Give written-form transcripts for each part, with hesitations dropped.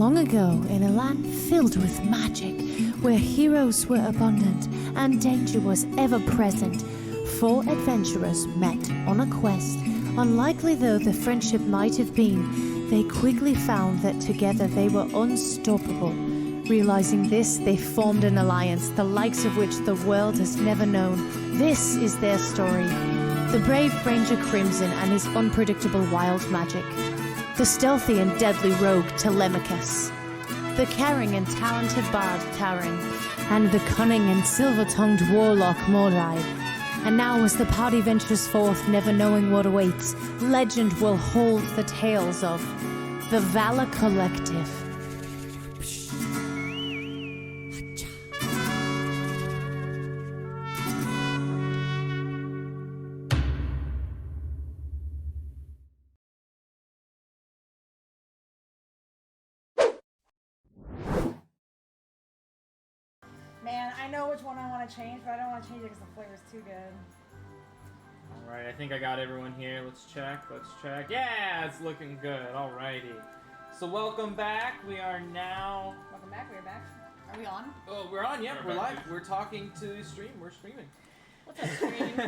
Long ago, in a land filled with magic, where heroes were abundant and danger was ever present, four adventurers met on a quest. Unlikely though the friendship might have been, they quickly found that together they were unstoppable. Realizing this, they formed an alliance, the likes of which the world has never known. This is their story. The brave Ranger Crimson and his unpredictable wild magic. The stealthy and deadly rogue Telemachus. The caring and talented bard Taran. And the cunning and silver-tongued warlock Mordai. And now as the party ventures forth, never knowing what awaits, legend will hold the tales of the Valor Collective. Man, I know which one I want to change, but I don't want to change it because the flavor's too good. Alright, I think I got everyone here. Let's check. Yeah, it's looking good. Alrighty. So welcome back. We are now... Welcome back, we're back. Are we on? Oh, we're on, yeah. We're live. We're talking to stream. We're streaming. What's up, stream?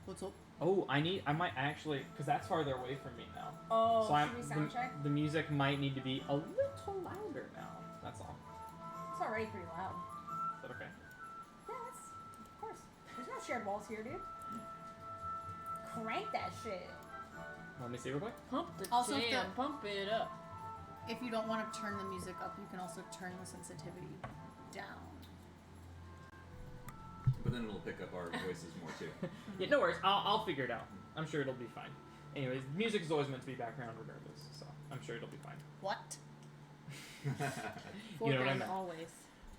What's up? Oh, I might actually... Because that's farther away from me now. Oh, so should we sound check? The music might need to be a little louder now. That's all. It's already pretty loud. Is that okay? Yeah, that's... Of course. There's no shared walls here, dude. Crank that shit. Let me see real quick. Pump the Also, jam. pump it up. If you don't want to turn the music up, you can also turn the sensitivity down. But then it'll pick up our voices more too. Yeah, no worries. I'll figure it out. I'm sure it'll be fine. Anyways, music is always meant to be background regardless, so I'm sure it'll be fine. What? You know what I meant. Always.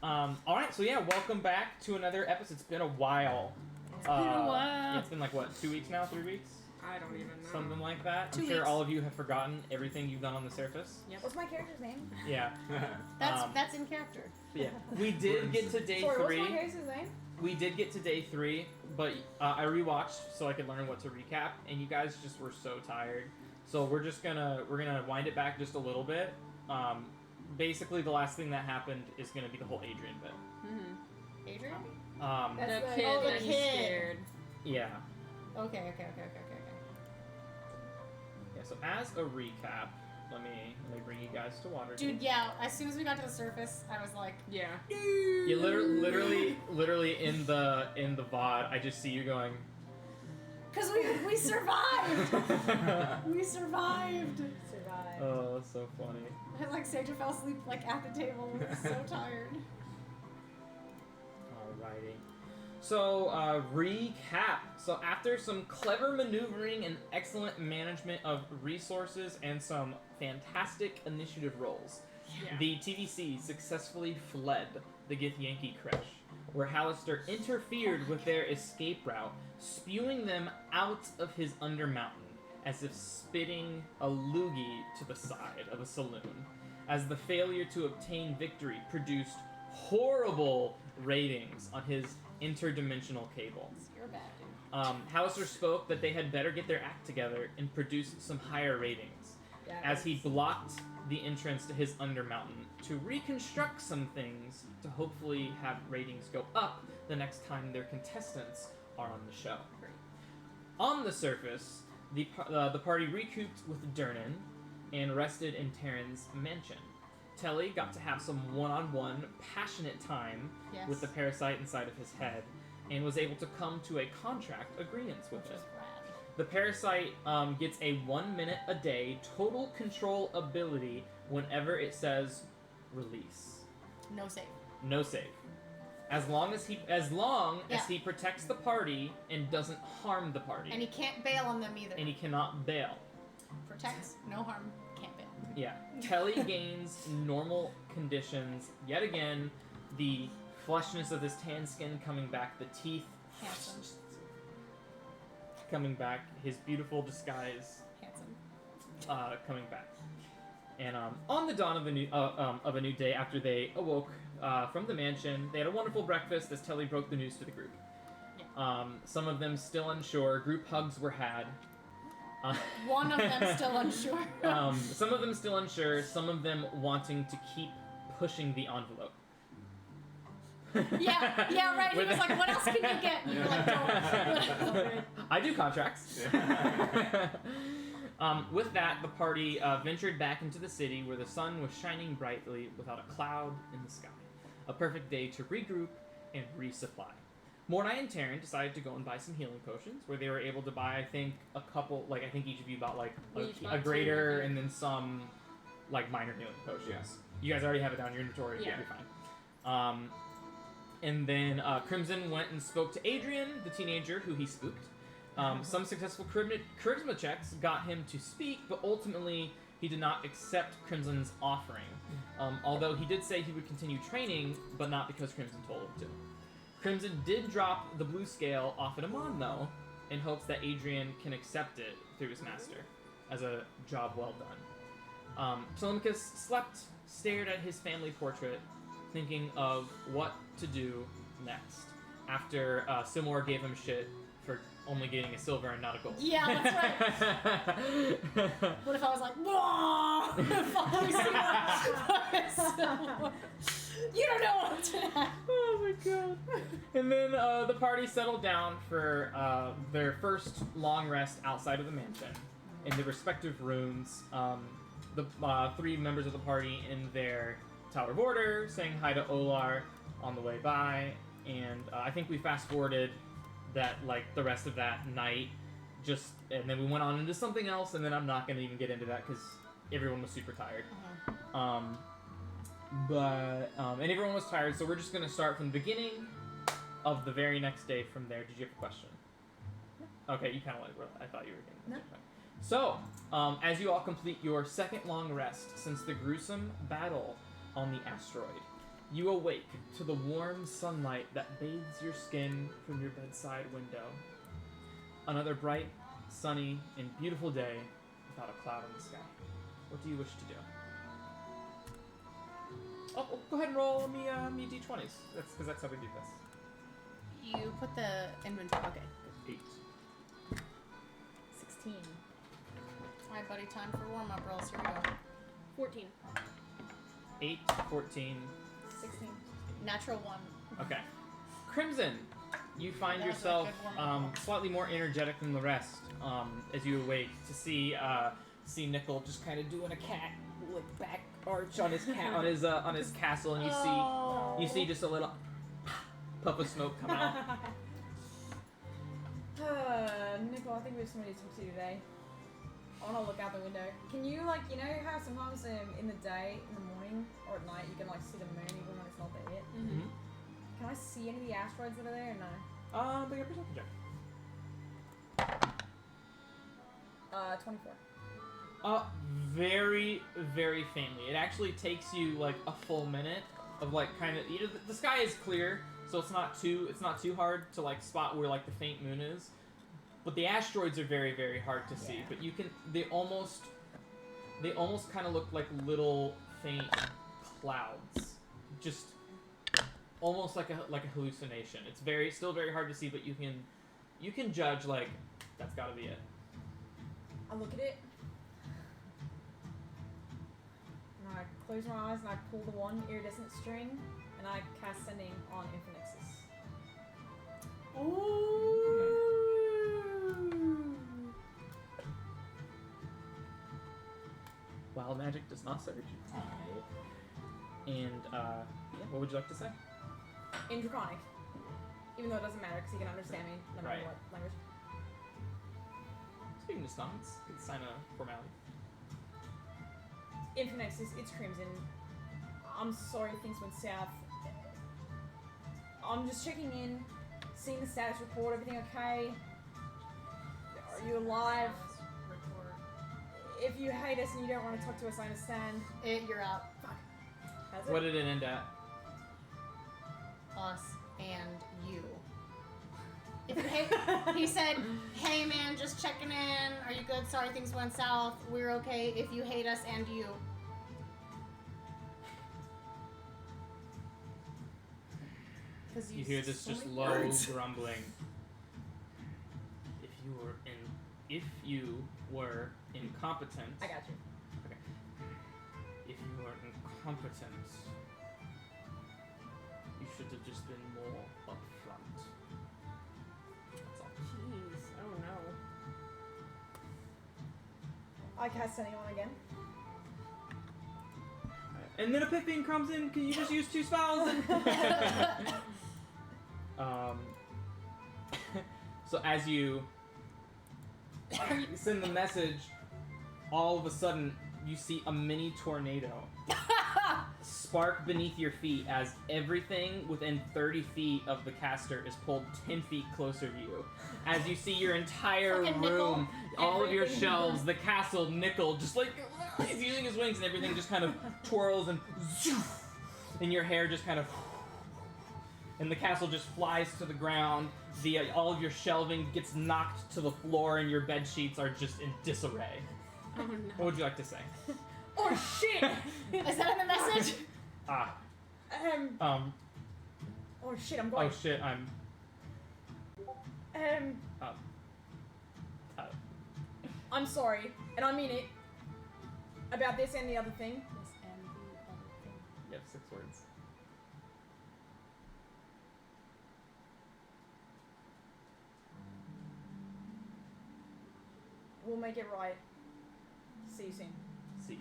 Alright, so yeah, welcome back to another episode. It's been a while. It's been a while. It's been like, what, 2 weeks now? 3 weeks? I don't even know. Something like that. 2 I'm sure weeks. all of you have forgotten everything you've done on the surface. Yep. What's my character's name? Yeah. That's in character. Yeah. We did get to day Sorry, 3. what's my character's name? We did get to day 3, but I rewatched so I could learn what to recap, and you guys just were so tired. So we're gonna wind it back just a little bit. Basically, the last thing that happened is gonna be the whole Adrian bit. Mm-hmm. Adrian? That's The kid oh, the that he's kid. scared. Yeah. Okay. Yeah. So as a recap, let me bring you guys to water. Dude, yeah, as soon as we got to the surface, I was like, Yeah. You literally in the VOD, I just see you going. because we survived! We survived! Survive. Oh, that's so funny. And like Sandra fell asleep like at the table. We were so tired. Alrighty. So, recap. So after some clever maneuvering and excellent management of resources and some fantastic initiative rolls, Yeah. the TVC successfully fled the Githyanki Creche, where Hallister interfered with their escape route, spewing them out of his undermountain, as if spitting a loogie to the side of a saloon, as the failure to obtain victory produced horrible ratings on his interdimensional cable. You're bad, dude. Hallister spoke that they had better get their act together and produce some higher ratings, Yeah, as he blocked the entrance to his undermountain to reconstruct some things to hopefully have ratings go up the next time their contestants are on the show. On the surface, the party recouped with Durnan and rested in Terran's mansion. Telly got to have some one-on-one passionate time Yes. with the parasite inside of his head and was able to come to a contract agreement with Which it. is rad. The parasite gets a 1 minute a day total control ability whenever it says release. No save. No save. As long as he protects the party and doesn't harm the party. And he can't bail on them either. And he cannot bail. Protects, no harm, can't bail. Yeah. Telly gains normal conditions. Yet again, the fleshness of his tan skin coming back, the teeth Handsome. coming back, his beautiful disguise Handsome. coming back. And on the dawn of a new day, after they awoke from the mansion, they had a wonderful breakfast as Telly broke the news to the group. Some of them still unsure. Group hugs were had. One of them still unsure. Some of them still unsure, some of them wanting to keep pushing the envelope. yeah, right. He With- was like, what else can you get? And you were like, don't. I do contracts. With that, the party ventured back into the city where the sun was shining brightly without a cloud in the sky. A perfect day to regroup and resupply. Mornai and Taryn decided to go and buy some healing potions, where they were able to buy, I think, a couple, like, I think each of you bought, like, We each a bought greater 2, and then some, like, minor healing potions. Yes. You guys already have it down in your inventory, Yeah. you're fine. And then Crimson went and spoke to Adrian, the teenager who he spooked. Some successful charisma checks got him to speak, but ultimately he did not accept Crimson's offering. Although he did say he would continue training, but not because Crimson told him to. Crimson did drop the blue scale off at Amon, though, in hopes that Adrian can accept it through his master, as a job well done. Telemachus slept, stared at his family portrait, thinking of what to do next, after Seymour gave him shit for only getting a silver and not a gold. Yeah, that's right. What if I was like, whoa! Fuck you, you don't know what's gonna happen. Oh my god. And then the party settled down for their first long rest outside of the mansion in their respective rooms. The 3 members of the party in their Tower of Order, saying hi to Olar on the way by, and I think we fast forwarded that, like, the rest of that night, and then we went on into something else, and then I'm not going to even get into that because everyone was super tired. And everyone was tired, so we're just going to start from the beginning of the very next day from there. Did you have a question? Okay, you kind of like, I thought you were going to. No. So, as you all complete your second long rest since the gruesome battle on the asteroid, you awake to the warm sunlight that bathes your skin from your bedside window. Another bright, sunny, and beautiful day without a cloud in the sky. What do you wish to do? Oh, go ahead and roll me d20s. That's because that's how we do this. You put the inventory. Okay. 8. 16. Alright, buddy, time for warm up rolls. Here we go. 14. 8, 14. 16. Natural 1. Okay. Crimson, you find That was a yourself good warm-up. slightly more energetic than the rest as you awake to see Nickel just kind of doing a cat like back arch on his on his castle, and you see just a little puff of smoke come out. Nicole, I think we have somebody to talk to today. I want to look out the window. Can you, like, you know how sometimes in the day, in the morning, or at night, you can, like, see the moon even when it's not there yet? Mm-hmm. Can I see any of the asteroids that are there or no? Make a perception check. 24. Very, very faintly. It actually takes you like a full minute of like kind of, you know, the sky is clear, so it's not too hard to like spot where like the faint moon is. But the asteroids are very, very hard to see. Yeah. But they almost kind of look like little faint clouds, just almost like a hallucination. It's still very hard to see, but you can judge like that's got to be it. I look at it. And I close my eyes and I pull the one iridescent string and I cast Sending on Infinixis. Ooh. Wild magic does not surge. And yeah, what would you like to say? In Draconic. Even though it doesn't matter because he can understand me no matter Right. what language. Speaking of stunts, it's sign a formality. Infinixis, it's Crimson. I'm sorry things went south. I'm just checking in, seeing the status report, everything okay? Are you alive? Report. If you hate us and you don't want to talk to us, I understand. You're out. Has it? What did it end at? Us and you. If you hate, he said, "Hey man, just checking in. Are you good? Sorry things went south. We're okay. If you hate us and you." You hear this just low grumbling. If you were if you were incompetent, I got you. if you were incompetent, you should have just been more upfront. That's all. Jeez. Oh no. I cast anyone again. And then Epiphany comes in. Can you just use 2 spells? So as you send the message, all of a sudden you see a mini tornado spark beneath your feet as everything within 30 feet of the caster is pulled 10 feet closer to you. As you see your entire Fucking room, Nickel. all of your Everything. shelves, the castle, Nickel, just like he's using his wings and everything just kind of twirls and your hair just kind of and the castle just flies to the ground. All of your shelving gets knocked to the floor and your bed sheets are just in disarray. Oh no. What would you like to say? Oh shit! Is that in the message? Oh shit, I'm going. Oh shit, I'm I'm sorry, and I mean it. About this and the other thing. This and the other thing. You have 6 words. We'll make it right. See you soon. See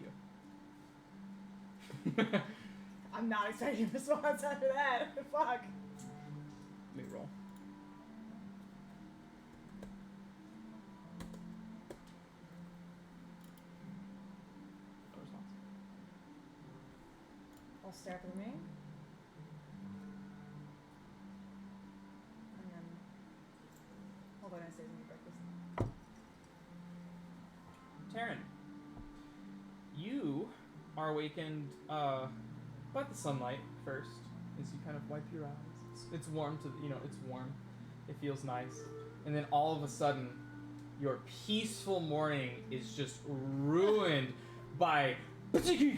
you. I'm not expecting a response after that. Fuck. Let me roll. No response. I'll stare at the remaining. And then... Hold on, I say something breakfast. Taryn, you are awakened by the sunlight first, as you kind of wipe your eyes. It's warm it's warm. It feels nice. And then all of a sudden, your peaceful morning is just ruined by that you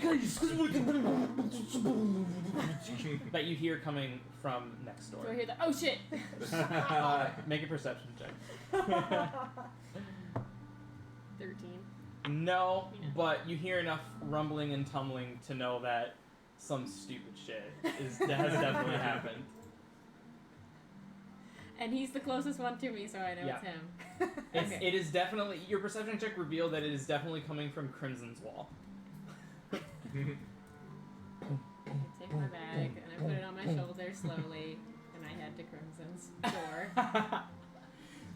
hear coming from next door. Do I hear that? Oh shit! Make a perception check. 13. No, but you hear enough rumbling and tumbling to know that some stupid shit has definitely happened. And he's the closest one to me, so I know Yeah. it's him. Okay. It is definitely, your perception check revealed that it is definitely coming from Crimson's wall. I take my bag and I put it on my shoulder slowly, and I head to Crimson's door.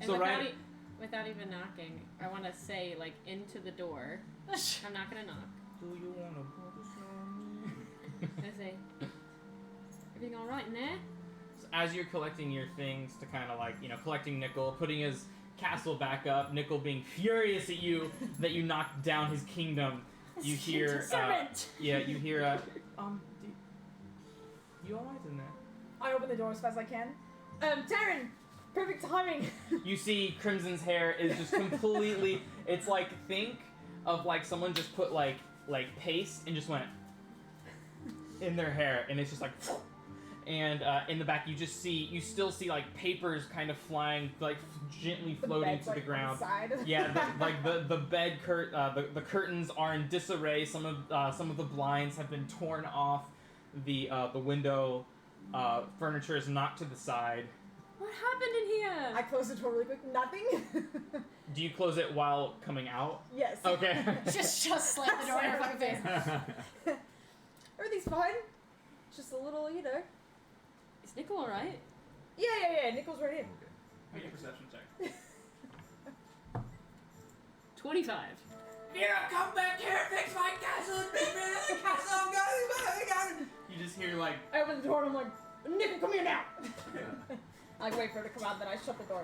And So right, without even knocking, I want to say, like, into the door. I'm not gonna knock. do you want to put this on? I say, everything all right in there? So as you're collecting your things to kind of like, collecting Nickel, putting his castle back up, Nickel being furious at you that you knocked down his kingdom, you hear, you hear, you alright in there? I open the door as fast as I can. Taryn! Perfect timing! You see Crimson's hair is just completely, it's like, think of like someone just put like paste and just went in their hair, and it's just like, and in the back you still see like papers kind of flying, like gently floating to the ground. Yeah, the bed the curtains are in disarray. Some of the blinds have been torn off. The window furniture is knocked to the side. What happened in here? I close the door really quick. Nothing? Do you close it while coming out? Yes. Okay. just slam the door in her fucking face. Everything's fine. Just a little, Is Nickel alright? Yeah. Nickel's right in. Make a perception check. 25. Here, come back here, fix my castle, You just hear like, I open the door and I'm like, Nickel, come here now! I wait for her to come out, then I shut the door.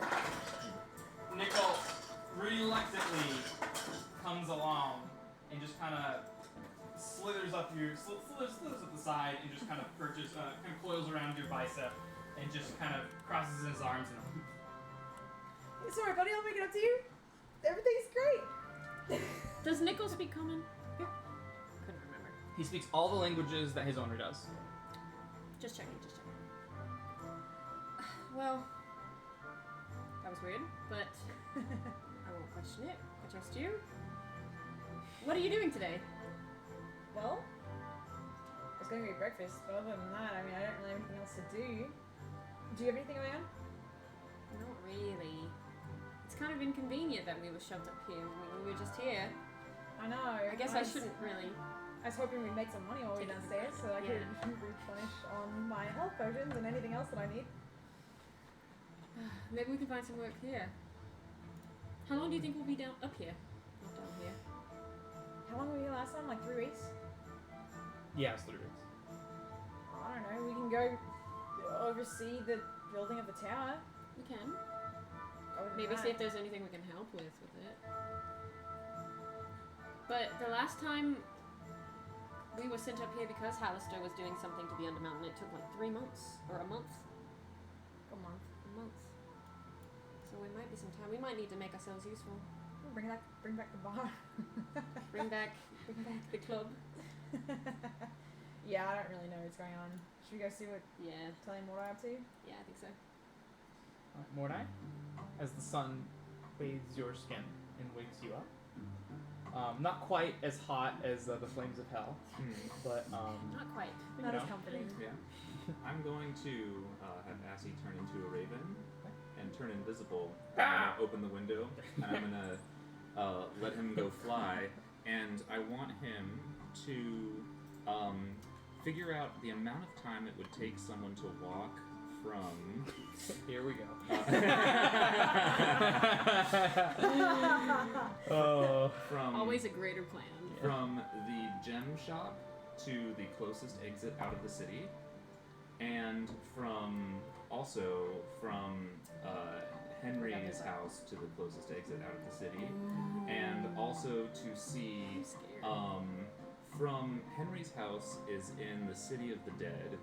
Nickel reluctantly comes along and just kind of slithers up the side and just kind of coils around your bicep and just kind of crosses his arms and Sorry, buddy, I'll make it up to you. Everything's great. Does Nickel speak common? Yeah. Couldn't remember. he speaks all the languages that his owner does. Just checking. Well, that was weird, but I won't question it. missed you. What are you doing today? Well, I was going to eat breakfast, but other than that, I mean, I don't really have anything else to do. Do you have anything going on? Not really. It's kind of inconvenient that we were shoved up here when we were just here. I know. I guess I shouldn't really. I was hoping we'd make some money while we were downstairs so I could replenish on my health potions and anything else that I need. Maybe we can find some work here. How long do you think we'll be down up here? Not down here. How long were we here last time? Like 3 weeks? Yeah, it's 3 weeks. I don't know. We can go oversee the building of the tower. We can. Other than Maybe that- see if there's anything we can help with it. But the last time we were sent up here because Hallister was doing something to the Undermountain, it took like 3 months or a month. Come on. A month. So it might be some time. We might need to make ourselves useful. Bring back the bar. Bring back the club. Yeah, I don't really know what's going on. Should we go see what Yeah. Telly and Mordai up to? Yeah, I think so. Mordai, as the sun bathes your skin and wakes you up. Not quite as hot as the flames of hell, but Not quite. Not you as know. comforting. Yeah. I'm going to have Assy turn into a raven and turn invisible. I'm gonna open the window and I'm gonna let him go fly. And I want him to figure out the amount of time it would take someone to walk from. Here we go. From Always a greater plan. from the gem shop to the closest exit out of the city, and from Henry's house to the closest exit out of the city, and also to see I'm scared. from Henry's house is in the City of the Dead.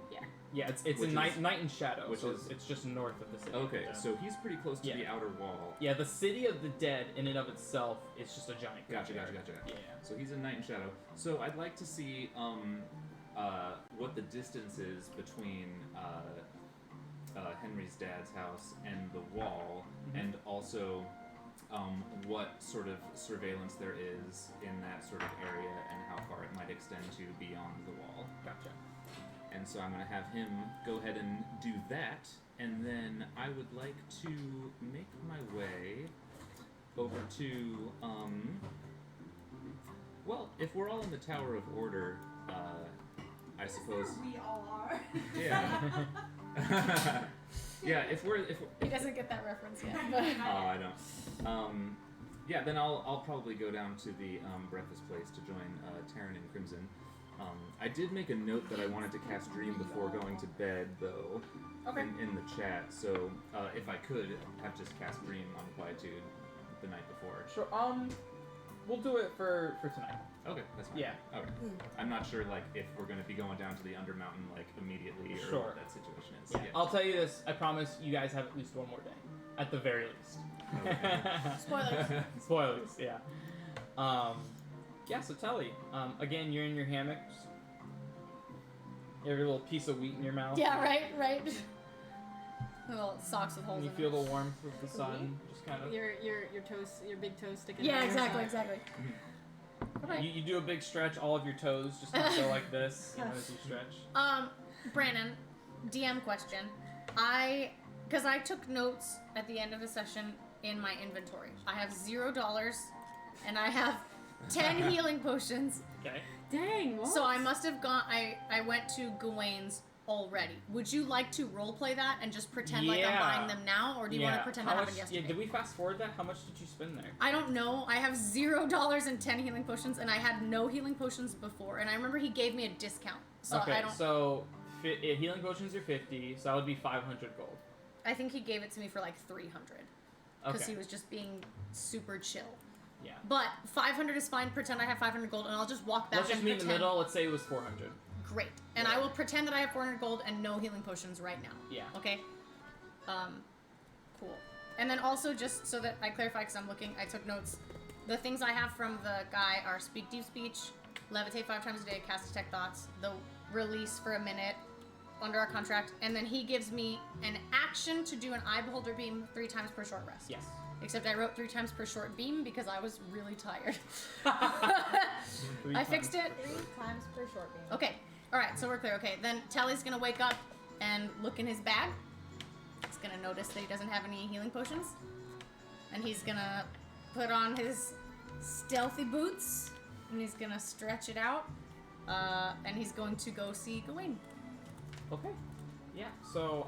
Yeah, it's Which in is- Night and Shadow, which so is- it's just north of the city. Okay, Yeah. so he's pretty close to Yeah. the outer wall. Yeah, the City of the Dead in and of itself is just a giant Gotcha. graveyard. Yeah. Yeah. So he's in Night and Shadow. So I'd like to see what the distance is between Henry's dad's house and the wall, and also what sort of surveillance there is in that sort of area and how far it might extend to beyond the wall. Gotcha. And so I'm going to have him go ahead and do that, and then I would like to make my way over to, well, if we're all in the Tower of Order, I suppose. We all are. Yeah. Yeah, if we're He doesn't get that reference yet. But oh, I don't. Yeah, then I'll probably go down to the breakfast place to join Taryn and Crimson. I did make a note that I wanted to cast Dream before going to bed, though, Okay. in the chat. So if I could have just cast Dream on Quietude the night before. Sure. We'll do it for tonight. Okay, that's fine. Yeah. Okay. I'm not sure if we're gonna be going down to the Undermountain immediately or Sure. what that situation is. Yeah. I'll tell you this. I promise you guys have at least one more day, at the very least. Okay. spoilers. Spoilers. Yeah. Yeah. So Telly, again, you're in your hammock. You have your little piece of wheat in your mouth. Yeah, right. Little socks with holes And you in feel it. the warmth of the sun, just kind of. Your toes, your big toes sticking. Yeah, out. exactly. Okay. You do a big stretch. All of your toes just kind of go like this as you stretch. Brandon, DM question. Because I took notes at the end of the session in my inventory. I have $0 and I have 10 healing potions. Okay. Dang. What? So I must have gone. I went to Gawain's already. Would you like to roleplay that and just pretend like I'm Yeah. buying them now, or do you want to pretend How that much, happened yesterday? Yeah, did we fast forward that? How much did you spend there? I don't know. I have $0 and 10 healing potions, and I had no healing potions before. And I remember he gave me a discount, so Okay, I don't. so healing potions are 50, so that would be 500 gold. I think he gave it to me for like 300 because Okay. he was just being super chill. Yeah. But 500 is fine. Pretend I have 500 gold, and I'll just walk back. Let's just and meet in the pretend. middle. Let's say it was 400. Great. And I will pretend that I have 400 gold and no healing potions right now. Yeah. Okay. Cool. And then also, just so that I clarify, because I'm looking, I took notes. The things I have from the guy are Speak Deep Speech, Levitate 5 times a day, Cast Detect Thoughts, the Release for a minute, under our contract, and then he gives me an action to do an Eye Beholder Beam 3 times per short rest. Yes. Except I wrote 3 times per short beam because I was really tired. Three I fixed it. 3 times per short beam. Okay. Alright, so we're clear. Okay, then Telly's gonna wake up and look in his bag. He's gonna notice that he doesn't have any healing potions. And he's gonna put on his stealthy boots. And he's gonna stretch it out. And he's going to go see Gawain. Okay. Yeah. So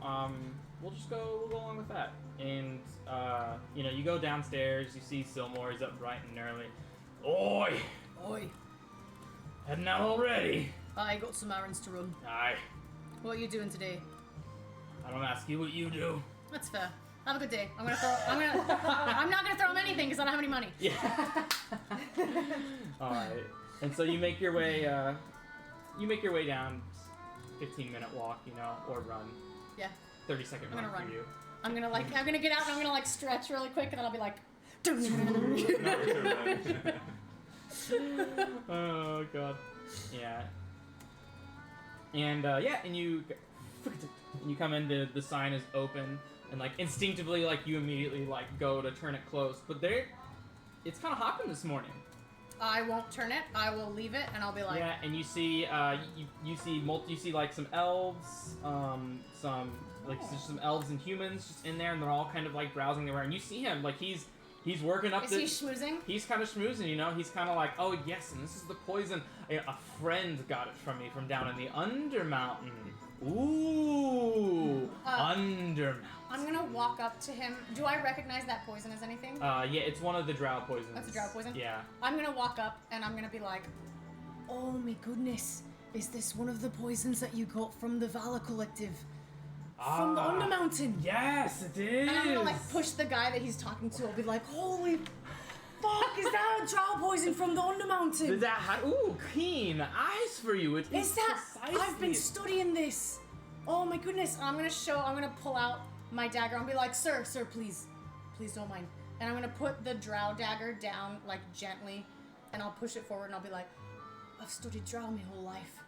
we'll go along with that. And you go downstairs. You see Silmore. He's up bright and early. Oi! Oi. Heading out already. I got some errands to run. Aye. What are you doing today? I don't ask you what you do. That's fair. Have a good day. I'm not gonna throw him anything because I don't have any money. Yeah. All right. And so you make your way. Down. 15-minute walk, or run. Yeah. 30-second I'm run gonna for run. you. I'm gonna get out and I'm gonna stretch really quick and then I'll be like. Oh god. Yeah. And and you come in. The sign is open, and instinctively you immediately go to turn it closed, but it's kind of hopping this morning. I won't turn it. I will leave it, and I'll be like. Yeah, and you see you see some elves, some elves and humans just in there, and they're all kind of browsing around. And you see him he's working up. Is he schmoozing? He's kind of schmoozing, He's kind of like, oh yes, and this is the poison. A friend got it from me from down in the Undermountain. Ooh, Undermountain. I'm gonna walk up to him. Do I recognize that poison as anything? Yeah, it's one of the drow poisons. That's a drow poison? Yeah. I'm gonna walk up and I'm gonna be like, oh my goodness, is this one of the poisons that you got from the Valor Collective? From the Undermountain? Yes, it is! And I'm gonna push the guy that he's talking to. I'll be like, holy fuck, is that a drow poison from the Undermountain? Is that ooh, keen eyes for you. It is that? precisely I've been studying this. Oh my goodness. I'm gonna pull out my dagger. I'll be like, sir, please don't mind. And I'm gonna put the drow dagger down, gently, and I'll push it forward and I'll be like, I've studied drow my whole life.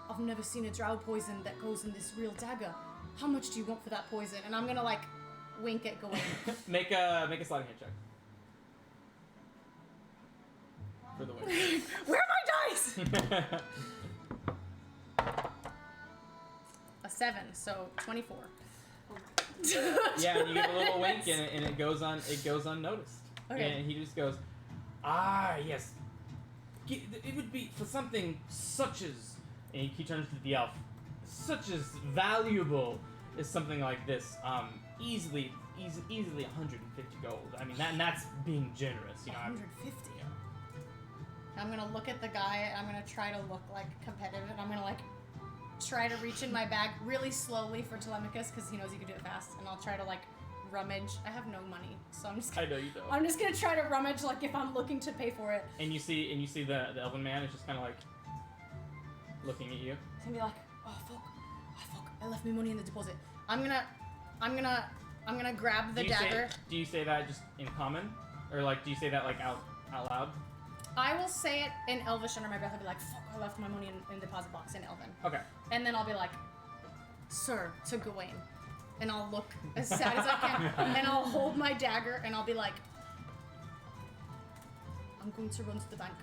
I've never seen a drow poison that goes in this real dagger. How much do you want for that poison? And I'm gonna wink at Gawain. make a sliding hand check. For the win. Where are my dice? A 7, so 24. Yeah, and you give a little wink, and it goes unnoticed. Okay. And he just goes, yes. It would be for something such as, and he turns to the elf, such as valuable as something like this. Easily 150 gold. I mean, that's being generous, 150. I'm gonna look at the guy. I'm gonna try to look competitive, and I'm gonna try to reach in my bag really slowly for Telemachus because he knows he can do it fast, and I'll try to rummage. I have no money, so I'm just. I know you don't. I'm just gonna try to rummage if I'm looking to pay for it. And you see the elven man is just kind of looking at you. He's gonna be like, oh fuck, I left my money in the deposit. I'm gonna grab the dagger. Do you say that just in common, or do you say that out loud? I will say it in Elvish under my breath. I'll be like, fuck, I left my money in the deposit box in Elven. Okay. And then I'll be like, sir, to Gawain. And I'll look as sad as I can. And I'll hold my dagger and I'll be like, I'm going to run to the bank.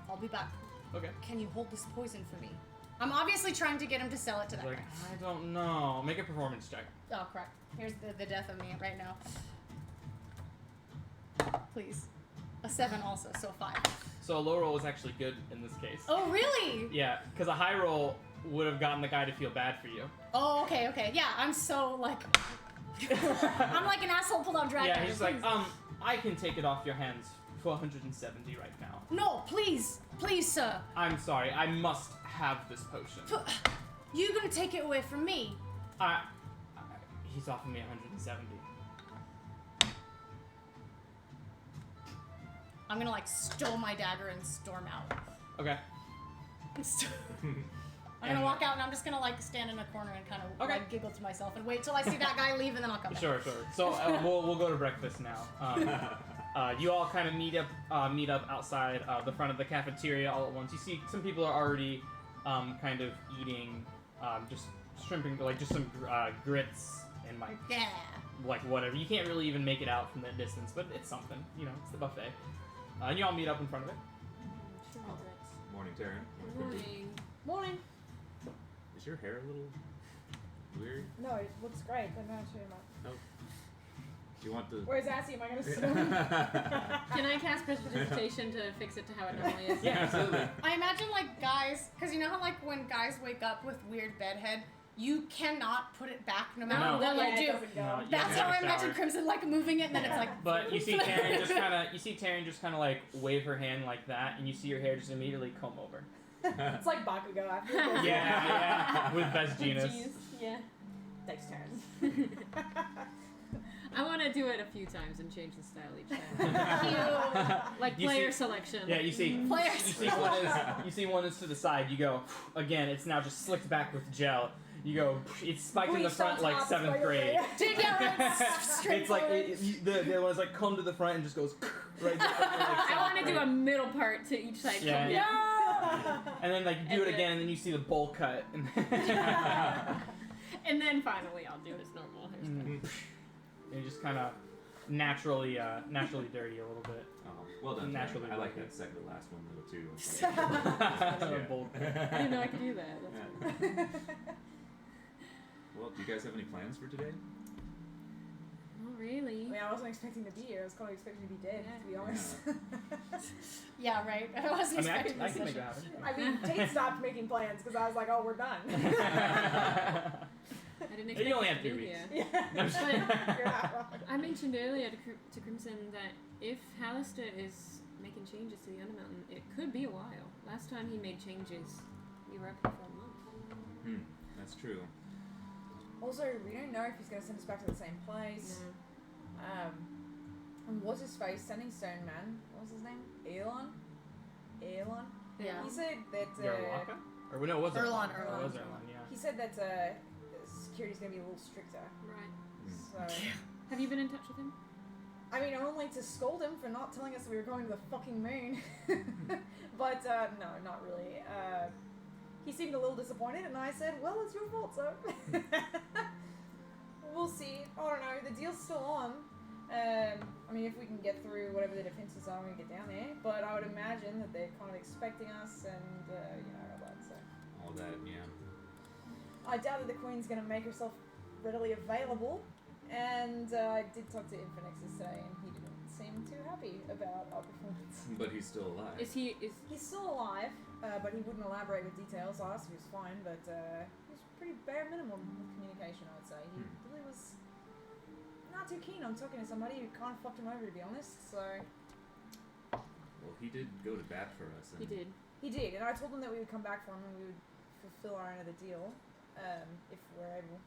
I'll be back. Okay. Can you hold this poison for me? I'm obviously trying to get him to sell it to that guy. I don't know. Make a performance check. Oh, crap. Here's the death of me right now. Please. A 7 also, so a 5. So a low roll was actually good in this case. Oh, really? Yeah, because a high roll would have gotten the guy to feel bad for you. Oh, okay. Yeah, I'm so, I'm like an asshole pulled out drag. Yeah, he's like, I can take it off your hands for 170 right now. No, please, sir. I'm sorry, I must have this potion. You gonna take it away from me? He's offering me 170. I'm gonna stow my dagger and storm out. Okay. I'm gonna walk out and I'm just gonna stand in a corner and kind of giggle to myself and wait till I see that guy leave and then I'll come back. Sure. So we'll go to breakfast now. You all kind of meet up outside the front of the cafeteria all at once. You see some people are already kind of eating just shrimping just some grits and Yeah. like whatever. You can't really even make it out from that distance, but it's something. You know, it's the buffet. And you all meet up in front of it. Morning, Taryn. Morning. Morning. Is your hair a little weird? No, it looks great, but not too much. Do you want the... Where's Assy? Am I gonna sit on? Can I cast prestidigitation to fix it to how it normally is? Yeah, absolutely. I imagine like guys, because you know how like when guys wake up with weird bedhead, you cannot put it back no matter No. what Yeah, you it do. doesn't go. No, you That's have to how I have a imagine shower. Crimson like moving it, and then it's like. But you see Taryn just kind of like wave her hand like that, and you see your hair just immediately comb over. It's like Bakugo after Yeah, with best genus. Jeez, yeah. Takes turns. I want to do it a few times and change the style each time. Cute. Like You player see- selection. Yeah, you see Players. you see one is to the side. You go again. It's now just slicked back with gel. You go. It's spiked in the Bleached on front like top, 7th spiked grade. over Dude, yeah, right. Straight It's like forward. the one is like come to the front and just goes right. There, I want to do a middle part to each side. Yeah. Yeah. And then like you do And it then- again, and then you see the bowl cut. And And then finally I'll do his normal hairstyle. you just kind of naturally dirty a little bit. Oh, well done. Naturally Taryn. I like lucky. that second to last one though too. A bowl cut. I didn't know I could do that. That's Yeah. Well, do you guys have any plans for today? Not really. I mean, I wasn't expecting to be here. I was kind of expecting to be dead, to be honest. Yeah, right. I wasn't I mean, I expecting can this make it session. happen. I mean, Tate stopped making plans because I was like, oh, we're done. I didn't expect You only us have to 3 be weeks. here. Yeah. I'm just- You're not wrong. I mentioned earlier to Crimson that if Hallister is making changes to the Undermountain, it could be a while. Last time he made changes, we were up here for a month. That's true. Also, we don't know if he's going to send us back to the same place. No. And what's his face? Sending Stone Man. What was his name? Elon? Yeah. He said that. Yarlaka? Or no, it was Erlon, It Erlon. was Erlon, yeah. He said that security's going to be a little stricter. Right. So. Have you been in touch with him? I mean, only to scold him for not telling us we were going to the fucking moon. But, no, not really. He seemed a little disappointed, and I said, well, it's your fault, so. We'll see. I don't know. The deal's still on. I mean, if we can get through whatever the defenses are when we get down there. But I would imagine that they're kind of expecting us and, all that, so. All that, yeah. I doubt that the Queen's going to make herself readily available. And I did talk to Infinixus today, and he didn't seem too happy about our performance. But he's still alive. Is he? He's still alive, but he wouldn't elaborate with details. I asked if he was fine, but he was pretty bare minimum with communication, I would say. He really was not too keen on talking to somebody who kind of fucked him over, to be honest. So Well, he did go to bat for us. And He did. he did, and I told him that we would come back for him and we would fulfill our end of the deal, if we're able.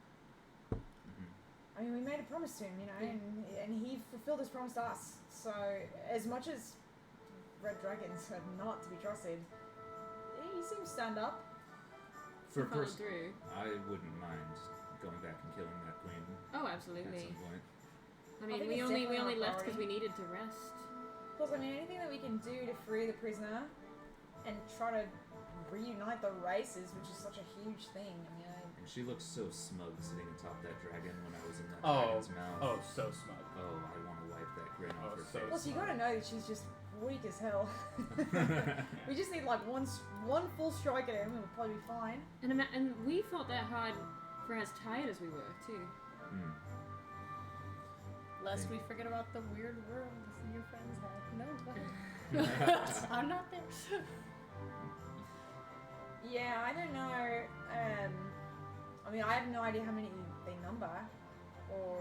I mean, we made a promise to him, and he fulfilled his promise to us. So, as much as Red Dragons are not to be trusted, he seems to stand up. For Followed first, through. I wouldn't mind going back and killing that queen Oh, at absolutely. some point. I I mean, think we it's only definitely our left because we priority. needed to rest. Plus, I mean, anything that we can do to free the prisoner and try to reunite the races, which is such a huge thing. I mean, And she looks so smug sitting atop that dragon when I was in that Oh, dragon's mouth. oh, so smug. Oh, I want to wipe that grin Oh, off her so face. plus you gotta know that she's just weak as hell. We just need like one full strike at him, and we'll probably be fine. And we fought that hard for as tired as we were too. Lest we forget about the weird world your friends have. No, go ahead. I'm not there. Yeah, I don't know. I mean, I have no idea how many they number, or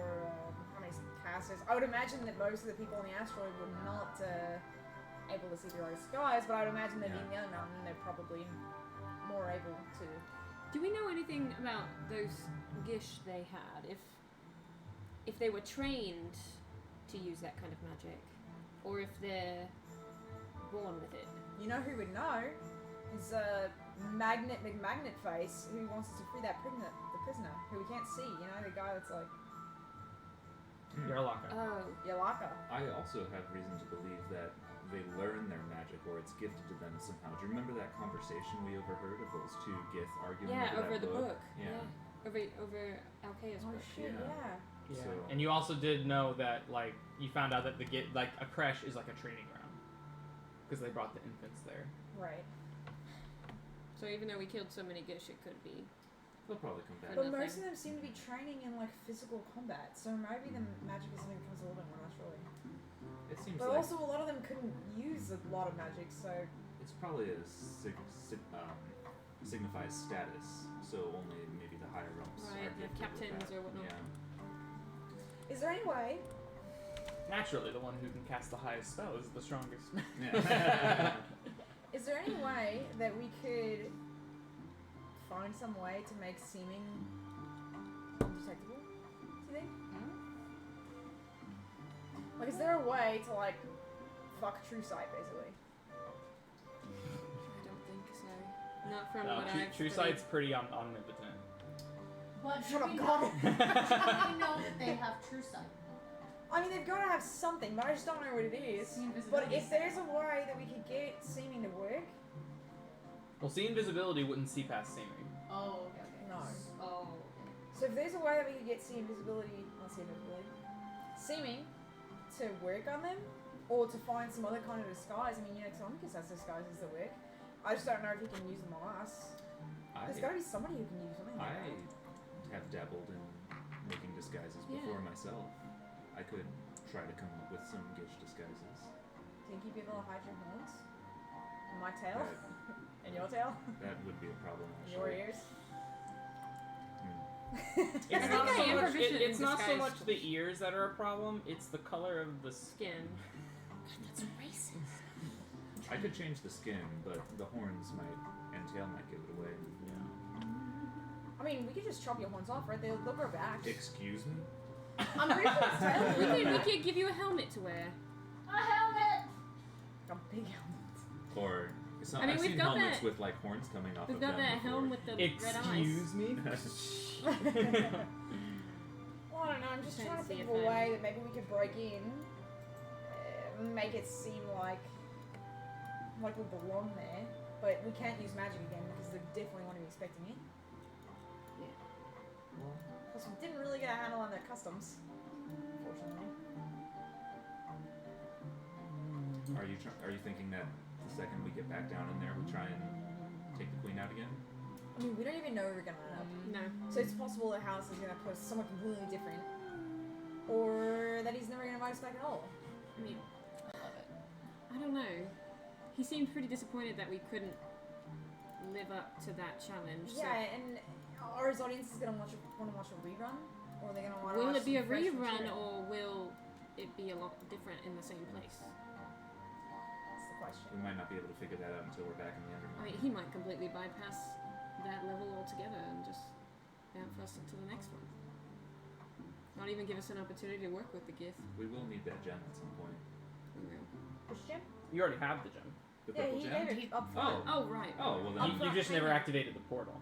how many casters. I would imagine that most of the people on the asteroid were not able to see through our skies, but I would imagine that in the other mountain they're probably more able to. Do we know anything about those Gish they had? If they were trained to use that kind of magic, or if they're born with it? You know who would know? Is Magnet McMagnetface, who wants us to free that prisoner, who we can't see. You know, the guy that's like Yarlaka. Oh, Yalaka. I also have reason to believe that they learn their magic or it's gifted to them somehow. Do you remember that conversation we overheard of those two Gith arguing yeah, over over that the book. Yeah. Over Alkea's Oh book. shit, Yeah. yeah. Yeah. So And you also did know that, like, you found out that a creche is like a training ground. Because they brought the infants there. Right. So even though we killed so many Gish, it could be. they'll probably come back. For But most nothing. of them seem to be training in like physical combat, so maybe the magic is something that comes a little bit more naturally. It seems But like also, a lot of them couldn't use a lot of magic, so it's probably a signifies status, so only maybe the higher ups Right, are the gifted with captains that. or whatnot. Yeah. is there any way? Naturally, the one who can cast the highest spell is the strongest. Yeah. Is there any way that we could find some way to make seeming undetectable? Do you think? Like, is there a way to like fuck True Sight basically? I don't think so. Not from No, what I've True studied. Sight's pretty omnipotent. But Shut up, we God. know, we know that they have true sight. I mean, they've got to have something, but I just don't know what it is. See invisibility. But if there's a way that we could get seeming to work, Well, see invisibility wouldn't see past seeming. Oh, okay, okay. No. Oh, okay. so if there's a way that we could get seeming to work on them, or to find some other kind of disguise. I mean, Tonicus has disguises that work. I just don't know if he can use them on us. There's got to be somebody who can use something like I that. have dabbled in making disguises before myself. I could try to come up with some Gish disguises. Can you be able to hide your horns? And my tail? That, And your tail? that would be a problem, And your actually. ears? It's I not think so I am much. proficient It's in not so disguise. much the ears that are a problem. It's the color of the Skin. That's racist. I could change the skin, but the horns and tail might give it away. I mean, we could just chop your horns off, right? They'll grow back. Excuse me? I'm pretty sure his tail will grow We back. could give you a helmet to wear. A helmet! A big helmet. Or some, I mean, I've we've seen got helmets that- with like horns coming off We've of got them that before. helm with the red eyes. Excuse me. Well, I don't know. I'm just Trying trying to to see think if of a I'm- way that maybe we could break in, make it seem like we belong there, but we can't use magic again because they definitely want to be expecting it. Plus, we didn't really get a handle on their customs, unfortunately. Are you thinking that the second we get back down in there, we try and take the queen out again? I mean, we don't even know where we're gonna end up. No. So it's possible that House is gonna put us somewhere completely different, or that he's never gonna invite us back at all. I mean, I love it. I don't know. He seemed pretty disappointed that we couldn't live up to that challenge. Yeah, and are his audiences gonna want to watch a rerun, or are they gonna want So to? will it be a some fresh rerun material? or will it be a lot different in the same place? That's the question. We might not be able to figure that out until we're back in the I Undermine. mean, he might completely bypass that level altogether and just bounce us to the next one. Not even give us an opportunity to work with the Gith. We will need that gem at some point. We will. Which gem? You already have the gem. The Yeah, purple he gem? gave it up front. Oh. Oh, right. Oh, well Up then. You just never activated the portal.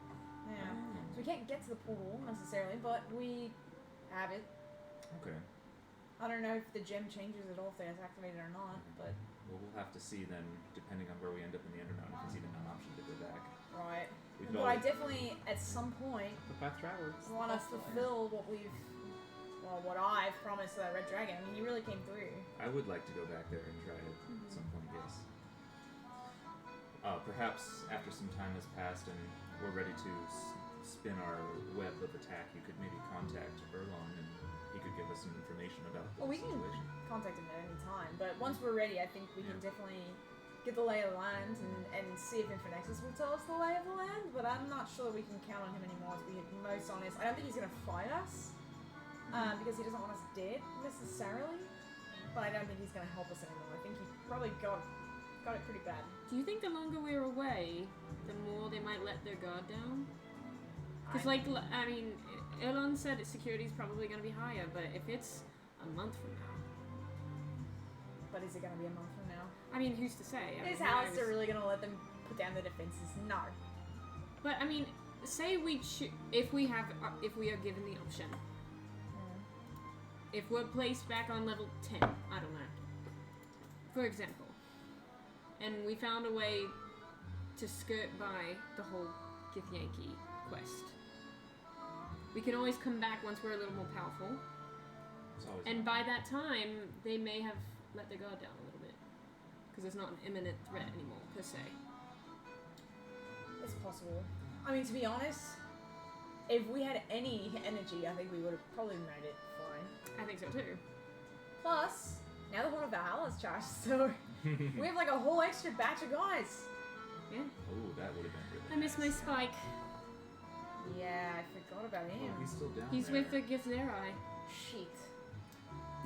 Yeah. Oh, So we can't get to the portal necessarily, but we have it. okay. I don't know if the gem changes at all if it's activated or not, but Well, we'll have to see then, depending on where we end up in the Undermine, if it's even an option to go back. right. We could But I always- definitely, at some point, The path travelers. want to fulfill what I've promised to that red dragon. I mean, he really came through. I would like to go back there and try it at some point, yes. Perhaps after some time has passed and we're ready to spin our web of attack, you could maybe contact Erlon and he could give us some information about the Well, we can situation. contact him at any time, but once we're ready, I think we can definitely get the lay of the land and see if Infinexus will tell us the lay of the land, but I'm not sure that we can count on him anymore, to be most honest. I don't think he's going to fight us, because he doesn't want us dead, necessarily, but I don't think he's going to help us anymore. I think he probably got it pretty bad. Do you think the longer we're away, the more they might let their guard down? Because, I mean, Erlon said that security's probably going to be higher, but if it's a month from now, But is it going to be a month from now? I mean, who's to say? I Is mean, who Alistair knows? really going to let them put down the defenses? No. But I mean, say if we are given the option, if we're placed back on level 10, I don't know, for example, and we found a way to skirt by the whole Githyanki quest, we can always come back once we're a little more powerful It's always And an by option. that time, they may have let their guard down a little bit. Because it's not an imminent threat anymore, per se. It's possible. I mean, to be honest, if we had any energy, I think we would have probably made it fine. I think so too. Plus, now the Horn of Valhalla's charged, so we have like a whole extra batch of guys. Yeah. Oh, that would have been really I miss my nice. Spike. Yeah, I forgot about him. Oh, he's still down He's there. with the Githzerai. Shit.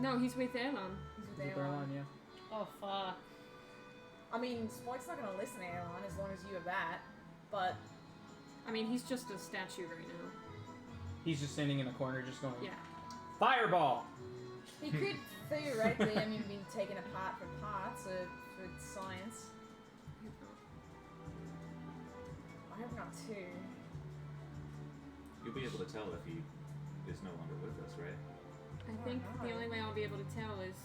No, he's with Erlon. He's with Is it Aelon. Berlin? Yeah. Oh fuck. I mean, Spike's not gonna listen to Aelon as long as you have that, but I mean, he's just a statue right now. He's just standing in a corner, just going, Yeah. Fireball! he could theoretically, I mean, be taken apart for parts for science. I hope not too. You'll be able to tell if he is no longer with us, right? I think the only way I'll be able to tell is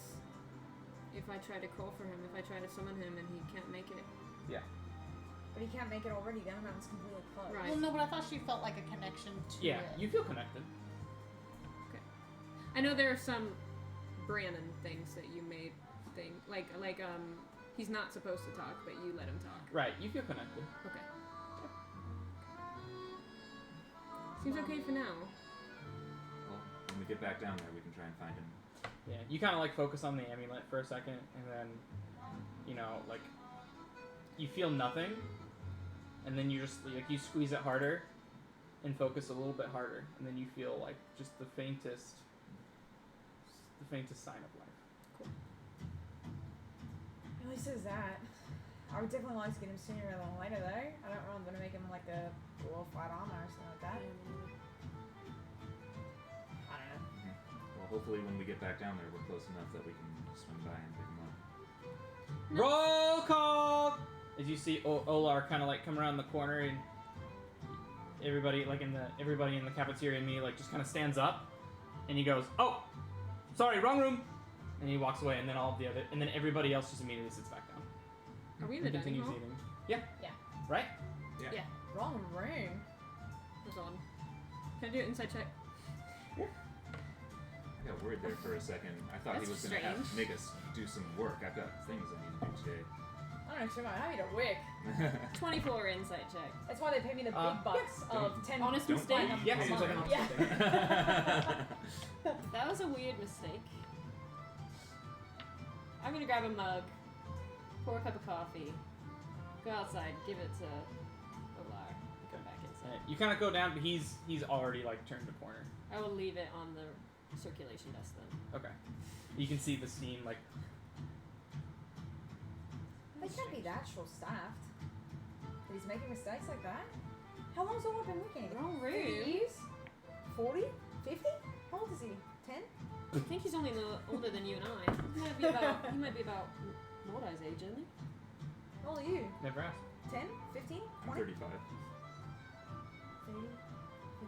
if I try to call for him, if I try to summon him and he can't make it. But he can't make it already. The other mountain's completely closed. Right. Well, no, but I thought she felt like a connection to Yeah, it. you feel connected. I know there are some Brannon things that you made like he's not supposed to talk, but you let him talk. Right, you feel connected. Okay. Seems okay for now. Well, when we get back down there, we can try and find him. Yeah, you kind of like focus on the amulet for a second, and then, you know, like, you feel nothing, and then you just, like, you squeeze it harder, and focus a little bit harder, and then you feel like just the faintest sign of life. At least there's that. I would definitely like to get him sooner rather than later, though. I don't really want to make him like a glorified armor or something like that. I don't know. Well, hopefully when we get back down there, we're close enough that we can swing by and pick him up. Roll call! As you see Olar kind of like come around the corner, and everybody in the cafeteria and me like just kind of stands up, and he goes, "Oh, sorry, wrong room," and he walks away, and then and then everybody else just immediately sits back down. Are we in the And dining continues hall? eating. Yeah. Yeah. Right? Yeah. Wrong room. What's on? Can I do an insight check? I got worried there for a second. I thought That's he was going to strange. make us do some work. I've got things I need to do today. I don't know, Tim, I need a wick. 24 insight check. That's why they pay me the big bucks of 10 Honest Don't mistake? mind. Yeah, seems like an Yeah. awesome thing. That was a weird mistake. I'm gonna grab a mug, pour a cup of coffee, go outside, give it to Olar, and come back inside. You kind of go down, but he's already like turned a corner. I will leave it on the circulation desk then. Okay. You can see the steam like. They can't be that short-staffed. That he's making mistakes like that? How long's all been working? Wrong 30 room. years? 40? 50? How old is he? 10? I think he's only older than you and I. He might be about Mordai's age, isn't he? How old are you? Never asked. 10? 15? I'm 20? 35. 30?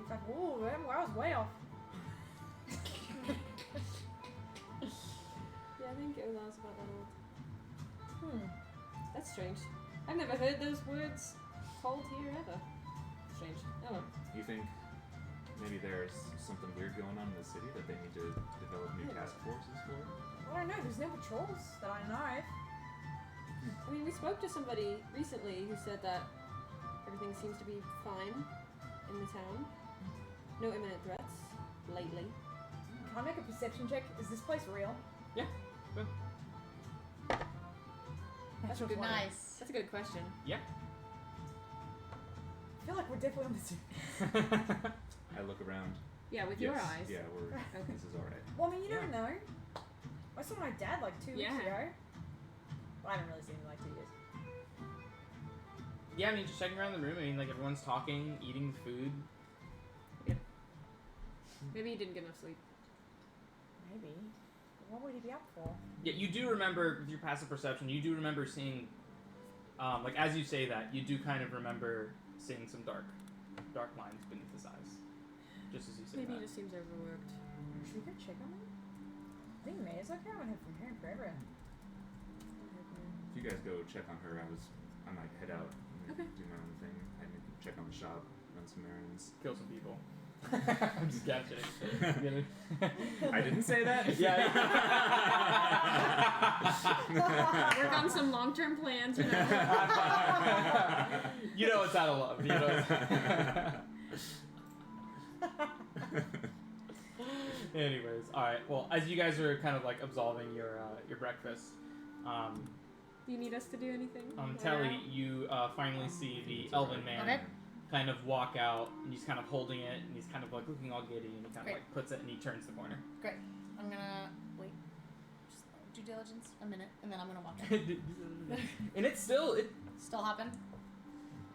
35? Ooh, I was way off. Yeah, I think Olar's about that old. Hmm. That's strange. I've never heard those words called here ever. Strange. Oh well. You think maybe there's something weird going on in the city that they need to develop new task forces for? I don't know, there's no patrols that I know of. I mean, we spoke to somebody recently who said that everything seems to be fine in the town. No imminent threats lately. Can I make a perception check? Is this place real? Yeah. Well, That's just one. Nice. That's a good question. yeah. I feel like we're definitely on the zoo. I look around. Yeah, with Yes, your eyes. Yeah, Okay. this is alright. Well, I mean, you Yeah. never know. I saw my dad like 2 weeks Yeah. ago. Well, I haven't really seen him in like 2 years. Yeah, I mean, just checking around the room. I mean, like everyone's talking, eating food. Maybe he didn't get enough sleep. Maybe. But what would he be up for? Yeah, you do remember with your passive perception. You do remember seeing, like as you say that, you do kind of remember seeing some dark lines beneath his eyes, just as you say Maybe that. he just seems overworked. Should we go check on him? I think Maya's okay. I haven't heard from her in forever. If you guys go check on her, I might head out and Okay. do my own thing. I need to check on the shop, run some errands. Kill some people. I'm just kidding. I didn't say that. Yeah. Work on some long-term plans. You know it's out of love. You know Anyways, all right. Well, as you guys are kind of like absolving your breakfast, You need us to do anything? Telly, you finally see the elven man Okay. kind of walk out, and he's kind of holding it, and he's kind of like looking all giddy, and he kind of Great. like puts it, and he turns the corner. Great. I'm gonna wait. Just due diligence a minute, and then I'm gonna walk in. And it's still Still hopping?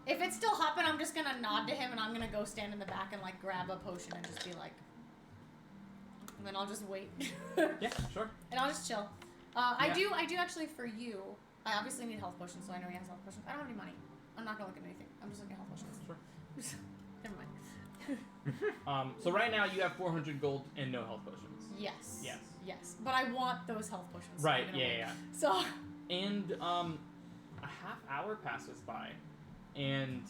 If it's still hopping, I'm just gonna nod to him, and I'm gonna go stand in the back and like grab a potion and just be like, and then I'll just wait. yeah, sure. And I'll just chill. I do actually for you. I obviously need health potions, so I know he has health potions. I don't have any money. I'm not gonna look at anything. I'm just looking at health potions. Sure. Never mind. So right now you have 400 gold and no health potions. Yes. Yes. Yes. But I want those health potions. So Right. I'm gonna Yeah. wait. Yeah. So. And a half hour passes by, and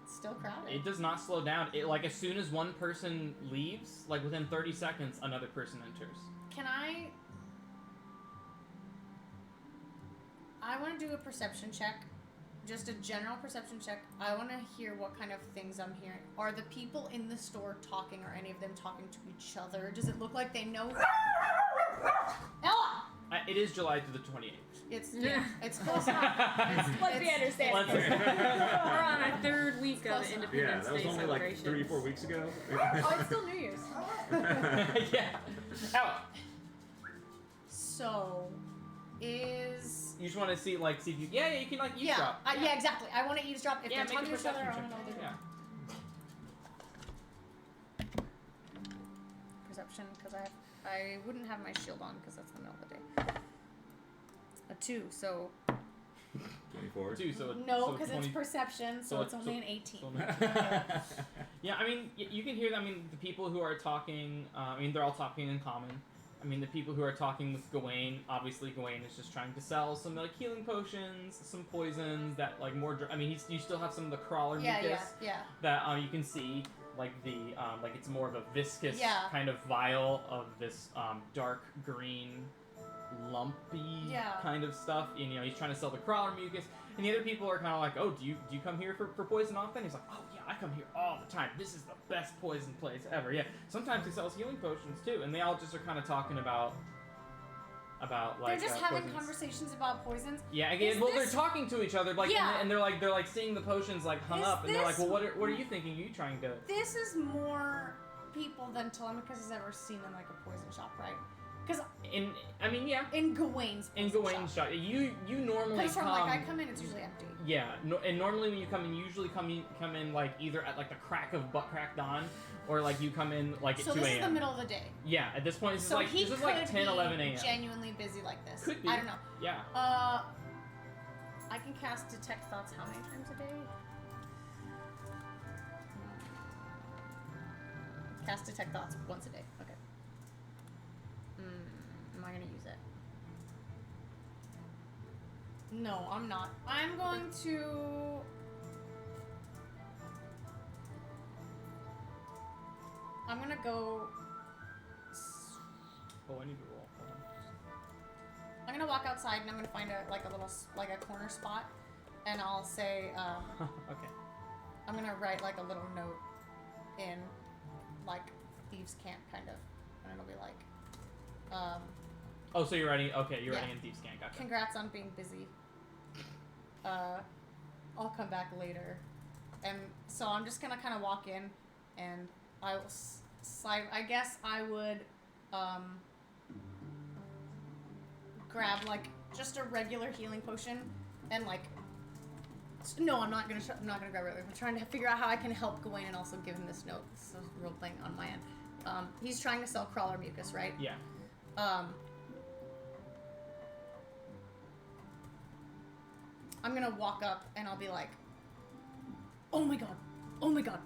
It's still crowded. it does not slow down. It like as soon as one person leaves, like within 30 seconds, another person enters. Can I want to do a perception check. Just a general perception check. I want to hear what kind of things I'm hearing. Are the people in the store talking, or any of them talking to each other? Does it look like they know? Ella! It is July to the 28th. It's close enough. Let's be understanding. We're on our third week of close enough. Yeah, Independence that was Day only like celebrations. 3-4 weeks ago. Oh, it's still New Year's. Yeah. Ella, So, is you just want to see if you you can like eavesdrop. yeah, exactly. I want to eavesdrop. If Yeah, they're make a talking to each other, I perception want to know what check. they're Yeah. doing. Perception, because I wouldn't have my shield on because that's the middle of the day. A 2, so 24. 2, so no, so because 20 it's perception, so so it's it's- only an 18. so yeah, I mean, you can hear them. I mean, the people who are talking, I mean, they're all talking in common. I mean, the people who are talking with Gawain, obviously Gawain is just trying to sell some like healing potions, some poisons that like more. I mean, you still have some of the crawler mucus Yeah. that you can see like the like it's more of a viscous Yeah. kind of vial of this dark green lumpy Yeah. kind of stuff. And, you know, he's trying to sell the crawler mucus, and the other people are kind of like, oh, do you come here for poison often? He's like, oh yeah, I come here all the time. This is the best poison place ever. Yeah. Sometimes he sells healing potions too, and they all just are kind of talking about like They're just having poisons. conversations about poisons. Yeah, again, Is well, this- they're talking to each other, like, Yeah. and they're like seeing the potions like hung Is up, and they're like, this- well, what are you thinking? Are you trying to? This is more people than Telemachus has ever seen in like a poison shop, right? Because Yeah. in Gawain's In poison Gawain's shop, you normally Because from like I come. come in, it's usually empty. Yeah, and normally when you come in, you usually come in like either at like the crack of butt crack dawn, or like you come in like at So 2 this is the a.m. middle of the day. Yeah, at this point, this So is he like could 10, be 11 a.m. genuinely busy like this. Could be. I don't know. Yeah. I can cast detect thoughts how many times a day? Cast detect thoughts once a day. Okay. Am I gonna use it? No, I'm not. I'm going to. I'm gonna go. Oh, I need to roll. Hold on. I'm gonna walk outside and I'm gonna find a corner spot, and I'll say. Okay. I'm gonna write like a little note in like thieves' camp kind of, and it'll be like, Oh, so you're writing? Okay, you're Yeah. writing in Thieves' Camp. Gotcha. congrats on being busy. I'll come back later, and so I'm just gonna kind of walk in, and I will slide. I guess I would grab like just a regular healing potion, and like. No, I'm not gonna grab it. I'm trying to figure out how I can help Gawain and also give him this note. This is a real thing on my end. He's trying to sell crawler mucus, right? Yeah. I'm gonna walk up and I'll be like, "Oh my god! Oh my god!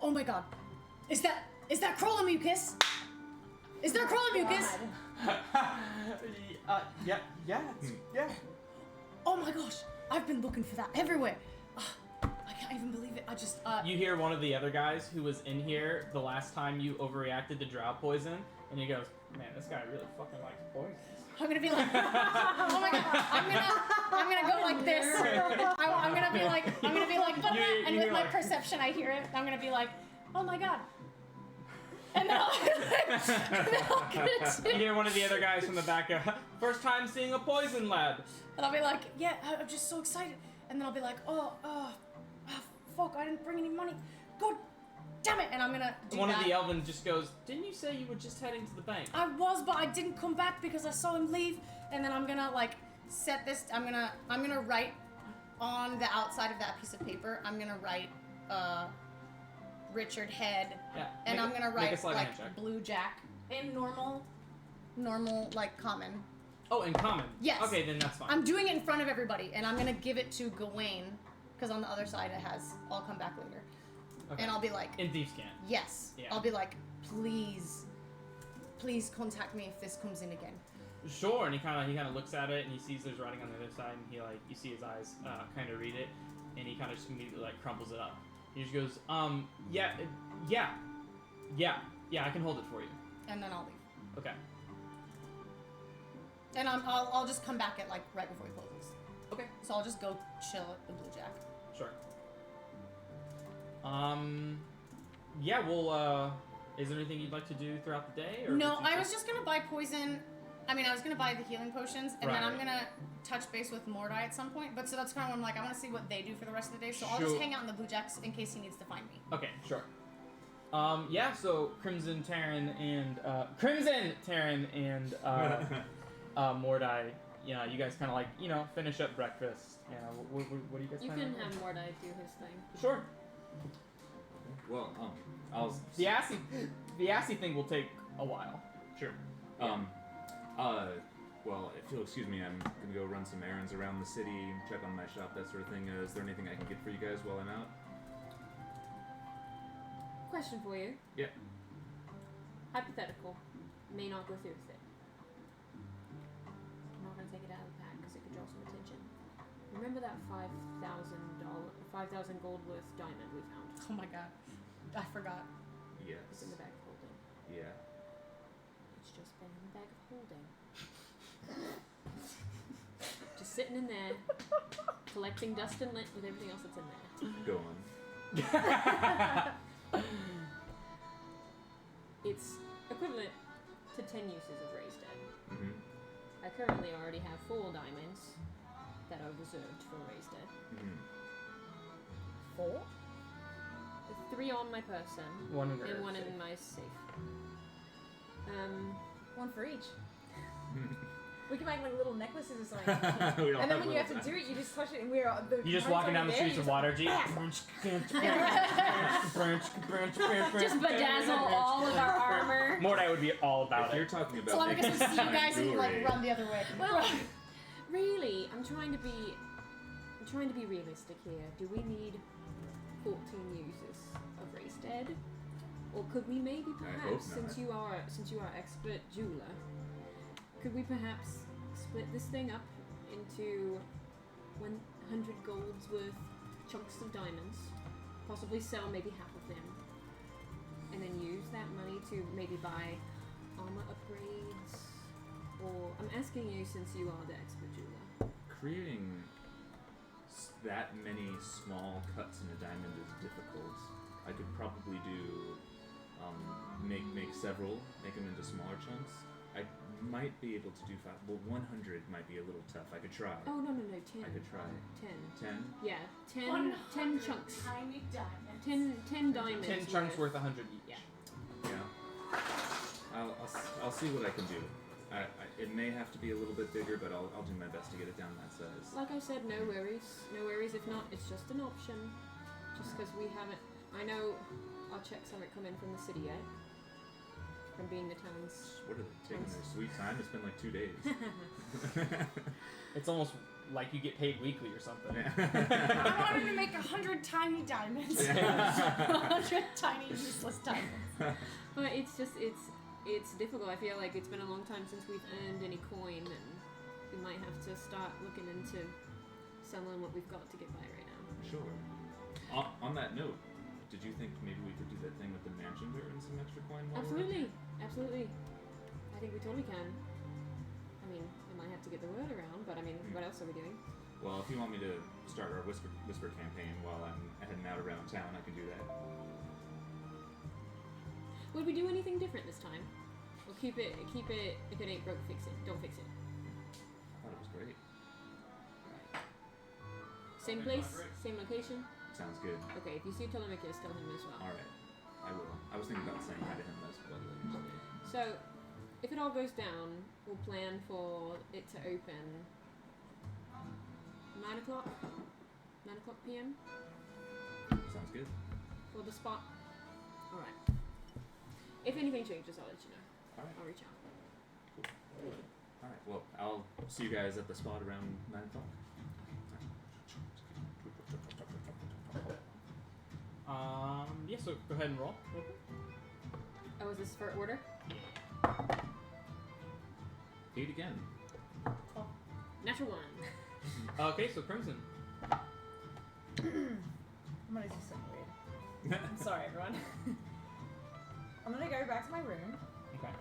Oh my god! Is that crawler mucus? Is there crawler mucus? Yeah. Oh my gosh! I've been looking for that everywhere. I can't even believe it. You hear one of the other guys who was in here the last time you overreacted to drow poison, and he goes, "Man, this guy really fucking likes poison." I'm gonna be like, oh my god, I'm gonna go like this. I'm gonna be like, and with my perception, I hear it. I'm gonna be like, oh my god. And then I'll You hear one of the other guys from the back go, "First time seeing a poison lab." And I'll be like, yeah, I'm just so excited. And then I'll be like, fuck, I didn't bring any money. God damn it. And I'm gonna do One that. of the elven just goes, "Didn't you say you were just heading to the bank?" I was, but I didn't come back because I saw him leave. And then I'm gonna like set this. I'm gonna write on the outside of that piece of paper. I'm gonna write Richard Head, Yeah. and I'm gonna make a write sleight of hand like check. Blue Jack in normal like common. Oh, in common. Yes. Okay, then that's fine. I'm doing it in front of everybody, and I'm gonna give it to Gawain because on the other side it has "I'll come back later," Okay. and I'll be like, In Thieves' Cant. yes. Yeah. I'll be like, please contact me if this comes in again. Sure, and he kind of looks at it and he sees there's writing on the other side, and he you see his eyes kind of read it, and he kind of just immediately like crumples it up. He just goes, yeah, I can hold it for you. And then I'll leave. Okay. And I'll just come back at like right before he closes. Okay. So I'll just go chill at the Blue Jack. Sure. Yeah. Well, is there anything you'd like to do throughout the day? Or No, would you I was just gonna buy poison. I mean, I was gonna buy the healing potions, and then Right. I'm gonna touch base with Mordai at some point. But so that's kind of when I'm like, I want to see what they do for the rest of the day. So I'll just Sure. hang out in the Blue Jacks in case he needs to find me. Okay, sure. Yeah, so Crimson Terran and Mordai, yeah, you guys kind of like, finish up breakfast. Yeah, what do you guys You planning can on have doing? Mordai do his thing. Sure. Well, I'll. The assy thing will take a while. Sure. Well, if you'll excuse me, I'm gonna go run some errands around the city, check on my shop, that sort of thing. Is there anything I can get for you guys while I'm out? Question for you. Yeah. Hypothetical. May not go through with it. I'm not gonna take it out of the pack because it could draw some attention. Remember that $5,000 gold worth diamond we found? Oh my god, I forgot. Yes. It's in the bag of holding. Yeah. It's just been in the bag of holding. Just sitting in there, collecting dust and lint with everything else that's in there. Go on. It's equivalent to 10 uses of raised dead. Mm-hmm. I currently already have 4 diamonds that are reserved for raised dead. Mm-hmm. 4? 3 on my person, One in your and 1 safe. in my safe. One for each. We can make like little necklaces or something. We all And then when you little have to do it, you just touch it, and we're the. You just mine's walking down the already streets there, of you Waterdeep. Just bedazzle all of our armor. Mordai would be all If about you're it. talking about So long as I see you guys and you like jewelry, run the other way. Well, really, I'm trying to be realistic here. Do we need 14 uses of raised dead, or could we maybe I hope perhaps, not. since you are expert jeweler, could we perhaps split this thing up into 100 golds worth chunks of diamonds, possibly sell maybe half of them, and then use that money to maybe buy armor upgrades? Or I'm asking you since you are the expert jeweler. creating that many small cuts in a diamond is difficult. I could probably do make several, make them into smaller chunks. I might be able to do 5. Well, 100 might be a little tough. I could try. Oh, no, 10. I could try. 10. 10. Yeah, 10 chunks. Tiny diamonds. 10 diamonds. 10 chunks worth 100 each. Yeah. Yeah. I'll see what I can do. It may have to be a little bit bigger, but I'll do my best to get it down that size. Like I said, no worries. No worries. If not, it's just an option. Just because we haven't. I know our checks haven't come in from the city yet. From being the town's. What are they taking their sweet time? It's been like 2 days. It's almost like you get paid weekly or something. I wanted to make 100 tiny diamonds. 100 tiny useless diamonds. But it's just it's difficult. I feel like it's been a long time since we've earned any coin, and we might have to start looking into selling what we've got to get by right now. Sure. On that note, did you think maybe we could do that thing with the mansion to earn some extra coin? while we're at it? Absolutely. I think we totally can. I mean, we might have to get the word around, but I mean, what else are we doing? Well, if you want me to start our whisper campaign while I'm heading out around town, I can do that. Would we do anything different this time? We'll keep it. If it ain't broke, fix it. Don't fix it. I thought it was great. Same place, same location. Sounds good. Okay, if you see Telemachus, tell him as well. All right, I will. I was thinking about saying hi to him as well. So, if it all goes down, we'll plan for it to open 9 o'clock p.m. Sounds good. for the spot. All right. If anything changes, I'll let you know. All right. I'll reach out. All right. Well, I'll see you guys at the spot around 9 o'clock. Yeah, so go ahead and roll. real quick. Oh, is this for order? 8 again. Natural 1. Okay, so Crimson. I'm gonna do something weird. I'm sorry, everyone. I'm gonna go back to my room. Okay.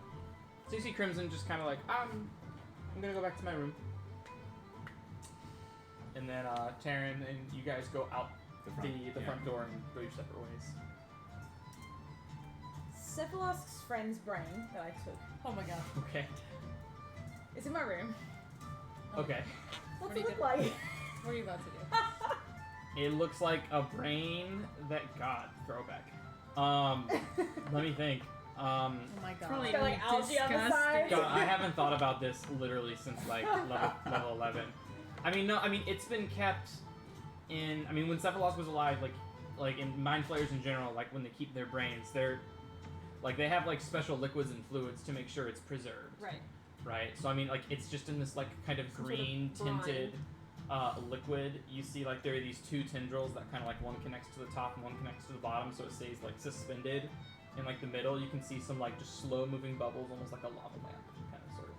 So you see Crimson just kind of like, I'm gonna go back to my room. And then Taryn and you guys go out the front door and go your separate ways. Cephalosk's friend's brain that I took Oh my god. Okay. is in my room. Okay. What's What it are you look like? What are you about to do? It looks like a brain that throwback. Let me think. Oh my god. Probably It's got like algae on the Disgusting. side. God, I haven't thought about this literally since like level 11. I mean, it's been kept in. I mean, when Cephalosk was alive, like in Mind Flayers in general, like when they keep their brains, they have like special liquids and fluids to make sure it's preserved. Right. Right. So I mean, like it's just in this like kind of Some sort of green brine. tinted liquid. You see, like there are these two tendrils that kind of like one connects to the top and one connects to the bottom, so it stays like suspended. In like the middle, you can see some like just slow moving bubbles, almost like a lava lamp kind of sort of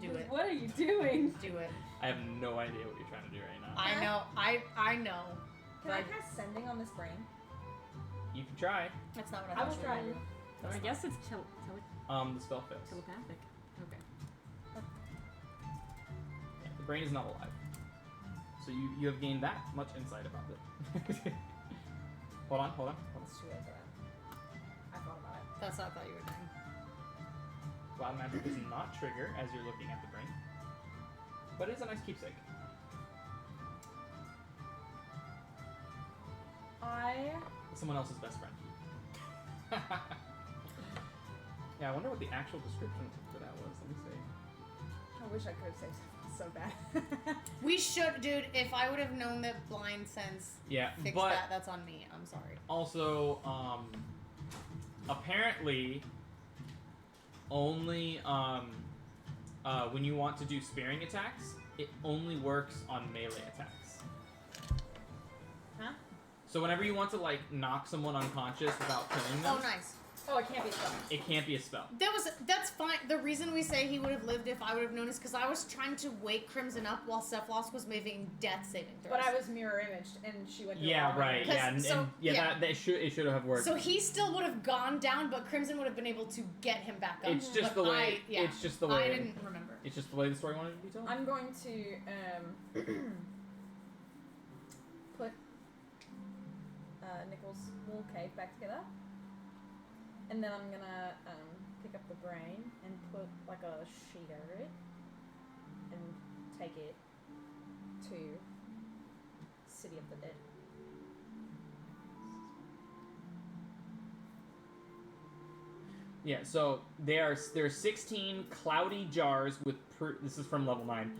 thing. Do it. What are you doing? Do it. I have no idea what you're trying to do right now. I know. I know. Can I cast sending on this brain? You can try. That's not what I I will thought you try. were gonna do. I guess it's The spell fails. telepathic. Okay. Yeah, the brain is not alive. So you have gained that much insight about it. Hold on. It's too late for that. I thought about it. That's what I thought you were doing. Wild magic does not trigger as you're looking at the brain, but it is a nice keepsake. Someone else's best friend. Yeah, I wonder what the actual description for that was. Let me see. I wish I could have saved something so bad. We should, dude. If I would have known that blind sense Yeah, fixed but that, that's on me. I'm sorry. also, apparently, only when you want to do sparing attacks, it only works on melee attacks. Huh? So whenever you want to like knock someone unconscious without killing them, Oh, nice. Oh, it can't be spelled. it can't be a spell. That's fine. The reason we say he would have lived if I would have known is because I was trying to wake Crimson up while Cephalosk was making death saving throws. But I was mirror imaged, and she went. Yeah, right. Yeah, and that it should have worked. So he still would have gone down, but Crimson would have been able to get him back up. It's just But the way. yeah, It's just the way. I didn't remember. It's just the way the story wanted to be told. I'm going to put Nichols' wool cave back together, and then I'm gonna pick up the brain and put like a sheet over it, and take it to City of the Dead. Yeah, so there are 16 cloudy jars with this is from level 9.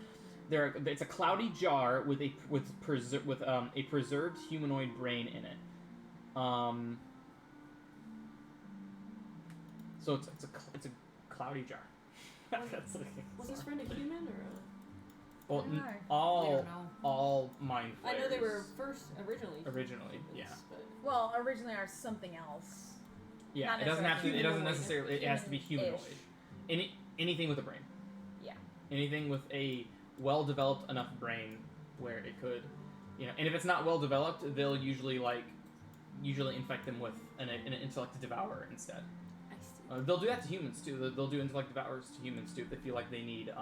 It's a cloudy jar with a preserved humanoid brain in it. So it's a cloudy jar. That's Was his friend a human or well, I don't know. all We don't know. all mind I know they flayers were originally. originally. Yeah. humans, but Well, originally I was something else. Yeah, Not it doesn't have to. It doesn't humanoid. necessarily. It has to be humanoid. Human-ish. Anything with a brain. Yeah. Anything with a well-developed enough brain where it could, and if it's not well developed, they'll usually infect them with an intellect devourer instead. I see. They'll do that to humans too. They'll do intellect devourers to humans too if they feel like they need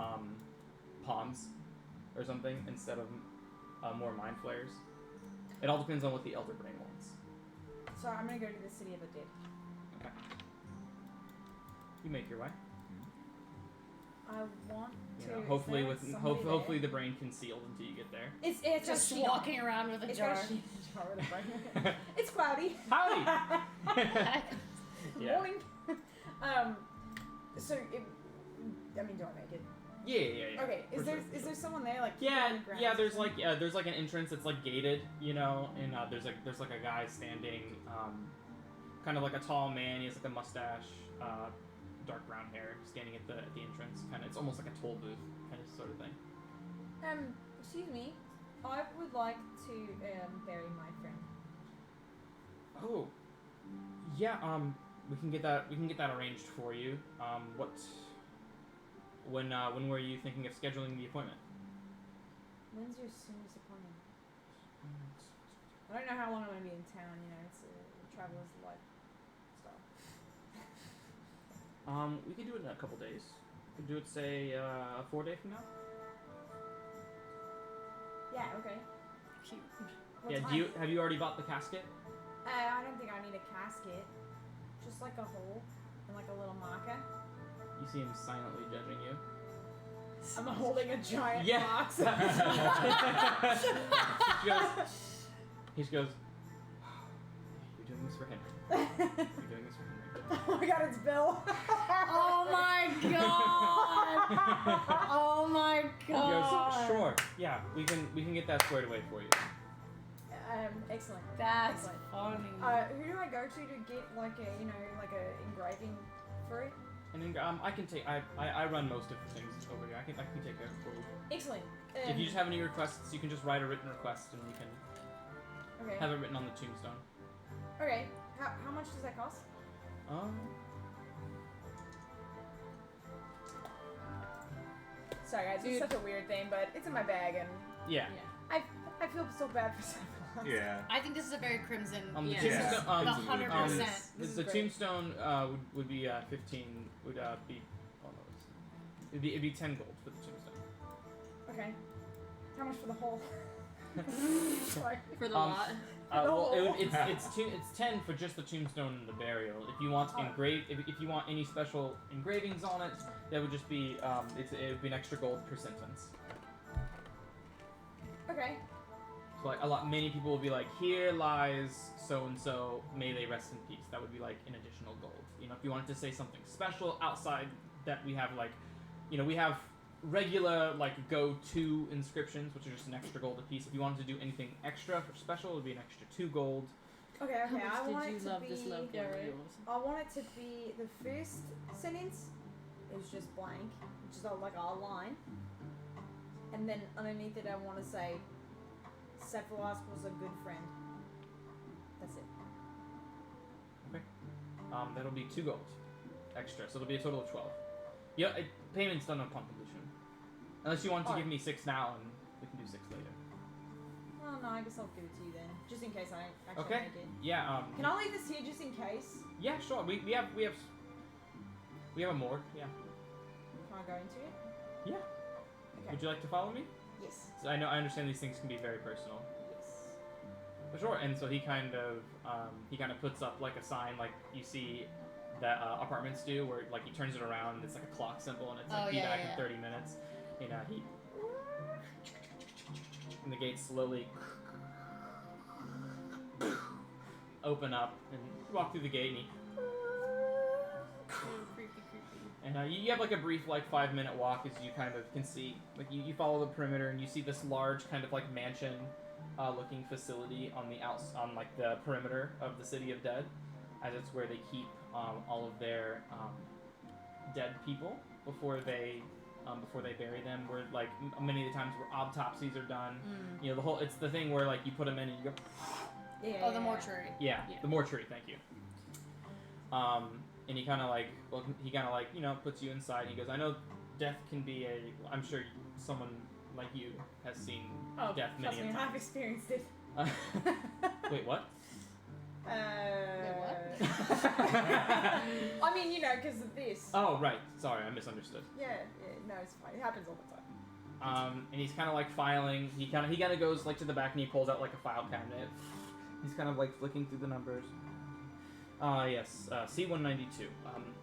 pawns or something instead of more mind flayers. It all depends on what the Elder Brain wants. So I'm gonna go to the City of the Dead. Okay. You make your way. I want to. Hopefully hopefully there? the brain concealed until you get there. It's Just a sheet walking around with a It's jar. got a sheet jar with a brain. It's cloudy. Howdy! Yeah. Morning. So do I make it? Yeah. Okay. For Is there someone there like? Yeah, on the ground? yeah. There's like an entrance that's like gated, and there's like a guy standing, kind of like a tall man. He has like a mustache, dark brown hair, standing at the entrance. It's almost like a toll booth kind of sort of thing. Excuse me. I would like to bury my friend. Oh, yeah. We can get that arranged for you. When were you thinking of scheduling the appointment? When's your soonest appointment? I don't know how long I'm gonna be in town. It's a traveler's lifestyle. We could do it in a couple days. We could do it, say, 4 days from now. Yeah. Okay. Cute. What Yeah. time? Have you already bought the casket? I don't think I need a casket. Just like a hole and like a little marker. You see him silently judging you. I'm holding a giant Yeah. box. He just goes, "You're doing this for Henry. You're doing this for Henry." Oh my god, it's Bill. Oh my god! Oh my He god! goes, "Sure, yeah, we can get that squared away for you." Excellent. That's Excellent. funny. Who do I go to get like a engraving for it? And then I can take I run most of the things over here. I can take care of it for you. Excellent. If you just have any requests, you can just write a written request and we can Okay. have it written on the tombstone. Okay. How much does that cost? Sorry guys, Dude. it's such a weird thing, but it's in my bag and Yeah. I feel so bad for Sephiroth. Yeah. I think this is a very Crimson. The Yeah. tombstone. The 100%. This is The great. tombstone would be 15. Would be. Oh no, it'd be 10 gold for the tombstone. Okay. How much for the whole? Sorry. For the Um, lot. It's 10 for just the tombstone and the burial. If you want if you want any special engravings on it, that would just be it would be an extra gold per sentence. Okay. So many people will be like, here lies so and so, may they rest in peace. That would be like an additional gold. If you wanted to say something special outside that, we have we have regular go-to inscriptions, which are just an extra gold a piece. If you wanted to do anything extra for special, it would be an extra 2 gold. Okay. How Okay. much I want did you it to love be. this loved one of yours? I want it to be the first sentence is just blank, which is a line, and then underneath it I want to say, Sephiroth was a good friend. That's it. That'll be 2 gold extra, so it'll be a total of 12. Yeah, payment's done upon completion. Unless you want to give me 6 now, and we can do 6 later. Well, no, I guess I'll give it to you then, just in case I actually Okay. make it. Yeah. Can I leave this here just in case? Yeah, sure. We have a morgue. Yeah. Can I go into it? Yeah. Okay. Would you like to follow me? Yes. So I understand these things can be very personal. Yes. For sure. And so he kind of puts up like a sign, like you see that apartments do, where he turns it around and it's like a clock symbol, and it's like be back in 30 minutes. And the gates slowly open up and you walk through the gate, and Creepy. And you have a brief 5-minute walk as you kind of can see, you follow the perimeter and you see this large kind of mansion looking facility on the the perimeter of the City of Dead, as it's where they keep all of their dead people before they bury them. Where many of the times where autopsies are done, it's the thing where you put them in and you go. Yeah. Oh, the mortuary. Yeah, Yeah. the mortuary. Thank you. And he kind of puts you inside. And he goes, I know death can be I'm sure someone like you, has seen Oh, death trust many me, a I've times. experienced it. Wait, what? I mean, you know, because of this. Oh, right. Sorry, I misunderstood. Yeah, no, it's fine. It happens all the time. And he's kind of like filing. He kind of goes like to the back and he pulls out like a file cabinet. He's kind of like flicking through the numbers. Yes, C192.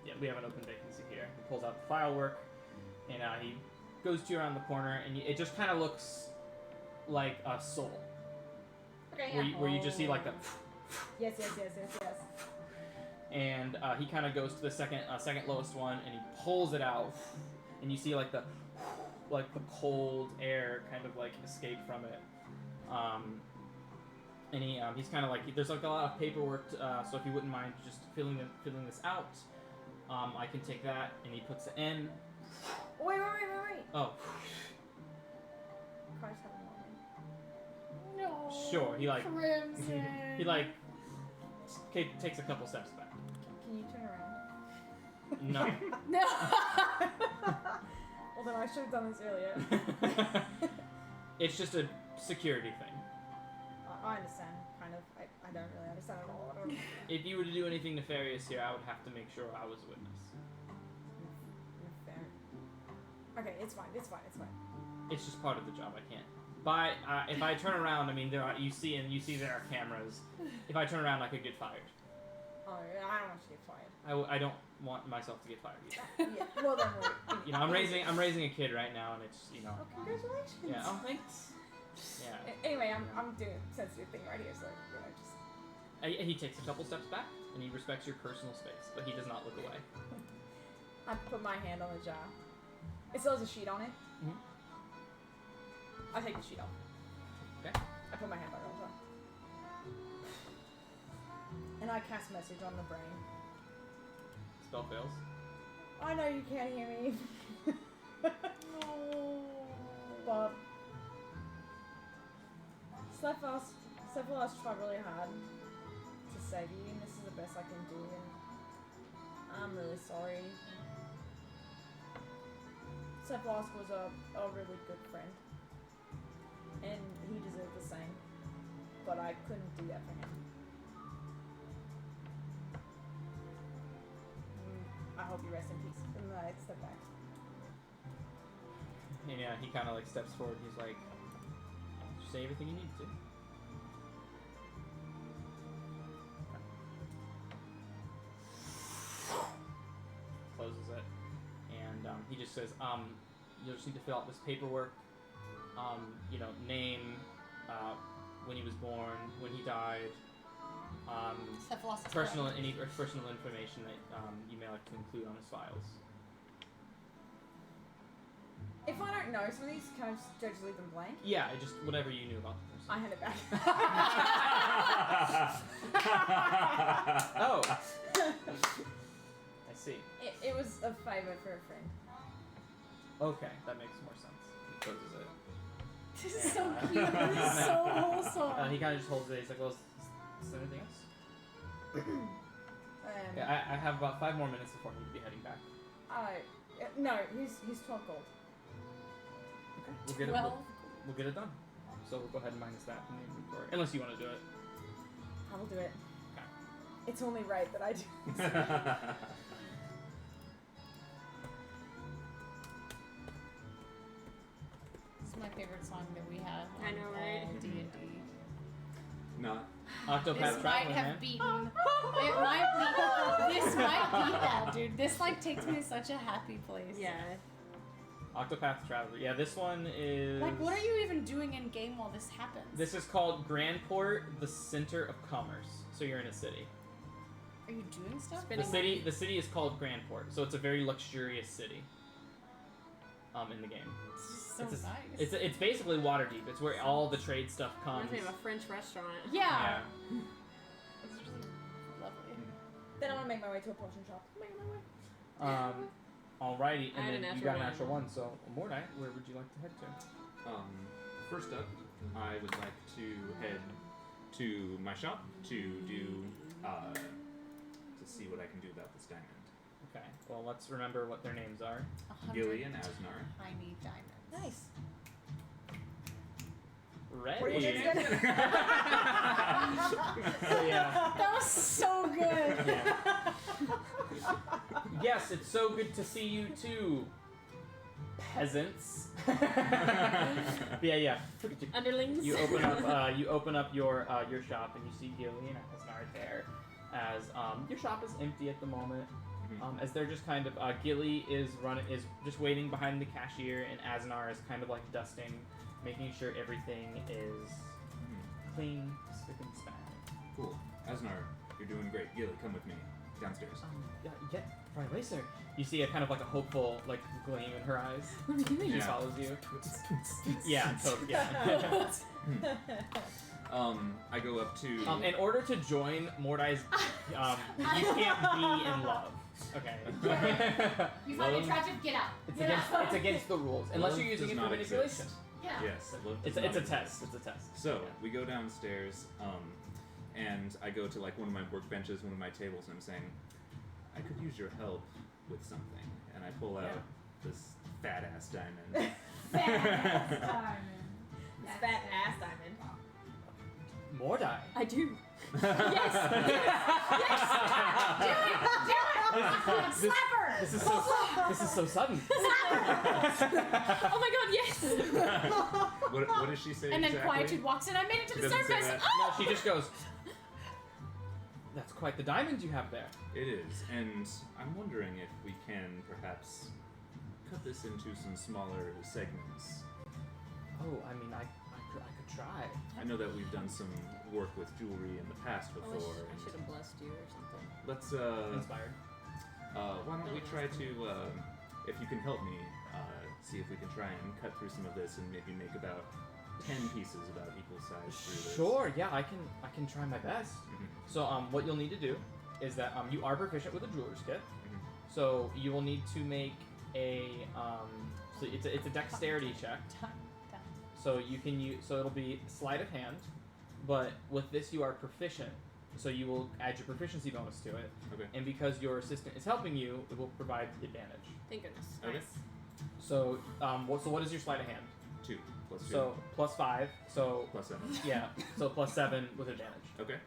Yeah, we have an open vacancy here. He pulls out the file work, and he goes to you around the corner, and it just kind of looks like a soul. Okay, Where you just see like the. Yes. And he kind of goes to the second lowest one, and he pulls it out, and you see like the cold air kind of like escape from it. And he's kind of like, there's like a lot of paperwork, so if you wouldn't mind just filling this out, I can take that. And he puts the N. Wait. Oh, Can I just have a moment? No. sure. He like Crimson. he like takes a couple steps back. Can you turn around? No. No. Well, then I should have done this earlier. It's just a security thing. I understand, kind of. I don't really understand at all. I don't. If you were to do anything nefarious here, I would have to make sure I was a witness. Fair. Okay, it's fine. It's just part of the job. I can't. If I turn around, I mean, you see there are cameras. If I turn around, I could get fired. Oh, I don't want you to get fired. I don't want myself to get fired either. Yeah. Well, then we'll. You know, I'm raising a kid right now, and it's, you know. Oh, congratulations. Yeah. Oh, thanks. Yeah. Anyway, I'm doing a sensitive thing right here, so you know, just. He takes a couple steps back, and he respects your personal space, but he does not look away. I put my hand on the jar. It still has a sheet on it. Mhm. I take the sheet off. Okay. I put my hand back on the jar. And I cast message on the brain. Spell fails. I know you can't hear me. But Cephalus tried really hard to save you, and this is the best I can do, and I'm really sorry. Cephalus was a really good friend, and he deserved the same, but I couldn't do that for him. I hope you rest in peace. And I step back. And yeah, he kind of like steps forward. He's like, "Did you say everything you needed to?" Closes it, and he just says, "You'll just need to fill out this paperwork. You know, name, when he was born, when he died, Cephalus is personal correct. any personal information that you may like to include on his files." If I don't know some of these, can I just leave them blank? Yeah, just whatever you knew about the person. I hand it back. Oh. I see. It was a favor for a friend. Okay, that makes more sense. He closes it. This is so cute. This is so wholesome. He kind of just holds it. He's like, "Well, is there anything else?" Yeah, I have about 5 more minutes before I need to be heading back. No, he's 12 gold. Okay. We'll get it. We'll get it done. So we'll go ahead and minus that from the inventory, unless you want to do it. I will do it. Okay. It's only right that I do. This is my favorite song that we have. I know, right? on D&D. Not. Octopath This might Traveler, have man. beaten. It might be. This might beat that, dude. This like takes me to such a happy place. Yeah. Octopath Traveler. Yeah, this one is. Like, what are you even doing in game while this happens? This is called Grandport, the center of commerce. So you're in a city. Are you doing stuff? Spinning The city is called Grandport, so it's a very luxurious city. In the game. It's just so It's a- nice. It's basically Waterdeep. It's where all the trade stuff comes. Reminds me of a French restaurant. Yeah. It's really lovely. Then I want to make my way to a potion shop. I'm making my way. Alrighty, I had and a then you natural got an one. natural one. So Mordai, where would you like to head to? First up, I would like to head to my shop to do to see what I can do about this diamond. Okay. Well, let's remember what their names are. 100 Gilly and Asnar. tiny diamonds. Nice. ready. What are you doing? So yeah. That was so good. Yeah. Yes, it's so good to see you too, peasants. Yeah. Underlings. You open up your shop and you see Gilly and Asnar there, as your shop is empty at the moment. As they're just kind of Gilly is just waiting behind the cashier, and Asnar is kind of like dusting, making sure everything is clean, spick and span. Cool. Asnar, you're doing great. Gilly, come with me downstairs. Yeah, right away, sir. You see a kind of like a hopeful like gleam in her eyes. What are you doing? She Yeah. follows you. Yeah, totally. Yeah. I go up to. In order to join Mordai's, you can't be in love. Okay. You find me attractive? Get out. It's against the rules unless Love you're using does it for not manipulation. exist. Yeah. Yes, love does It's a not test. exist. It's a test. So Yeah. we go downstairs, and I go to like one of my workbenches, one of my tables, and I'm saying, I could use your help with something, and I pull out this fat ass diamond. Fat ass diamond. Mordai. I do. Yes. Slap her! This is so sudden. Oh my god, yes! What does she say And then exactly? Quietude walks in. I made it to She the doesn't say surface. that. Oh! No, she just goes. That's quite the diamond you have there. It is, and I'm wondering if we can perhaps cut this into some smaller segments. Oh, I mean, I could try. I know that we've done some work with jewelry in the past Oh, before. I and should have blessed you or something. let's Inspired. why don't we try to if you can help me see if we can try and cut through some of this and maybe make about 10 pieces about equal size through this. Sure. Yeah, I can try my best. Mhm. So what you'll need to do is that you are proficient with a jeweler's kit. Mhm. So you will need to make a so it's a dexterity check. So you can use it'll be sleight of hand, but with this you are proficient. So you will add your proficiency bonus to it, Okay. and because your assistant is helping you, it will provide advantage. Thank goodness. Okay. Nice. So what is your sleight of hand? 2 plus 2 So +5. So plus 7. yeah. So +7 with advantage. Okay.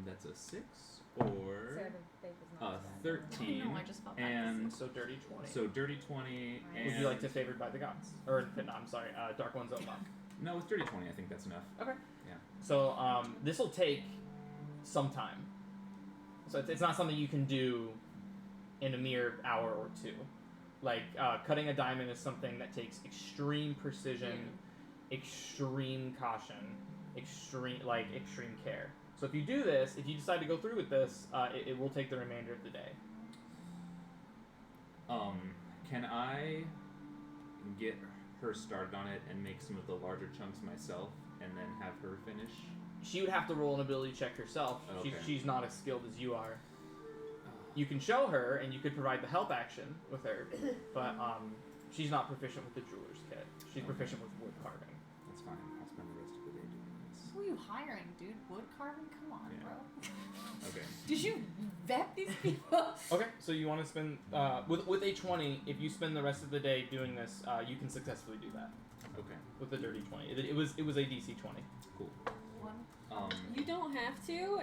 That's a 6 or Sarah, the bake is not as bad. 13. No, I just felt bad. and So dirty 20. so dirty 20 and would you like to favored by the gods? Or no, I'm sorry, Dark One's own luck. No, with dirty 20 I think that's enough. Okay. Yeah. So this will take some time. So it's not something you can do in a mere hour or two. Like cutting a diamond is something that takes extreme precision, extreme caution, extreme care. So if you do this, if you decide to go through with this, it will take the remainder of the day. Can I get her started on it and make some of the larger chunks myself and then have her finish? She would have to roll an ability check herself. Okay. She's not as skilled as you are. You can show her, and you could provide the help action with her, but she's not proficient with the jeweler's kit. She's proficient with wood carving. That's fine. I'll spend the rest of the day doing this. Who are you hiring, dude? Wood carving? Come on, Yeah. bro. Okay. Did you vet these people? Okay, so you want to spend with a 20. If you spend the rest of the day doing this, you can successfully do that Okay. with the dirty 20. It was a DC 20. Cool. One. You don't have to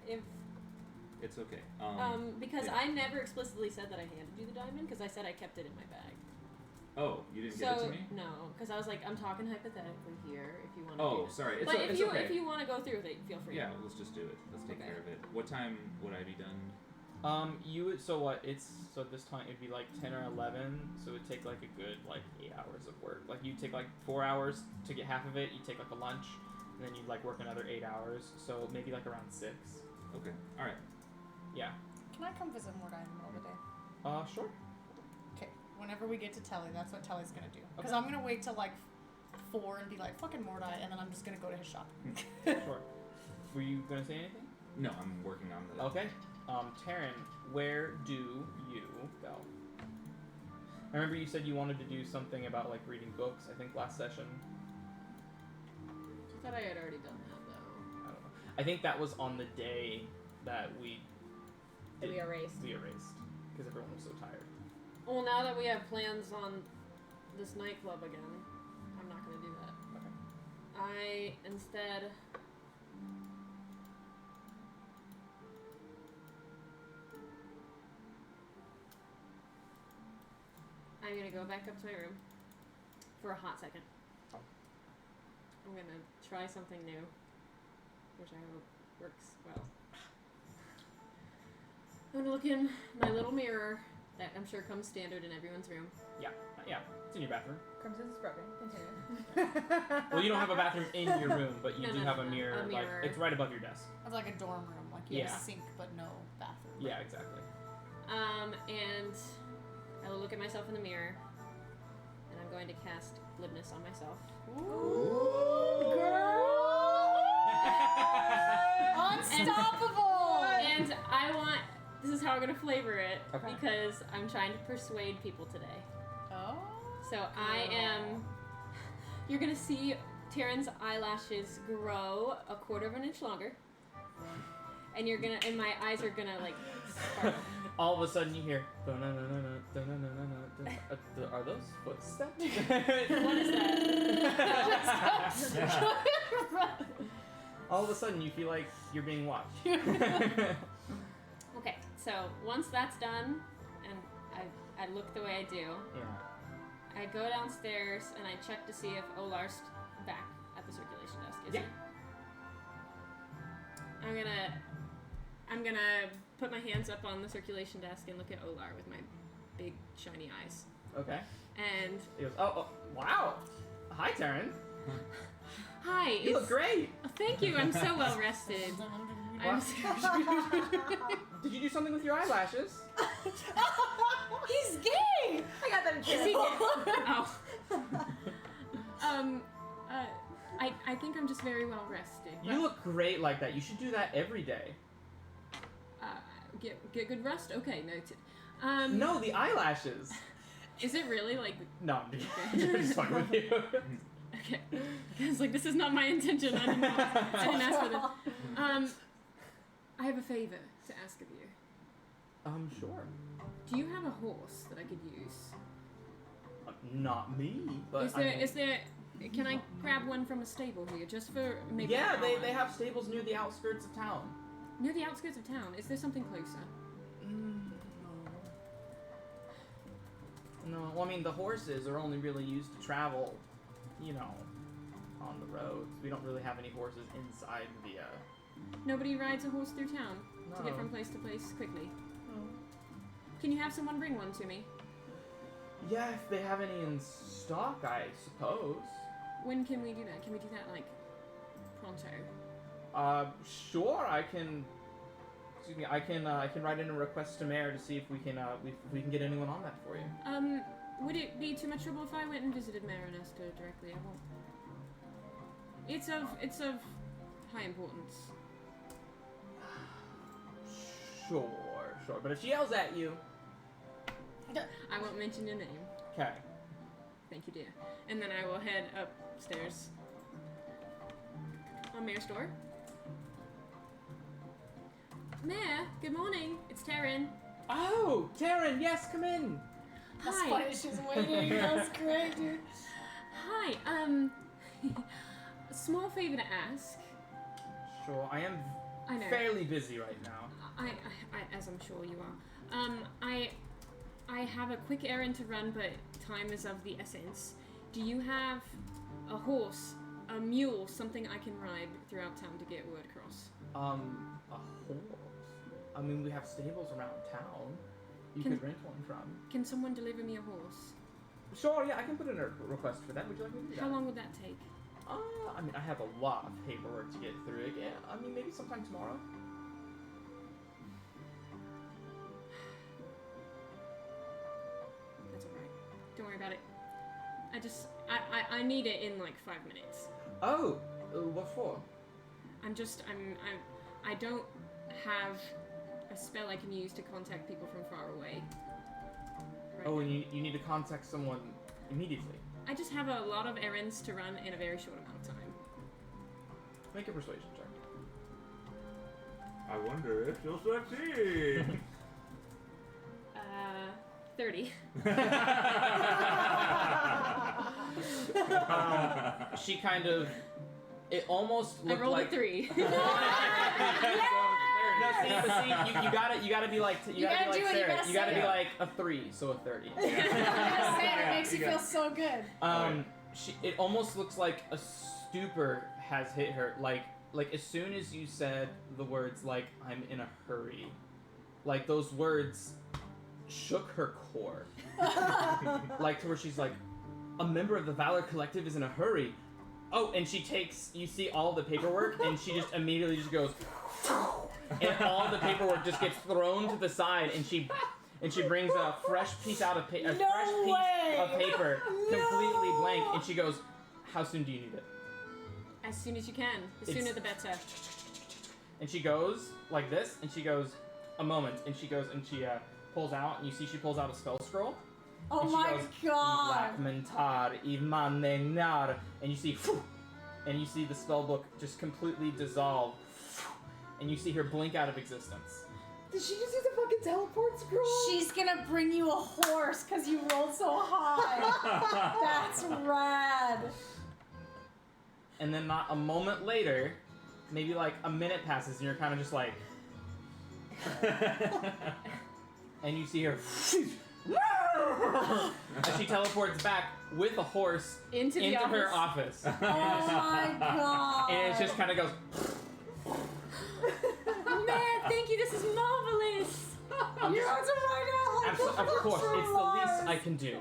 if It's okay. because yeah. I never explicitly said that I handed you the diamond because I said I kept it in my bag. Oh, you didn't give it So to me? no, because I was like, I'm talking hypothetically here. If you want to. Oh, sorry. It's, But it's if you okay. if you want to go through with it, feel free. Yeah, let's just do it. Let's take Okay. care of it. What time would I be done? You would at this time it'd be like 10 or 11, so it would take like a good 8 hours of work. Like you take 4 hours to get half of it. You take a lunch, and then you'd work another 8 hours. So maybe around 6. Okay. All right. Yeah. Can I come visit Mordai in the middle of the day? Sure. Okay. Whenever we get to Telly, that's what Telly's gonna do. Because Okay. I'm gonna wait till 4 and be like, fucking Mordai, and then I'm just gonna go to his shop. Sure. Were you gonna say anything? No, I'm working on the. Okay. Taryn, where do you go? I remember you said you wanted to do something about reading books. I think last session. I thought I had already done that though. I don't know. I think that was on the day that we erased. We erased because everyone was so tired. Well, now that we have plans on this nightclub again, I'm not gonna do that. I instead. I'm gonna go back up to my room for a hot second. I'm gonna try something new, which I hope works well. I'm gonna look in my little mirror that I'm sure comes standard in everyone's room. Yeah, it's in your bathroom. Comes in, it's broken. Continue. Well, you don't have a bathroom in your room, but you No, do no, have no, a mirror. a mirror. Like, it's right above your desk. It's like a dorm room. Like you have Yeah. a sink but no bathroom. Yeah, exactly. And I will look at myself in the mirror, and I'm going to cast glibness on myself. Ooh, girl! Unstoppable! And I want. This is how I'm gonna flavor it Okay. because I'm trying to persuade people today. Oh. So I am. You're gonna see Taryn's eyelashes grow a quarter of an inch longer, and you're gonna. And my eyes are gonna like sparkle. All of a sudden, you hear. Are those footsteps? What is that? All of a sudden, you feel like you're being watched. Okay, so once that's done, and I look the way I do, Yeah. I go downstairs and I check to see if Olar's back at the circulation desk. Is Yeah. he? I'm gonna put my hands up on the circulation desk and look at Olar with my big shiny eyes. Okay. And He goes, oh, wow. Hi, Taryn. hi, You look great. Oh, thank you. I'm so well rested. Did you do something with your eyelashes? He's gay! I got them Is he too. Oh. I think I'm just very well rested. You look great like that. You should do that every day. Get good rest. Okay, noted. No, the eyelashes. Is it really like? No, I'm just fucking with you. Okay, I was like, this is not my intention. I didn't ask for this. I have a favor to ask of you. Sure. Do you have a horse that I could use? Not me, but Is there? Can I grab one from a stable here, just for maybe? Yeah, an hour? they have stables near the outskirts of town. Near the outskirts of town. Is there something closer? No, well, I mean, the horses are only really used to travel, on the roads. We don't really have any horses inside the, Nobody rides a horse through town to get No. from place to place quickly. Can you have someone bring one to me? Yeah, if they have any in stock, I suppose. When can we do that? Can we do that like pronto? Sure, I can write in a request to Mayor to see if we can get anyone on that for you. Would it be too much trouble if I went and visited Mayor Ernesto directly? I won't. It's of high importance. Sure, but if she yells at you... I won't mention your name. Okay. Thank you, dear. And then I will head upstairs. On Mayor's door. Mayor, good morning. It's Taryn. Oh, Taryn, yes, come in. That's Hi. funny, she's waiting. That's great, dude. Hi, a small favor to ask. Sure, I am I know. fairly busy right now. I, as I'm sure you are. I have a quick errand to run, but time is of the essence. Do you have a horse, a mule, something I can ride throughout town to get word across? A horse? I mean, we have stables around town. You Can- could rent one from. Can someone deliver me a horse? Sure, yeah, I can put in a request for that. Would you like me to do that? How long would that take? I mean, I have a lot of paperwork to get through again. I mean, maybe sometime tomorrow. That's alright. Don't worry about it. I need it in like 5 minutes. Oh, what for? I don't have a spell I can use to contact people from far away. Right Oh, now. and you need to contact someone immediately. I just have a lot of errands to run in a very short amount of time. Make a persuasion check. I wonder if you'll succeed. 30. She kind of It almost I looked rolled like a 3. No, see, but see, you gotta be like You gotta do it, you Sarah. gotta You gotta say be it. like a 3, so a 30. It makes you feel so good. It almost looks like a stupor has hit her. Like as soon as you said the words like "I'm in a hurry," like those words shook her core. Like to where she's like, "A member of the Valor Collective is in a hurry." Oh, and she takes. You see all the paperwork, and she just immediately just goes. And all the paperwork just gets thrown to the side, and she brings a fresh piece out of paper, completely blank, and she goes, "How soon do you need it?" As soon as you can. The sooner the better. And she goes like this, and she goes, "A moment," and she goes and she pulls out, and you see she pulls out a spell scroll. Oh and she my goes, god! "Mentar, Imanenar," and you see the spell book just completely dissolve. And you see her blink out of existence. Did she just use a fucking teleport scroll? She's gonna bring you a horse because you rolled so high. That's rad. And then not a moment later, maybe like a minute passes and you're kind of just like... and you see her... and she teleports back with a horse Into her office. Oh my god. And it just kind of goes... Man, thank you. This is marvelous. You have to find out like Of course, it's the least I can do.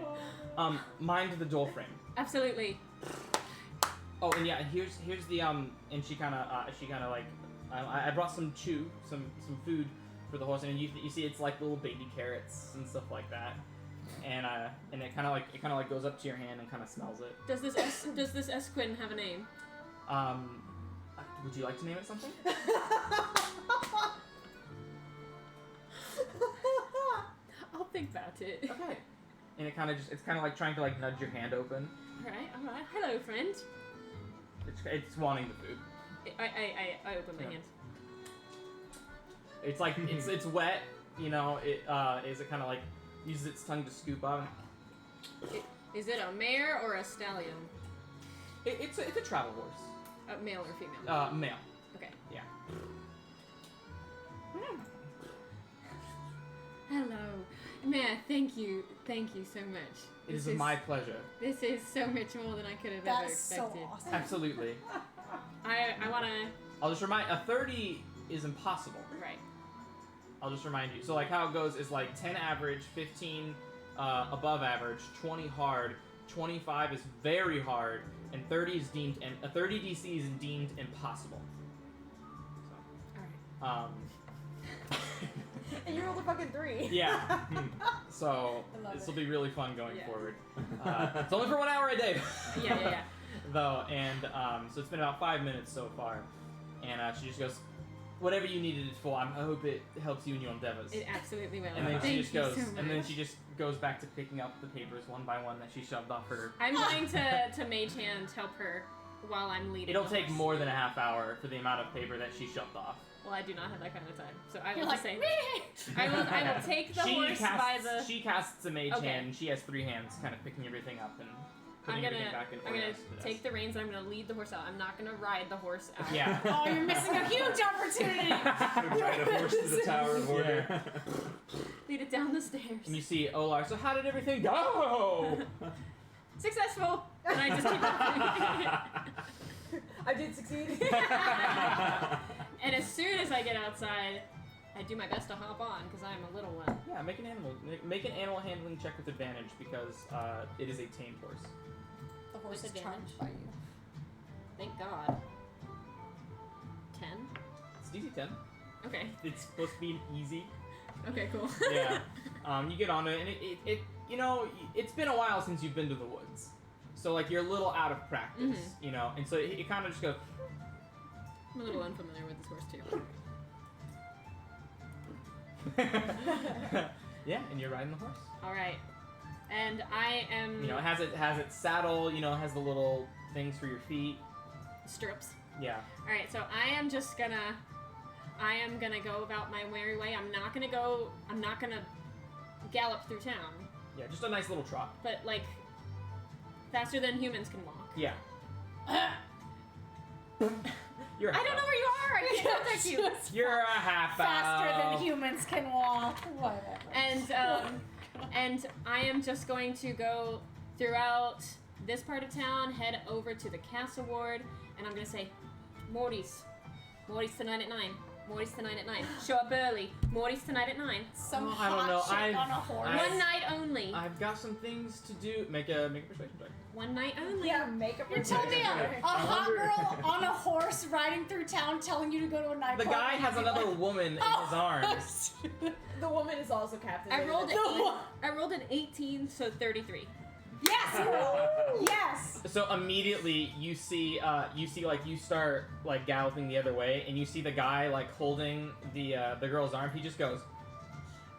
Mind the door frame. Absolutely. Oh, and yeah, here's the and she kind of like I brought some food for the horse, and you see it's like little baby carrots and stuff like that, and it kind of like goes up to your hand and kind of smells it. Does this Esquin have a name? Would you like to name it something? I'll think about it. Okay. And it's kind of like trying to like nudge your hand open. All right. Hello, friend. It's wanting the food. I open my hand. It's like it's wet, you know. It kind of like uses its tongue to scoop up. Is it a mare or a stallion? It's a travel horse. Male or female? Male. Okay. Yeah. Hello. Man, thank you so much. It is my pleasure. This is so much more than I could have ever That's so expected. awesome. Absolutely. I wanna... I'll just remind, a 30 is impossible. Right. I'll just remind you. So like how it goes is like 10 average, 15 above average, 20 hard, 25 is very hard, and 30 is deemed, and a 30 DC is deemed impossible. So, Alright. And you rolled a fucking 3. Yeah. So I love this it. will be really fun going Yeah. forward. It's only for 1 hour a day. Yeah. Though, and so it's been about 5 minutes so far, and she just goes, "Whatever you needed it for, I hope it helps you in your endeavors." It absolutely will. And then Thank she just you goes, so much. and then she just goes back to picking up the papers one by one that she shoved off her. I'm going to Mage Hand help her while I'm leading. It'll the take horse. more than a half hour for the amount of paper that she shoved off. Well, I do not have that kind of time, so I You're will just like, say I will take the horse by the. She casts a mage Okay. hand, and she has 3 hands, kind of picking everything up and putting everything back in I'm order. gonna take the reins and I'm gonna lead the horse out. I'm not gonna ride the horse out. Yeah. Oh, you're missing a huge opportunity. Ride a horse to the Tower of Order. Lead it down the stairs. And you see Olar. So how did everything go? Successful. And I just keep going. I did succeed. And as soon as I get outside, I do my best to hop on because I'm a little one. Yeah, make an animal handling check with advantage because it is a tamed horse. The horse is Disadvantage. charmed by you. Thank God. 10. It's DC 10. Okay. It's supposed to be easy. Okay. Cool. Yeah. You get on it, and it you know, it's been a while since you've been to the woods, so like you're a little out of practice, you know, and so it kind of just goes. I'm a little unfamiliar with this horse too. Yeah, and you're riding the horse. All right. And I am. You know, it has its saddle. You know, it has the little things for your feet. Stirrups. Yeah. All right. So I am gonna go about my merry way. I'm not gonna gallop through town, Yeah, just a nice little trot. but like faster than humans can walk. Yeah. You're a I don't know where you are. I can't contact you. You're a half Faster elf. than humans can walk. Whatever. And I am just going to go throughout this part of town, head over to the castle ward, and I'm gonna say, Morty's tonight at 9. Morty's tonight at 9. Show up early. Morty's tonight at 9. Some Oh, I don't know. hot chick on a horse. One night only. I've got some things to do. Make a persuasion check. One night only. Yeah, makeup. You're telling me a hot wonder- girl on a horse riding through town telling you to go to a night The club? guy has another woman in his arms. The woman is also captivated. I rolled an 18, so 33. Yes! Yes! So immediately you see like you start like galloping the other way, and you see the guy like holding the girl's arm. He just goes,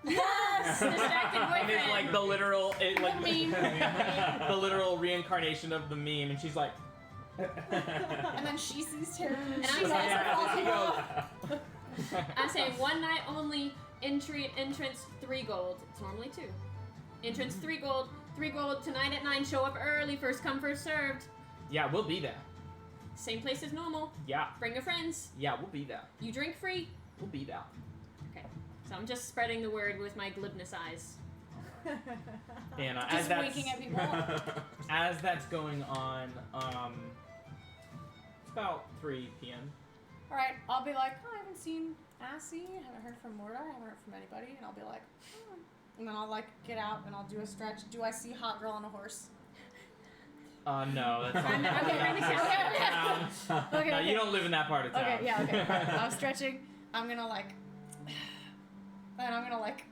Yes! Distracted and boyfriend. it's like the literal the literal reincarnation of the meme, and she's like, And then she sees Terry. And She I'm also yeah, falls she in love. goes. I say one night only. Entrance 3 gold. It's normally 2. Entrance 3 gold. 3 gold tonight at 9. Show up early. First come, first served. Yeah, we'll be there. Same place as normal. Yeah, Bring your friends. yeah, we'll be there. You drink free. We'll be there. Okay. So I'm just spreading the word with my glibness eyes. And as Just that's winking at people. as that's going on, it's about 3 p.m. Alright, I'll be like, oh, I haven't seen Assy, I haven't heard from Mortar, I haven't heard from anybody, and I'll be like, and then I'll like get out and I'll do a stretch. Do I see hot girl on a horse? No, that's not. Okay, No, okay. you don't live in that part of town. Okay, yeah, okay. Alright, I'm stretching. I'm gonna like, and I'm gonna like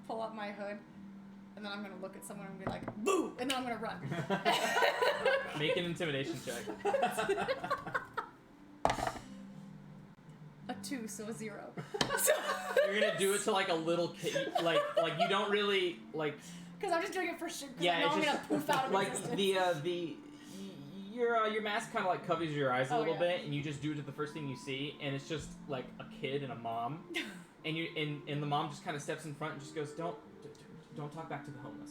pull up my hood, and then I'm gonna look at someone and be like, boo! And then I'm gonna run. Make an intimidation check. A 2, so a 0. You're gonna do it to like a little kid, like you don't really like. Because I'm just doing it for sure. Because Yeah, I know I'm it's gonna just poof out of like existence. your mask kind of like covers your eyes a Oh, little yeah. bit, and you just do it to the first thing you see, and it's just like a kid and a mom, and and the mom just kind of steps in front and just goes, don't talk back to the homeless.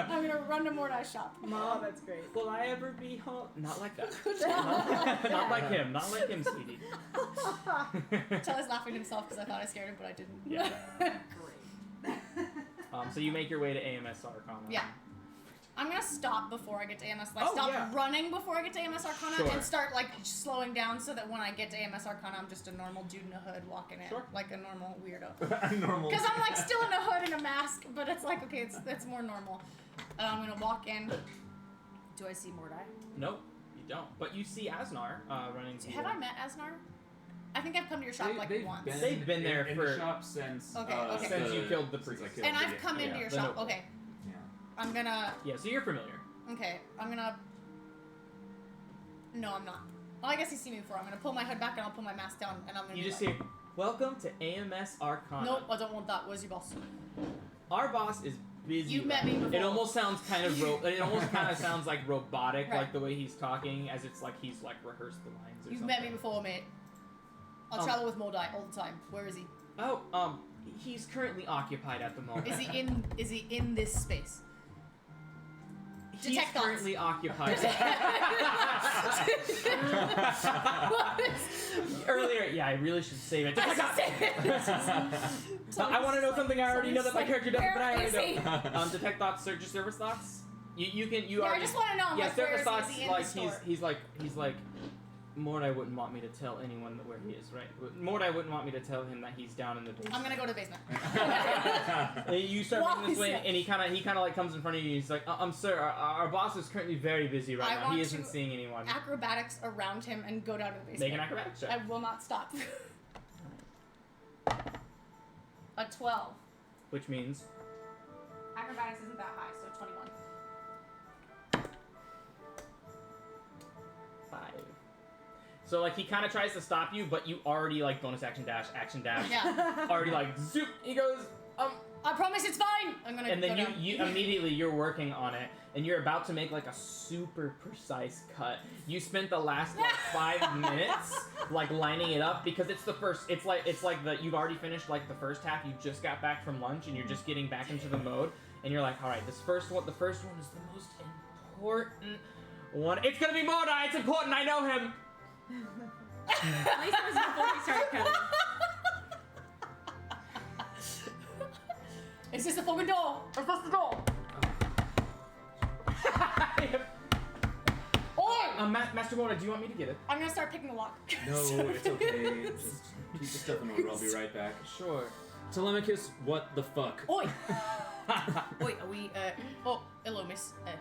I'm gonna run to Mordai's shop. Oh, that's great. Will I ever be home? Not like that. job. Not like him. Not like him, sweetie. Charlie's laughing to himself because I thought I scared him, but I didn't. Yeah. Great. So you make your way to AMS Arcana. Yeah. I'm gonna stop before I get to AMS. Like, Oh, stop yeah. running before I get to AMS Arcana Sure. and start, like, slowing down so that when I get to AMS Arcana, I'm just a normal dude in a hood walking in. Sure. Like a normal weirdo. Normal. Because I'm, like, still in a hood and a mask, but it's like, okay, it's more normal. And I'm gonna walk in. Do I see Mordai? Nope, you don't. But you see Asnar running. to Have you. I met Asnar? I think I've come to your shop, like, once. They've been there in for- the shop since Okay, okay. Since you killed the since I priest. killed And the- I've come into yeah, your the shop. noble. Okay. Yeah. I'm gonna... Yeah, so you're familiar. Okay, I'm gonna... No, I'm not. Well, I guess you see me before. I'm gonna pull my hood back and I'll pull my mask down and I'm gonna You be just like, say, "Welcome to AMS Arcana." nope, I don't want that. Where's your boss? Our boss is busy. You met me before. It almost sounds kind of it almost kind of sounds like robotic, Right. like the way he's talking, as it's like he's like rehearsed the lines or You've something. met me before, mate. I'll travel with Mordai all the time. Where is he? Oh, he's currently occupied at the moment. Is he in this space? He's Detect thoughts. currently occupied. Earlier, yeah, I really should save it. Detect thoughts. I want to know something I already know that my character doesn't, but I Where is already he? know. Detect thoughts, search your service thoughts. You can Yeah, I already. just want to know. I'm Yeah, like, where service is thoughts. he? Is he in Like the store? he's like. Mordai wouldn't want me to tell anyone where he is, right? Mordai wouldn't want me to tell him that he's down in the basement. I'm gonna go to the basement. You start Why making this way, is it? and he kind of like comes in front of you. He's like, sir, our boss is currently very busy right I now. want He isn't to seeing anyone." Acrobatics around him and go down to the basement. Make an acrobatics check. I will not stop. A 12. Which means Acrobatics isn't that high, so 21. 5. So like he kind of tries to stop you, but you already like bonus action dash. Yeah. Already like zoop. He goes I promise it's fine. I'm gonna. and then go down. you immediately you're working on it, and you're about to make like a super precise cut. You spent the last like 5 minutes like lining it up because it's the first. It's like you've already finished like the first half. You just got back from lunch and you're just getting back into the mode, and you're like, all right, the first one is the most important one. It's gonna be Mordai. It's important. I know him. At least it was before we started counting. It's just a fucking door. It's just a door. Oi! Master Mordai, do you want me to get it? I'm gonna start picking the lock. No, it's okay. Just keep the stuff in order. I'll be right back. Sure. Telemachus, what the fuck? Oi! Oi, are we, oh, hello, miss. Are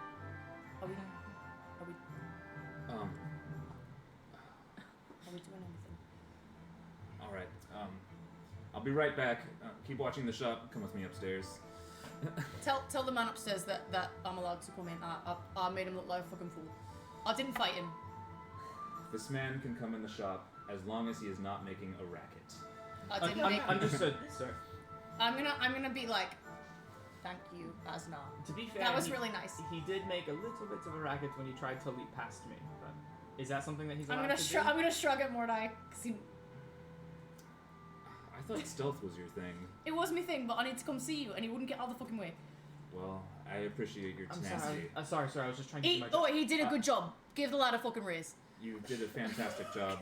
we doing anything? All right. I'll be right back. Keep watching the shop. Come with me upstairs. Tell the man upstairs that I'm allowed to come in. I made him look like a fucking fool. I didn't fight him. This man can come in the shop as long as he is not making a racket. I didn't make him. Understood, sir. I'm gonna be like, thank you, Asnar. To be fair, That was really nice. He did make a little bit of a racket when he tried to leap past me. But is that something that he's allowed to do? I'm gonna shrug at Mordai, cause I thought stealth was your thing. it was me thing, but I need to come see you, and he wouldn't get out of the fucking way. Well, I appreciate your I'm tenacity. sorry. I'm sorry, sir. I was just trying to do my job. He did a good job. Give the lad a fucking raise. You did a fantastic job.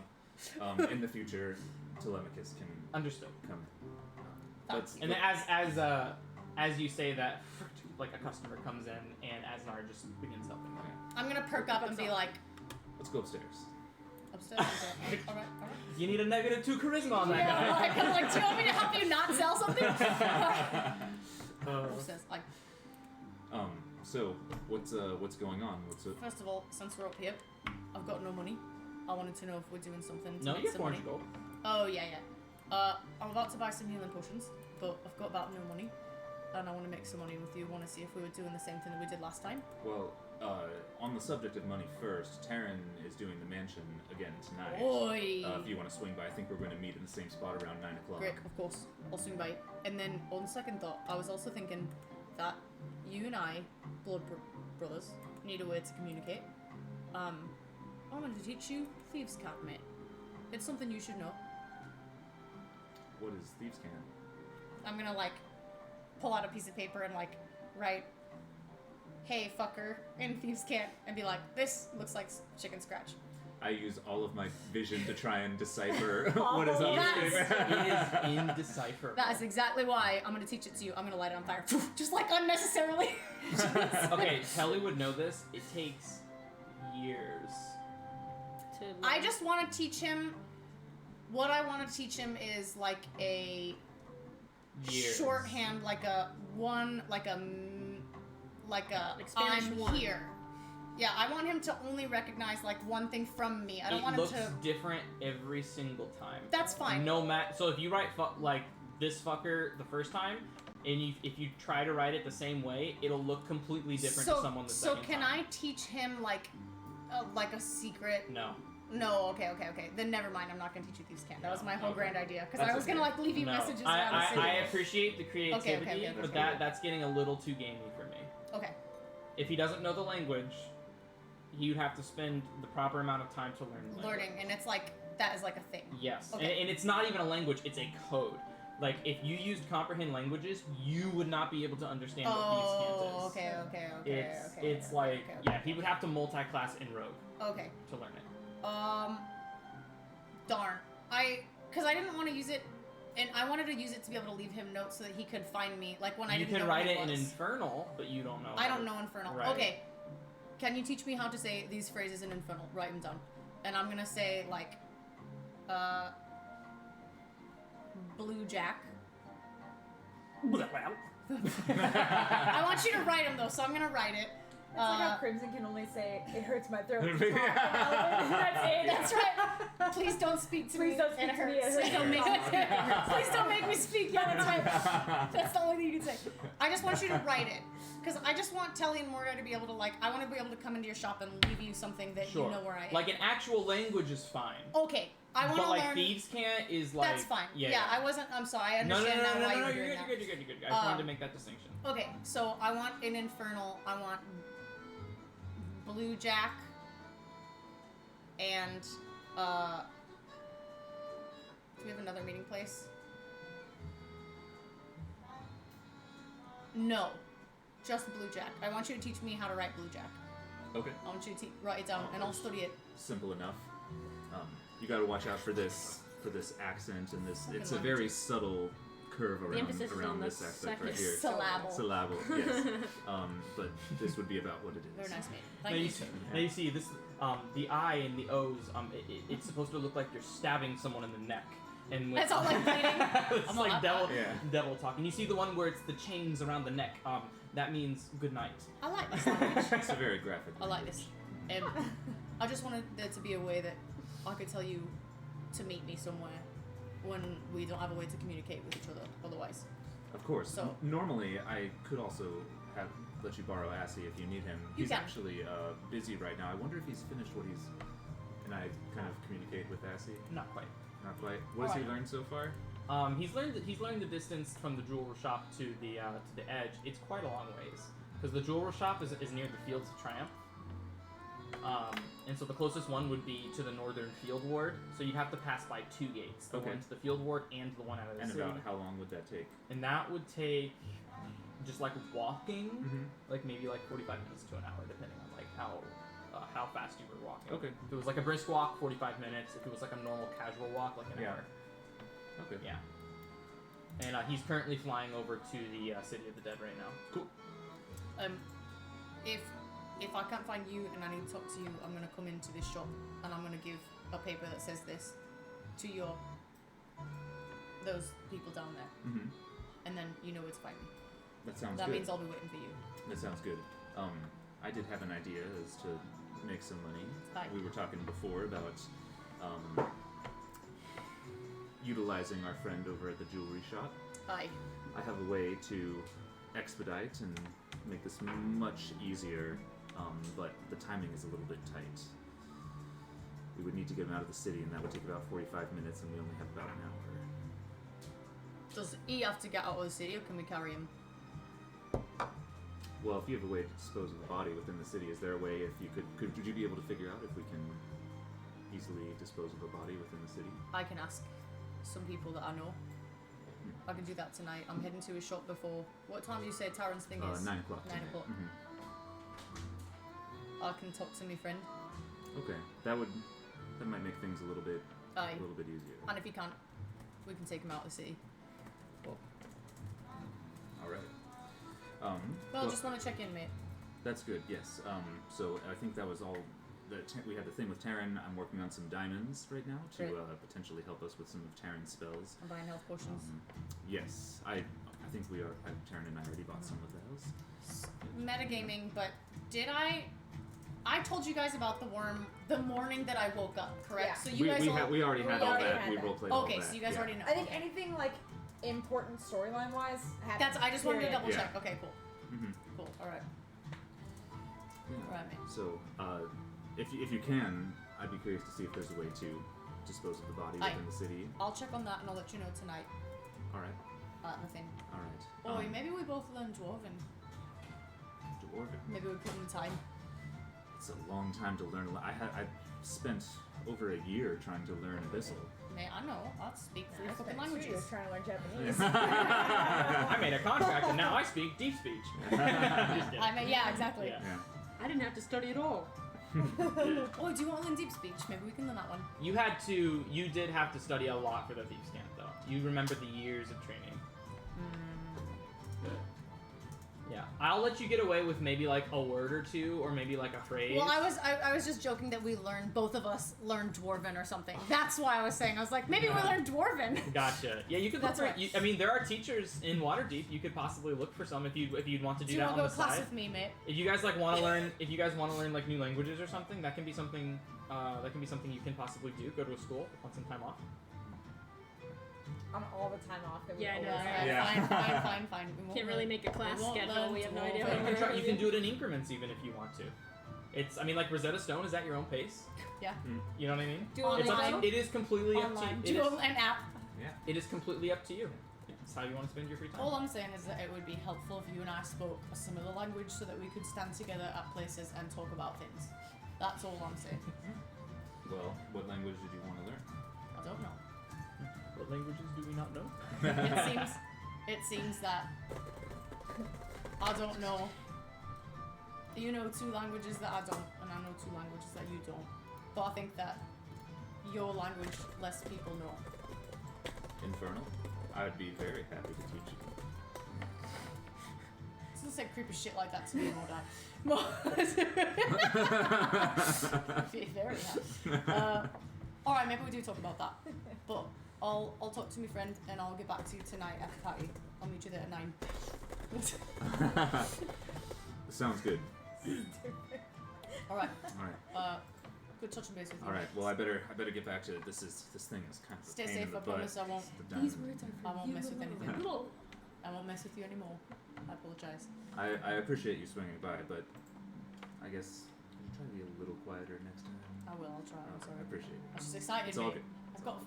In the future, Telemachus can Understood. come. And then as you say that, like a customer comes in and Asnar just begins helping them. I'm gonna perk up and be like, Let's go upstairs. upstairs. Alright. You need a -2 charisma on that Yeah, guy. I'm like, do you want me to help you not sell something? Upstairs, like, So what's going on? first of all, since we're up here, I've got no money. I wanted to know if we're doing something to No, make you're some money. Portugal. Oh yeah. I'm about to buy some healing potions, but I've got about no money, and I want to make some money with you. Want to see if we were doing the same thing that we did last time. Well, on the subject of money first, Taryn is doing the mansion again tonight. Oi! If you want to swing by, I think we're going to meet in the same spot around 9 o'clock. Great, of course. I'll swing by. And then, on second thought, I was also thinking that you and I, blood brothers, need a way to communicate. I'm going to teach you Thieves' Cant, mate. It's something you should know. What is Thieves' Cant? I'm gonna, like, pull out a piece of paper and, like, write, hey, fucker, in Thieves' Cant, and be like, this looks like chicken scratch. I use all of my vision to try and decipher what is on the That's- paper. It is indecipherable. That is exactly why I'm gonna teach it to you. I'm gonna light it on fire. Just, like, unnecessarily. Okay, Telly would know this. It takes years. I just want to teach him. What I want to teach him is like a Years. shorthand, like a Spanish I'm one. here. Yeah, I want him to only recognize like one thing from me. I don't It want him looks to. different every single time. That's fine. No matter. So if you write like this fucker the first time, and if you try to write it the same way, it'll look completely different to someone the second time. So can I teach him like a secret? No. No. Okay. Then never mind. I'm not gonna teach you Thieves' Cant. That was my whole Okay. grand idea because That's I was gonna okay. like leave you No. messages around the city. I appreciate the creativity, okay, but okay. that's getting a little too gamey for me. Okay. If he doesn't know the language, he would have to spend the proper amount of time to learn the language. Learning, and it's like that is like a thing. Yes, Okay. and it's not even a language; it's a code. Like if you used comprehend languages, you would not be able to understand what Thieves' Cant is. Okay. It's like okay. yeah, he would have to multi-class in Rogue Okay. to learn it. Darn. Because I didn't want to use it, and I wanted to use it to be able to leave him notes so that he could find me, like when I You didn't can know write where it he in was. Infernal, but you don't know. I how don't to- know Infernal. Right. Okay. Can you teach me how to say these phrases in Infernal? Write them down. And I'm gonna say, like, Blue Jack. I want you to write them, though, so I'm gonna write it. It's like how Crimson can only say, it hurts my throat. That's it. That's right. Please don't speak to me. Please don't speak it to me, hurts. it Please don't make hurts. me. Please don't make me speak. Yeah, that's right. That's the only thing you can say. I just want you to write it, because I just want Telly and Mordai to be able to I want to be able to come into your shop and leave you something that Sure. you know where I am. Like an actual language is fine. Okay, I want But to like learn. Thieves' Cant is like That's fine. Yeah. I wasn't. I'm sorry. I No, understand now why no, you're you're doing good, that. you're good. I just wanted to make that distinction. Okay, so I want an Infernal. I want Blue Jack. And do we have another meeting place? No, just Blue Jack. I want you to teach me how to write Blue Jack. Okay. I want you to write it down, and I'll study it. Simple enough. You got to watch out for this accent and this. It's a very subtle curve The around emphasis is on the this aspect right second here. Syllable. Syllable, yes. But this would be about what it is. Very nice, mate. Now Thank you, you. see, now you see this, the I and the O's. It's supposed to look like you're stabbing someone in the neck, and with, That's all like bleeding. it's I'm like not- devil talk. And you see the one where it's the chains around the neck. That means good night. I like this language. It's a very graphic. I like this. I just wanted there to be a way that I could tell you to meet me somewhere when we don't have a way to communicate with each other otherwise. Of course. So- Normally, I could also let you borrow Assy if you need him. You He's can. actually busy right now. I wonder if he's finished what he's. Can I kind of communicate with Assy? Not quite. Not quite. What has he Alright. learned so far? He's learned the distance from the jewelry shop to the edge. It's quite a long ways because the jewelry shop is near the Fields of Triumph. And so the closest one would be to the northern field ward. So you'd have to pass by 2 gates: the Okay. one to the field ward and the one out of the And city. about how long would that take? And that would take just like walking, Mm-hmm. like maybe like 45 minutes to an hour, depending on like how fast you were walking. Okay. If it was like a brisk walk, 45 minutes. If it was like a normal casual walk, like an Yeah. hour. Okay. Yeah. And he's currently flying over to the City of the Dead right now. Cool. If I can't find you and I need to talk to you, I'm gonna come into this shop and I'm gonna give a paper that says this to those people down there, Mm-hmm. and then you know where to find me. That sounds That good. means I'll be waiting for you. That sounds good. I did have an idea as to make some money. Hi. We were talking before about utilizing our friend over at the jewelry shop. Aye. I have a way to expedite and make this much easier, but the timing is a little bit tight. We would need to get him out of the city, and that would take about 45 minutes, and we only have about an hour. Does he have to get out of the city, or can we carry him? Well, if you have a way to dispose of the body within the city, is there a way if you could you be able to figure out if we can easily dispose of a body within the city? I can ask some people that I know. I can do that tonight. I'm heading to a shop before. What time do you say Taran's thing is? 9 o'clock. 9 tonight. o'clock. Mhm. I can talk to my friend. Okay, that might make things a little bit Aye. easier. And if he can't, we can take him out of the city. All right. Well, I just want to check in, mate. That's good. Yes. So I think that was all. We had the thing with Taryn. I'm working on some diamonds right now to Great. potentially help us with some of Taryn's spells. I'm buying health potions. Yes, I think we are. Taryn and I already bought some of those. Metagaming, but did I told you guys about the worm the morning that I woke up, correct? Yeah. So you guys all... we already had all already that. had We that. roleplayed all Okay, that. so you guys yeah. already know. I think Okay. anything like important storyline wise happens. I just wanted to period. double check. Okay, cool. Mhm. Cool. All right. Yeah. All right, mate. So, if you can, I'd be curious to see if there's a way to dispose of the body Aye. within the city. I'll check on that and I'll let you know tonight. All right. The thing. All right. Oh, maybe we both learn Dwarven. Dwarven. Maybe we put in time. It's a long time to learn. I spent over a year trying to learn Abyssal. Mate, I know. I'll speak 3 I fucking spent 2 languages. years trying to learn Japanese. I made a contract and now I speak deep speech. Just kidding. I mean, yeah, exactly. Yeah. Yeah. I didn't have to study at all. Oh, do you want to learn deep speech? Maybe we can learn that one. You did have to study a lot for the Thieves' Camp, though. You remember the years of training. Yeah, I'll let you get away with maybe like a word or two, or maybe like a phrase. Well, I was just joking that both of us learned Dwarven or something. That's why I was saying. I was like, maybe we learned Dwarven. Gotcha. Yeah, you could look That's for. right. I mean, there are teachers in Waterdeep. You could possibly look for some if you'd want to do Do you that want on to the go to class side. with me, mate? If you guys want to learn like new languages or something, that can be something. That can be something you can possibly do. Go to a school on some time off. I'm all the time off. And we Yeah, I know, always right? have- Yeah. Fine. We won't Can't really learn- make a class we won't schedule. learn We have no idea. Dwarven. You can try. You can do it in increments even if you want to. It's. I mean, like Rosetta Stone is at your own pace. Yeah. You know what I mean? Duolingo? It is completely Online. up to you. Do an app. Yeah. It is completely up to you. It's how you want to spend your free time. All I'm saying is that it would be helpful if you and I spoke a similar language so that we could stand together at places and talk about things. That's all I'm saying. Well, what language did you want to learn? I don't know. What languages do we not know? It seems that I don't know You know 2 languages that I don't, and I know 2 languages that you don't. But I think that your language less people know. Infernal? I would be very happy to teach you. Doesn't say creepy shit like that to me, Mordai. Be very happy. Alright, maybe we do talk about that. But I'll talk to my friend and I'll get back to you tonight at the party. I'll meet you there at 9. Sounds good. Alright. Alright. Good touching base with you. Alright, well I better get back to it. This thing is kind of a Stay pain safe, in the I butt. promise I won't. The These diamond. words are for I won't you. mess with anything. Little. I won't mess with you anymore. I apologize. I appreciate you swinging by, but I guess could you try to be a little quieter next time? I will, I'll try. I'm Okay, sorry. I appreciate I'm just excited, It's all mate. good. I've got a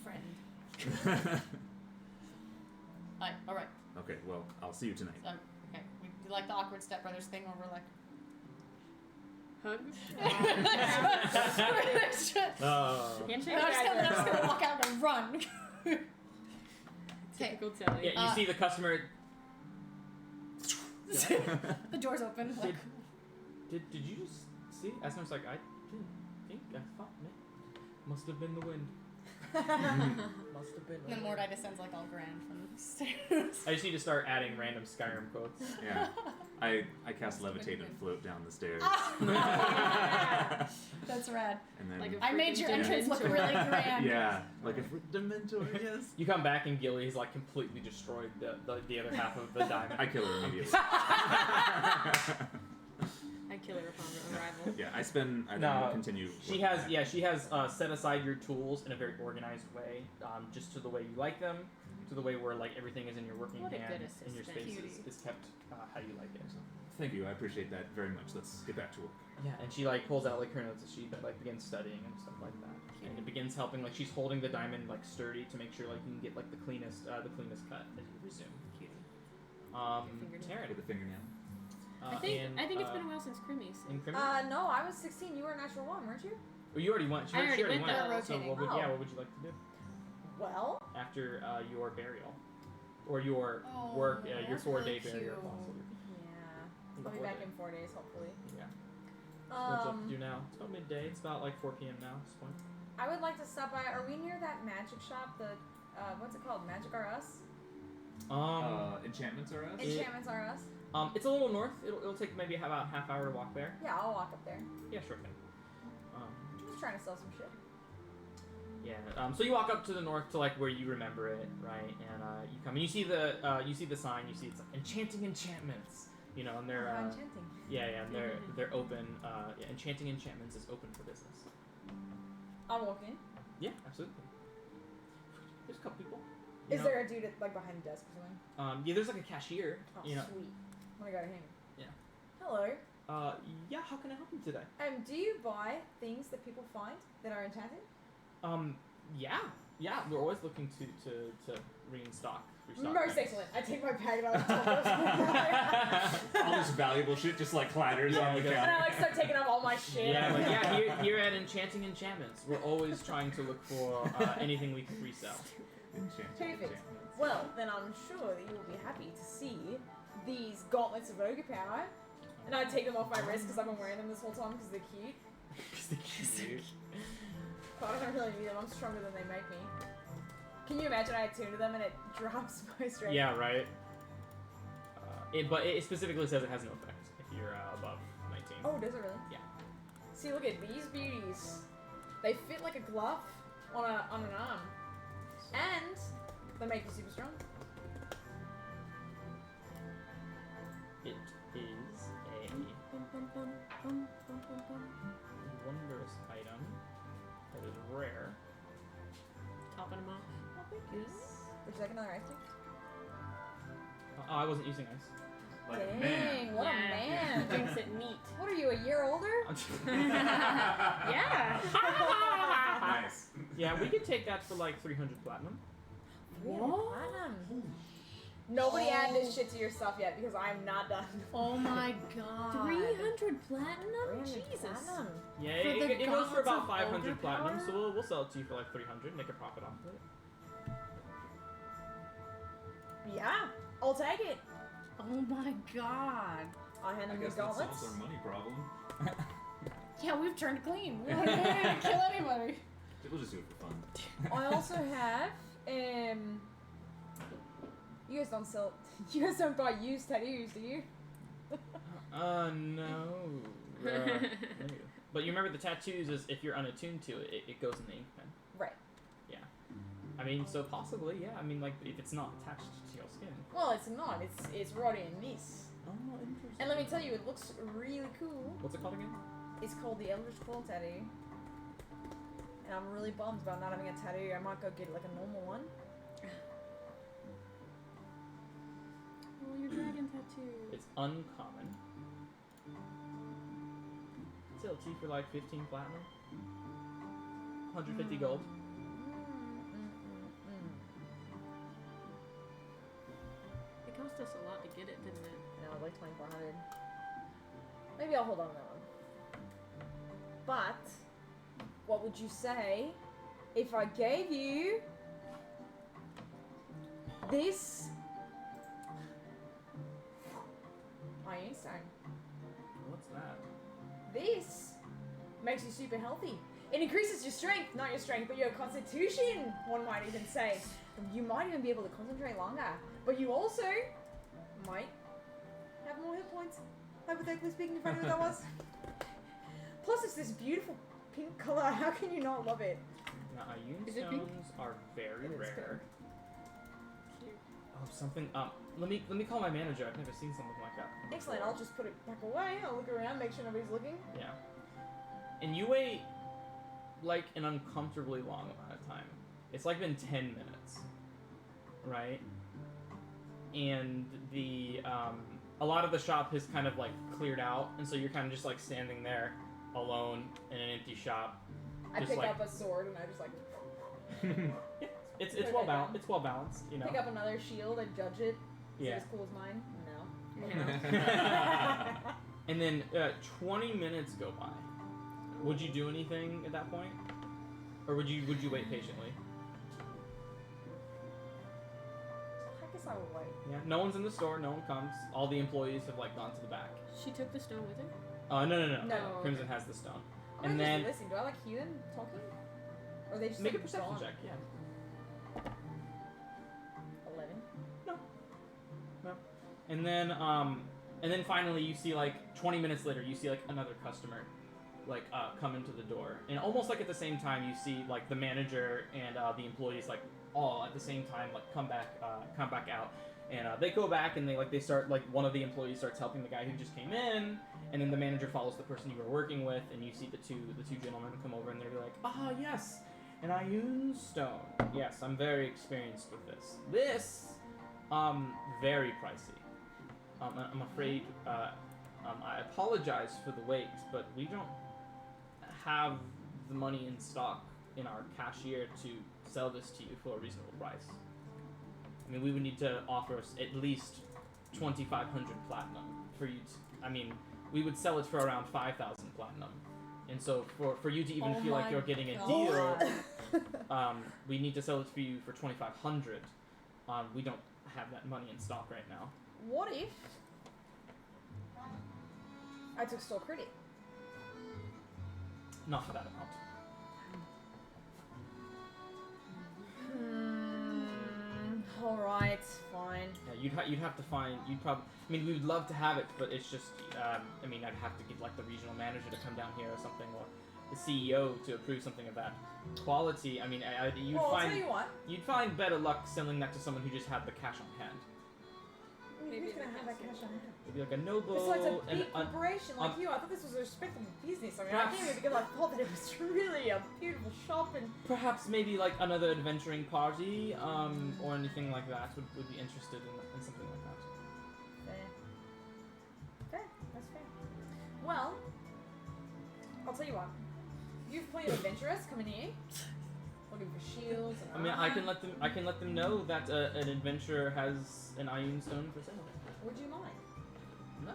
friend. it. Alright. Okay, well, I'll see you tonight. So, okay. We do like the awkward stepbrothers thing where we're like. Hugs. Oh. Handshake. I'm just gonna walk out and run. Okay. Typical Telly. Yeah, you see the customer. The door's open. Like, Did you just see? Asno's like, I didn't think. I thought, man. Must have been the wind. Must have been. and then Mordai descends like all grand from the stairs. I just need to start adding random Skyrim quotes. Yeah. I cast levitate and float down the stairs. That's rad. And then Like a I made your freaking entrance look Dementor. really grand. yeah, like a Dementor, yes. You come back and Gilly's like completely destroyed the other half of the diamond. I kill her immediately. I kill her upon arrival. Yeah, I then continue. She has set aside your tools in a very organized way, just to the way you like them, to the way where like everything is in your working What a hand good and your space assistant. is kept how you like it. Thank you, I appreciate that very much. Let's get back to work. Yeah, and she like pulls out like her notes sheet that like begins studying and stuff like that, and it begins helping like she's holding the diamond like sturdy to make sure like you can get like the cleanest cut as you resume. Taryn, With the fingernail. I think it's been a while since Crimmy's. In Crimson? No, I was 16. You were a natural 1, weren't you? Well, you already went. She I already already went, though. So Rotating. what would, Oh. what would you like to do Well, after your burial, or your Oh, work, your that's 4-day really burial? cute. Possibly. yeah. The I'll be 4 back day. in 4 days, hopefully. Yeah. What would you like to do now? It's about midday. It's about like 4 p.m. now at this point. I would like to stop by. Are we near that magic shop? The what's it called? Magic R Us? Enchantments are us? Enchantments R Us? It's a little north. It'll take maybe about half hour to walk there. Yeah, I'll walk up there. Yeah, sure thing. I'm just trying to sell some shit. Yeah. So you walk up to the north to like where you remember it, right? And you come and you see the sign. You see it's like enchanting enchantments. You know, and they're Enchanting. and they're open. Enchanting enchantments is open for business. I'll walk in. Yeah, absolutely. There's a couple people. You Is know. there a dude at, like behind the desk or something? Yeah, there's like a cashier. Oh, You know. sweet. I got him. Yeah. Hello. Yeah. How can I help you today? Do you buy things that people find that are enchanted? Yeah. We're always looking to restock. Most excellent. I take my bag and I All this valuable shit just like clatters on the because- and I counter. like start taking off all my shit. Yeah, but yeah, here at Enchanting Enchantments, we're always trying to look for anything we can resell. Perfect. Well, then I'm sure that you will be happy to see these gauntlets of ogre power. And I take them off my wrist because I've been wearing them this whole time because they're cute. But I don't really need them. I'm stronger than they make me. Can you imagine I attune to them and it drops my strength? Yeah, right. But it specifically says it has no effect if you're above 19. Oh, does it really? Yeah. See, look at these beauties. They fit like a glove on an arm. And they make you super strong. It is a wondrous item that is rare. Topping them off. Oh, thank you. Would you like another ice cream? I wasn't using ice. Like a Dang, man. what Yeah. a man. Drinks it neat. What are you, a year older? Yeah. Nice. Yeah, we could take that for like 300 platinum. What? Platinum. Nobody add this shit to your stuff yet because I'm not done. Oh my god. 300 platinum? 300 Jesus. platinum. Yeah, For it the goes for gods about of 500 platinum, overpower? so we'll sell it to you for like 300, make a profit off of it. Yeah, I'll take it. Oh my god. I hand I him guess the that gauntlets. solves our money problem. Yeah, we've turned clean. We don't need to kill anybody. We'll just do it for fun. I also have you guys don't sell. You guys don't buy used tattoos, do you? No. But you remember the tattoos is if you're unattuned to it, it goes in the ink pen. Right. Yeah. I mean, so possibly, yeah. I mean, like, if it's not attached to your skin. Well, it's not. It's right in this. Oh, interesting. And let me tell you, it looks really cool. What's it called again? It's called the Eldritch Claw tattoo. And I'm really bummed about not having a tattoo. I might go get like a normal one. Oh, your dragon tattoo. It's uncommon. TLT for like 15 platinum. 150 gold. It cost us a lot to get it, didn't it? No, like 2,400. Maybe I'll hold on to that one. But, what would you say if I gave you this iron stone? What's that? This makes you super healthy. It increases your strength, not your strength, but your constitution, one might even say. You might even be able to concentrate longer. But you also might have more hit points. Hypothetically speaking, if I knew what that was. Plus, it's this beautiful pink color. How can you not love it? Now, Ioun Is it pink? stones are very It is rare. Cute. Oh, something. Let me call my manager. I've never seen something like that. Excellent. before. I'll just put it back away. I'll look around, make sure nobody's looking. Yeah. And you wait like an uncomfortably long amount of time. It's like been 10 minutes, right? And the a lot of the shop has kind of like cleared out, and so you're kind of just like standing there alone in an empty shop. I Just pick like- up a sword and I just like It's Put well it balanced. down. It's well balanced, you know. pick up another shield and judge it. Is it Yeah. as cool as mine? No. And then 20 minutes go by. Would you do anything at that point, or would you wait patiently? I guess I would wait. Yeah. No one's in the store. No one comes. All the employees have like gone to the back. She took the stone with her? No. No. Crimson has the stone. I'm And just then- listen. Do I like hear them talking? Or are they just Make a like, perception gone? check. Yeah. 11. And then finally you see like 20 minutes later you see like another customer like come into the door, and almost like at the same time you see like the manager and the employees like all at the same time like come back out, and they go back and they start like one of the employees starts helping the guy who just came in, and then the manager follows the person you were working with, and you see the two gentlemen come over and they're like, ah yes, an Ioun stone. Yes, I'm very experienced with this. This very pricey. I'm afraid, I apologize for the wait, but we don't have the money in stock in our cashier to sell this to you for a reasonable price. I mean, we would need to offer us at least 2,500 platinum for you to, I mean, we would sell it for around 5,000 platinum. And so for you to even Oh feel like my you're getting a God. deal, we need to sell it for you for 2,500. We don't have that money in stock right now. What if I took store credit? Not for that amount. Alright, fine. Yeah, you'd have to find, you'd probably, I mean, we would love to have it, but it's just, I mean, I'd have to get like the regional manager to come down here or something, or the CEO to approve something of that quality. I mean, you'd Well, I'll find, tell you what. you'd find better luck selling that to someone who just had the cash on hand. Who's Maybe gonna they have that can't cash on hand? Maybe like a noble, Besides a and big corporation like you, I thought this was a respectable business. I mean, I came here because I thought that it was really a beautiful shop and perhaps maybe like another adventuring party, or anything like that would be interested in something like that. fair. Fair, that's fair. Well, I'll tell you what. You've plenty of adventurers coming here, looking for shields and I mean, I armor. can let them know that an adventurer has an Ioun stone for sale. Would you mind? No.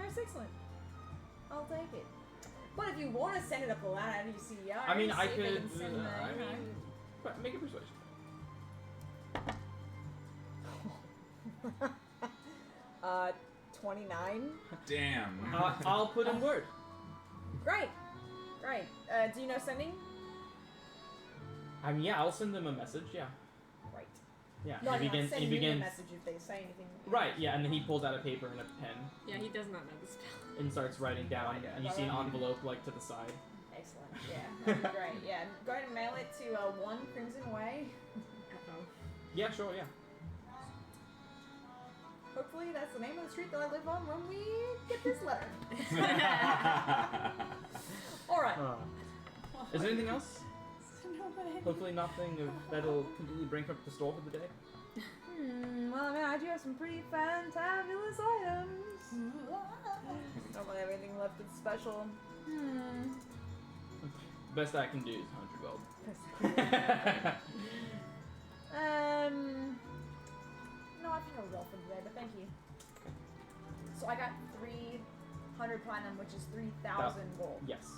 Most excellent. I'll take it. But if you want to send it up a ladder to your CEO, I mean, I see if they could. can send the, I you know. mean, make a persuasion. 29. Damn. I'll put in word. Great. Do you know sending? I mean, yeah, I'll send them a message. Yeah. Right. Yeah. No, he I'm begins. sending He you a begins. message if they say anything. Right. Yeah, and then he pulls out a paper and a pen Yeah, he does not know the spell. and starts writing down. idea. And you see an envelope like to the side. Excellent. Yeah, that'd be great. Yeah, go ahead and mail it to 1 Crimson Way. Uh-oh. Yeah. Sure. Yeah. Hopefully that's the name of the street that I live on when we get this letter. Alright. Is there anything else? No way. Hopefully nothing that'll completely break up the store for the day. Well, I mean, I do have some pretty fantabulous items. Don't really have anything left that's special. Best I can do is 100 gold. No, I think I was all for today, but thank you. So I got 300 platinum, which is 3,000 gold. Yes.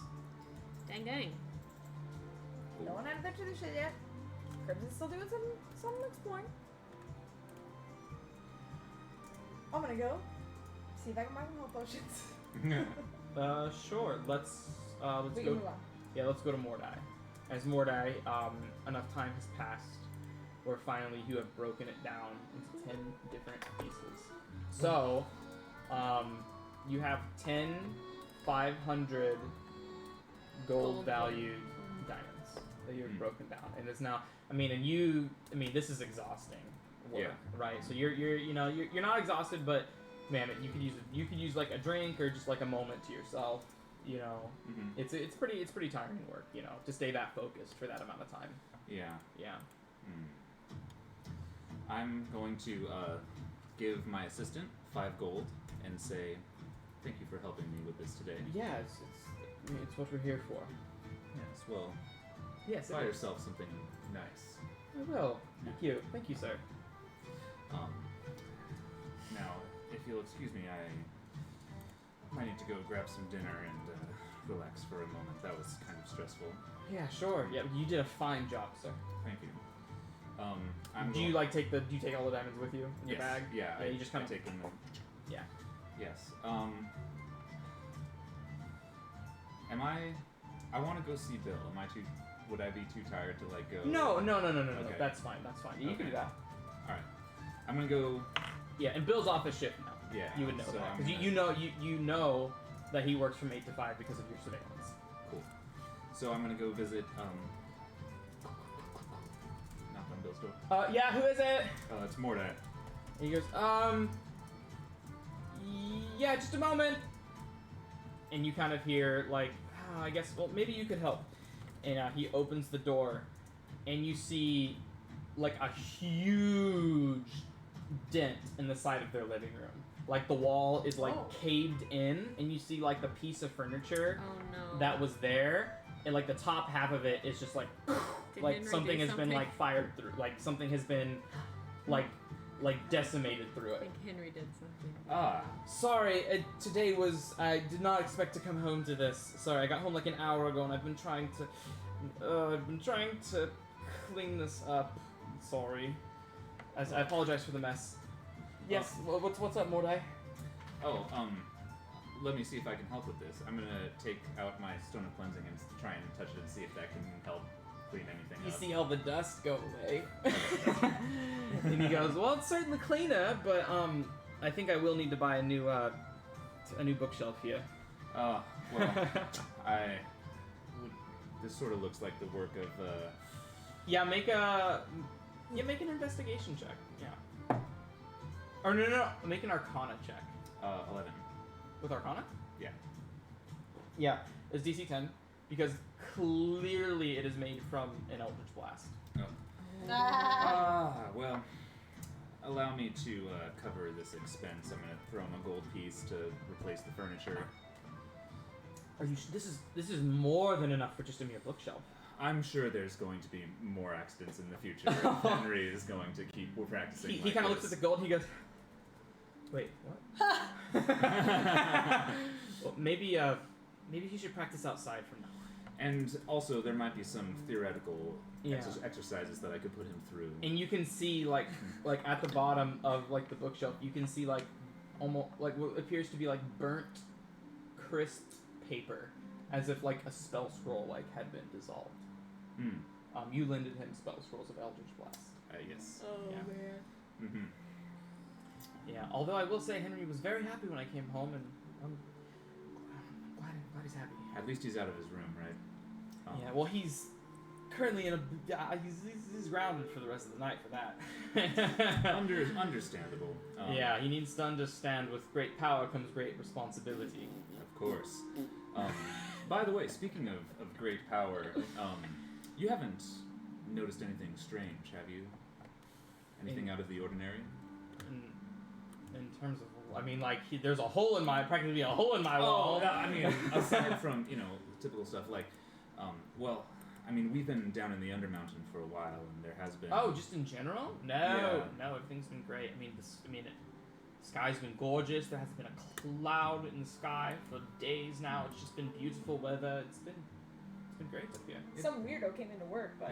Dang. No one added that to the shit yet. Crimson's still doing some exploring. I'm gonna go see if I can buy some health potions. Sure. Let's We can go. move on. Yeah, let's go to Mordai. As Mordai, enough time has passed where finally you have broken it down into 10 different pieces. So, you have 10 500 gold valued diamonds that you've broken down, and it's now. This is exhausting work, right? So you're not exhausted, but man, you could use like a drink or just like a moment to yourself. You know, it's pretty tiring work. You know, to stay that focused for that amount of time. Yeah. Yeah. I'm going to give my assistant 5 gold and say, thank you for helping me with this today. Yeah, it's what we're here for. Yes, well, Yes, buy it is. yourself something nice. I will. Thank you, sir. Now, if you'll excuse me, I might need to go grab some dinner and relax for a moment. That was kind of stressful. Yeah, sure. Yeah, you did a fine job, sir. Thank you. Do you take all the diamonds with you in your bag? Yeah, you just kind of take them. Yeah. Yes. I want to go see Bill. Would I be too tired to like go? No. Okay. That's fine. You Okay. can do that. All right. I'm gonna go. Yeah, and Bill's off his shift now. Yeah. You would know so that I'm because gonna- you know that he works from 8 to 5 because of your surveillance. Cool. So I'm gonna go visit. Knock on Bill's door. Yeah. Who is it? It's Mordai. And he goes, yeah, just a moment. And you kind of hear, like, I guess, well, maybe you could help. And he opens the door, and you see, like, a huge dent in the side of their living room. Like, the wall is, like, caved in, and you see, like, the piece of furniture Oh no. that was there, and, like, the top half of it is just, like, Did like Henry something do has been, like, fired through. Like, something has been, like decimated through I it. think Henry did something. Sorry, today was. I did not expect to come home to this. Sorry, I got home like an hour ago, and I've been trying to clean this up. Sorry. I apologize for the mess. Yes. What's up, Mordai? Oh, let me see if I can help with this. I'm gonna take out my stone of cleansing and try and touch it and see if that can help clean anything You up. see all the dust go away. And he goes, "Well, it's certainly cleaner, but I think I will need to buy a new bookshelf here." Well, this sort of looks like the work of. Yeah, make an investigation check. Yeah. Or no, make an Arcana check. 11. With Arcana? Yeah. Yeah, it's DC 10 because clearly it is made from an Eldritch Blast. Well, allow me to cover this expense. I'm gonna throw him a gold piece to replace the furniture. Are you? This is more than enough for just a mere bookshelf. I'm sure there's going to be more accidents in the future. If Henry is going to keep practicing. He kind of looks at the gold and he goes, "Wait, what?" Well, maybe he should practice outside from now on. And also, there might be some theoretical Yeah. exercises that I could put him through. And you can see like at the bottom of like the bookshelf, you can see like almost like what appears to be like burnt, crisp paper, as if like a spell scroll like had been dissolved. Hmm. You lended him spell scrolls of Eldritch Blast. Yes. Oh Yeah. man. Mm-hmm. Yeah, although I will say Henry was very happy when I came home, and I'm glad he's happy. At least he's out of his room, right? Yeah, well, he's currently in a he's grounded for the rest of the night for that. Understandable. Yeah, he needs to understand with great power comes great responsibility. Of course. By the way, speaking of great power, you haven't noticed anything strange, have you? Anything out of the ordinary? In terms of, I mean, like there's practically a hole in my wall. Oh, I mean, aside from typical stuff like, well, I mean, we've been down in the Undermountain for a while, and there has been. Oh, just in general? No, Yeah. no, everything's been great. I mean, the sky's been gorgeous. There hasn't been a cloud in the sky for days now. It's just been beautiful weather. It's been great up here. Some weirdo came into work, but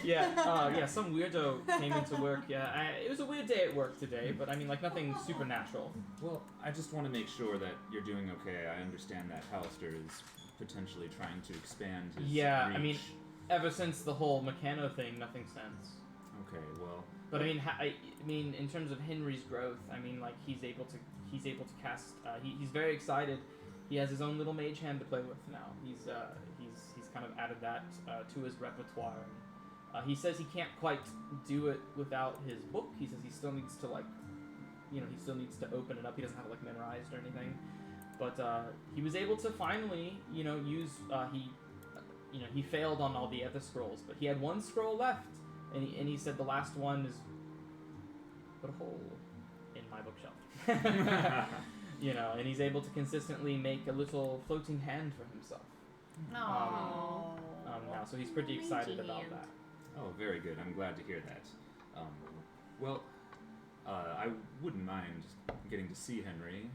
Yeah, some weirdo came into work. Yeah, it was a weird day at work today, but I mean, like nothing supernatural. Well, I just want to make sure that you're doing okay. I understand that Hallister is potentially trying to expand his reach. I mean, ever since the whole Meccano thing, nothing's sense. Okay, well. But I mean, in terms of Henry's growth, I mean, like he's able to cast. He's very excited. He has his own little mage hand to play with now. He's kind of added that to his repertoire. And, he says he can't quite do it without his book. He says he still needs to he still needs to open it up. He doesn't have it like memorized or anything. But he was able to finally, use. He failed on all the other scrolls, but he had one scroll left, and he said the last one is put a hole in my bookshelf. And he's able to consistently make a little floating hand for himself. No. Now, so he's pretty excited about that. Oh, very good. I'm glad to hear that. Well, I wouldn't mind getting to see Henry,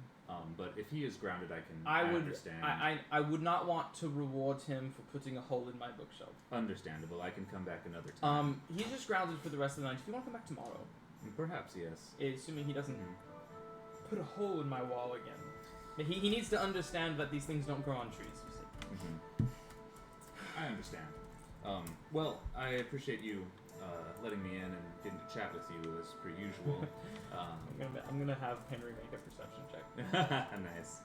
but if he is grounded, I understand. I would not want to reward him for putting a hole in my bookshelf. Understandable. I can come back another time. He's just grounded for the rest of the night. If you want to come back tomorrow, Perhaps, yes. Assuming he doesn't put a hole in my wall again. But he needs to understand that these things don't grow on trees, you see. I understand. Well, I appreciate you letting me in and getting to chat with you as per usual. I'm gonna have Henry make a perception check. Nice.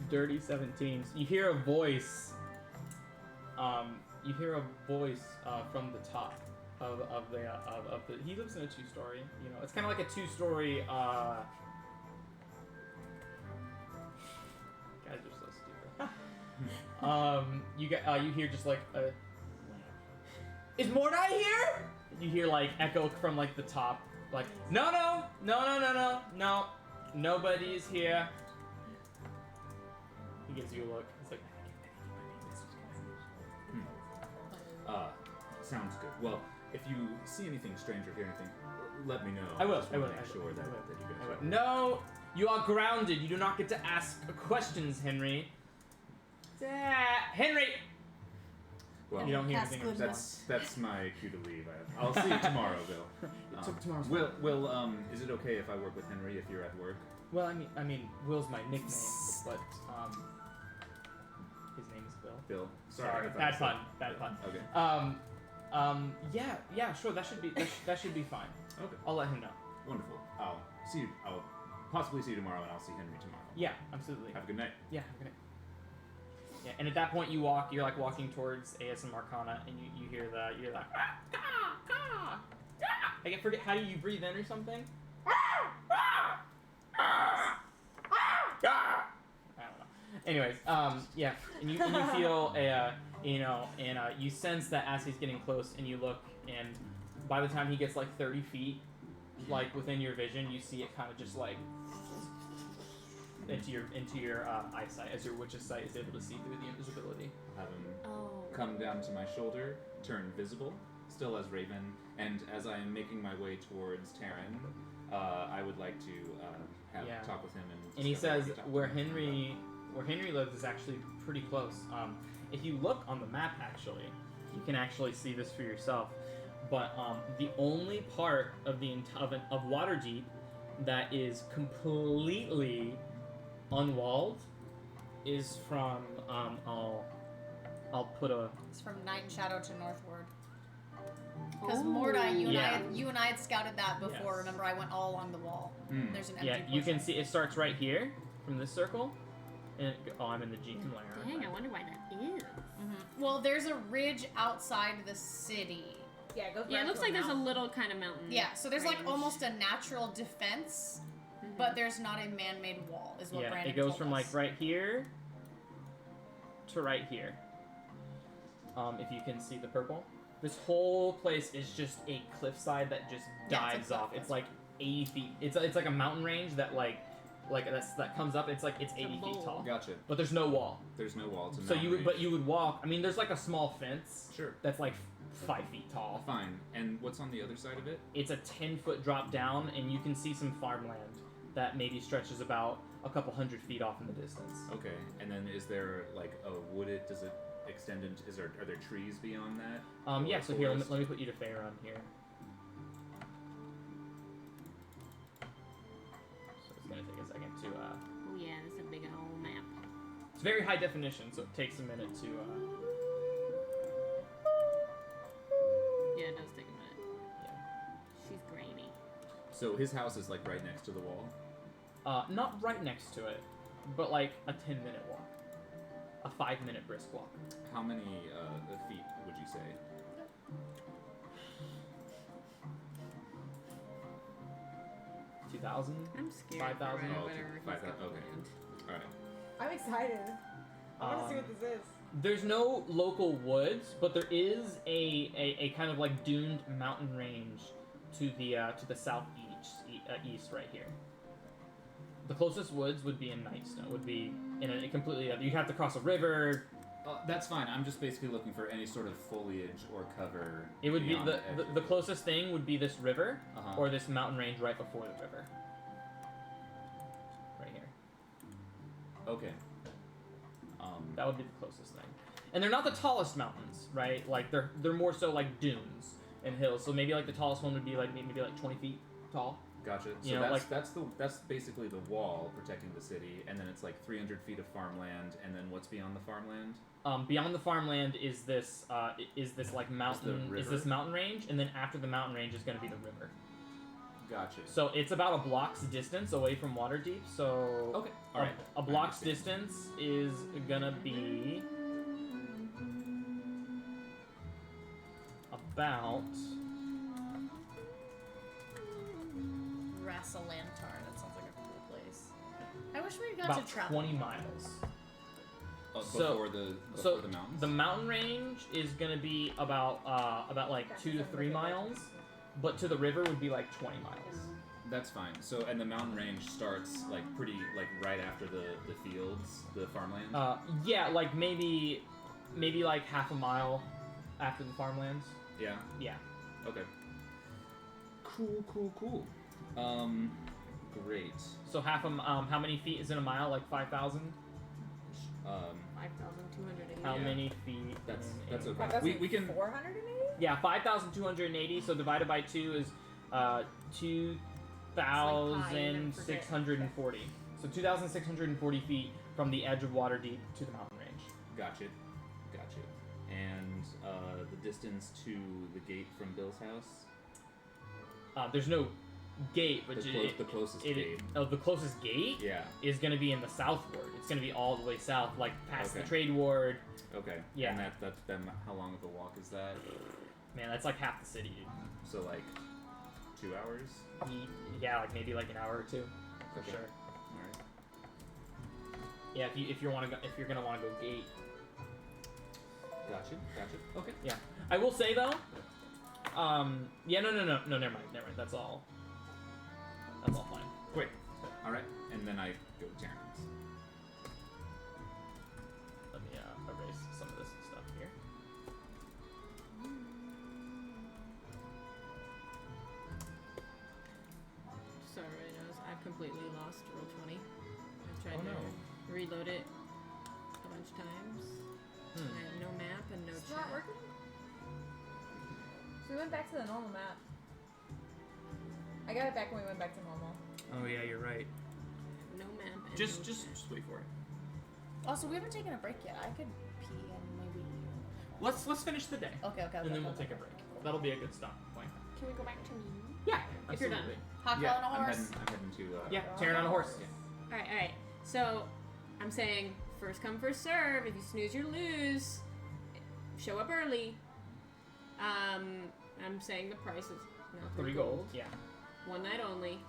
Dirty 17. So you hear a voice. From the top of the. He lives in a 2-story. It's kind of like a 2-story. Guys are so stupid. You hear just like a. Is Mordai here? You hear like echo from like the top, like no, nobody is here. He gives you a look. He's like. Sounds good. Well, if you see anything strange or hear anything, let me know. I will. Just I will. wanna make sure that you guys are. No, you are grounded. You do not get to ask questions, Henry. Henry. Well, You don't hear Cast anything. good that's my cue to leave. I'll see you tomorrow, Bill. Tomorrow's Will, is it okay if I work with Henry if you're at work? Well, I mean, Will's my nickname, but his name is Bill. Bill. Sorry, I thought bad you pun. said- Bad pun. Okay. Yeah, sure. That should be fine. Okay. I'll let him know. Wonderful. I'll possibly see you tomorrow, and I'll see Henry tomorrow. Yeah, absolutely. Have a good night. Yeah, have a good night. Yeah, and at that point you're like walking towards ASM Arcana, and you hear you're like, I forget, how do you breathe in or something? I don't know. Anyways, yeah, and you feel you sense that as he's getting close, and you look, and by the time he gets like 30 feet, like within your vision, you see it kind of just like into your eyesight, as your witch's sight is able to see through the invisibility. Have him come down to my shoulder, turn visible, still as Raven, and as I am making my way towards Terran, I would like to talk with him And he discover says what talk where about. Henry lives is actually pretty close. If you look on the map, actually, you can actually see this for yourself. But the only part of of Waterdeep that is completely unwalled is from I'll put a It's from Night and Shadow to Northward. Because Mordai, you and I had scouted that before. Yes. Remember, I went all along the wall. There's an empty yeah. You can portion. see it starts right here from this circle, and I'm in the GM layer. aren't Dang, I wonder why that is. Well, there's a ridge outside the city. Yeah, go. Yeah, it looks like there's a little kind of mountain. Yeah, so there's range. like almost a natural defense, but there's not a man-made wall, is what Yeah, Brandon it goes told from us. like right here to right here. If you can see the purple, this whole place is just a cliffside that just Yeah, it's dives a off. cliff. It's like 80 feet. It's like a mountain range that that comes up. It's like it's 80 feet bowl. tall, Gotcha. but there's no wall. There's no wall. It's a So mountain range. you would walk. I mean, there's like a small fence Sure. that's like 5 feet tall. Fine. And what's on the other side of it? It's a 10-foot drop down, and you can see some farmland that maybe stretches about a couple hundred feet off in the distance. Okay. And then is there like a wooded? Does it extend into? Are there trees beyond that? Yeah. Or So here, forest? let me put you to Faerun here. So it's gonna take a second to. Oh yeah, this is a big old map. It's very high definition, so it takes a minute to. Yeah, it does take a minute. Yeah. She's grainy. So his house is like right next to the wall. Not right next to it, but like a 10-minute walk, a 5-minute brisk walk. How many feet would you say? $2,000. I'm scared. 5,000? for Oh, whatever he's 5,000, got okay. planned. All right. I'm excited. I want to see what this is. There's no local woods, but there is a kind of like doomed mountain range to the southeast east right here. The closest woods would be in Nightstone. Would be in a completely. You'd have to cross a river. That's fine. I'm just basically looking for any sort of foliage or cover. It would be beyond the edge of the it. closest thing would be this river Uh-huh. or this mountain range right before the river. Right here. Okay. That would be the closest thing. And they're not the tallest mountains, right? Like they're more so like dunes and hills. So maybe like the tallest one would be like maybe like 20 feet tall. Gotcha. So You know, that's basically the wall protecting the city, and then it's like 300 feet of farmland, and then what's beyond the farmland? Beyond the farmland is this like mountain river? is this mountain range, and then after the mountain range is going to be the river. Gotcha. So it's about a block's distance away from Waterdeep. So Okay. All right. a I block's understand. distance is gonna be about Rassalantar. That sounds like a cool place. I wish we got about to travel. 20 miles. Before the mountains. The mountain range is gonna be about like 2 to 3 miles, but to the river would be like 20 miles. That's fine. So and the mountain range starts like pretty like right after the fields, the farmland. Yeah, like maybe like half a mile after the farmlands. Yeah. Yeah. Okay. Cool. Great. So how many feet is in a mile? Like 5,000. 5,280. How Yeah. many feet? That's in a- okay. We can 480? Yeah, 5,280. So divided by 2 is 2,640. So 2,640 feet from the edge of Waterdeep to the mountain range. Gotcha. And the distance to the gate from Bill's house. There's no gate, but The closest gate. The closest gate Yeah. is going to be in the southward. It's going to be all the way south, like past the Okay. trade ward. Okay. Yeah. And that's then how long of a walk is that? Man, that's like half the city, dude. So like 2 hours. Yeah, like maybe like an hour or two, for Okay. sure. All right. Yeah, if you're gonna want to go gate. Gotcha. Okay. Yeah, I will say though. Yeah, no, never mind. That's all fine. Great. All right. And then I go to Terrence. Let me erase some of this stuff here. Sorry, I know I've completely lost roll 20. I've tried Oh, no. to reload it a bunch of times. I have no map and no It's chat. not working? So we went back to the normal map. I got it back when we went back to normal. Oh yeah, you're right. No map. and Just no chat. wait for it. Also, we haven't taken a break yet. I could pee and maybe. Let's finish the day, Okay. and then we'll take a break. That'll be a good stop point. Can we go back to me? Yeah, If you're done. absolutely. Hot Yeah, on a horse. I'm heading to. Yeah, tearing on a horse. Yeah. All right. So, I'm saying first come, first serve. If you snooze, you lose. Show up early. I'm saying the price is now 3 gold. Yeah. One night only.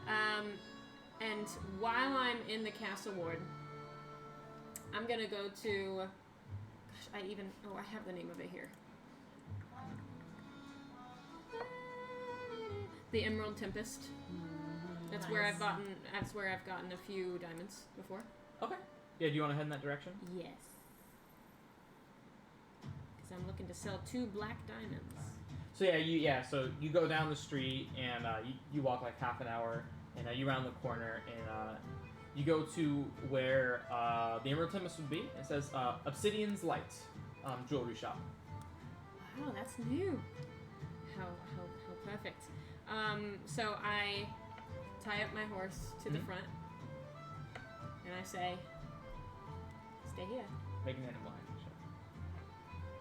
And while I'm in the castle ward, I'm gonna go to. Gosh, I have the name of it here. The Emerald Tempest. That's where I've gotten. That's where I've gotten a few diamonds before. Okay. Yeah, do you want to head in that direction? Yes. Because I'm looking to sell 2 black diamonds. So so you go down the street and you walk like half an hour, and you round the corner and you go to where the Emerald Tempest would be. It says Obsidian's Light jewelry shop. Wow, that's new. How perfect. So I tie up my horse to the front, and I say, "Stay here." Make an animal handling check.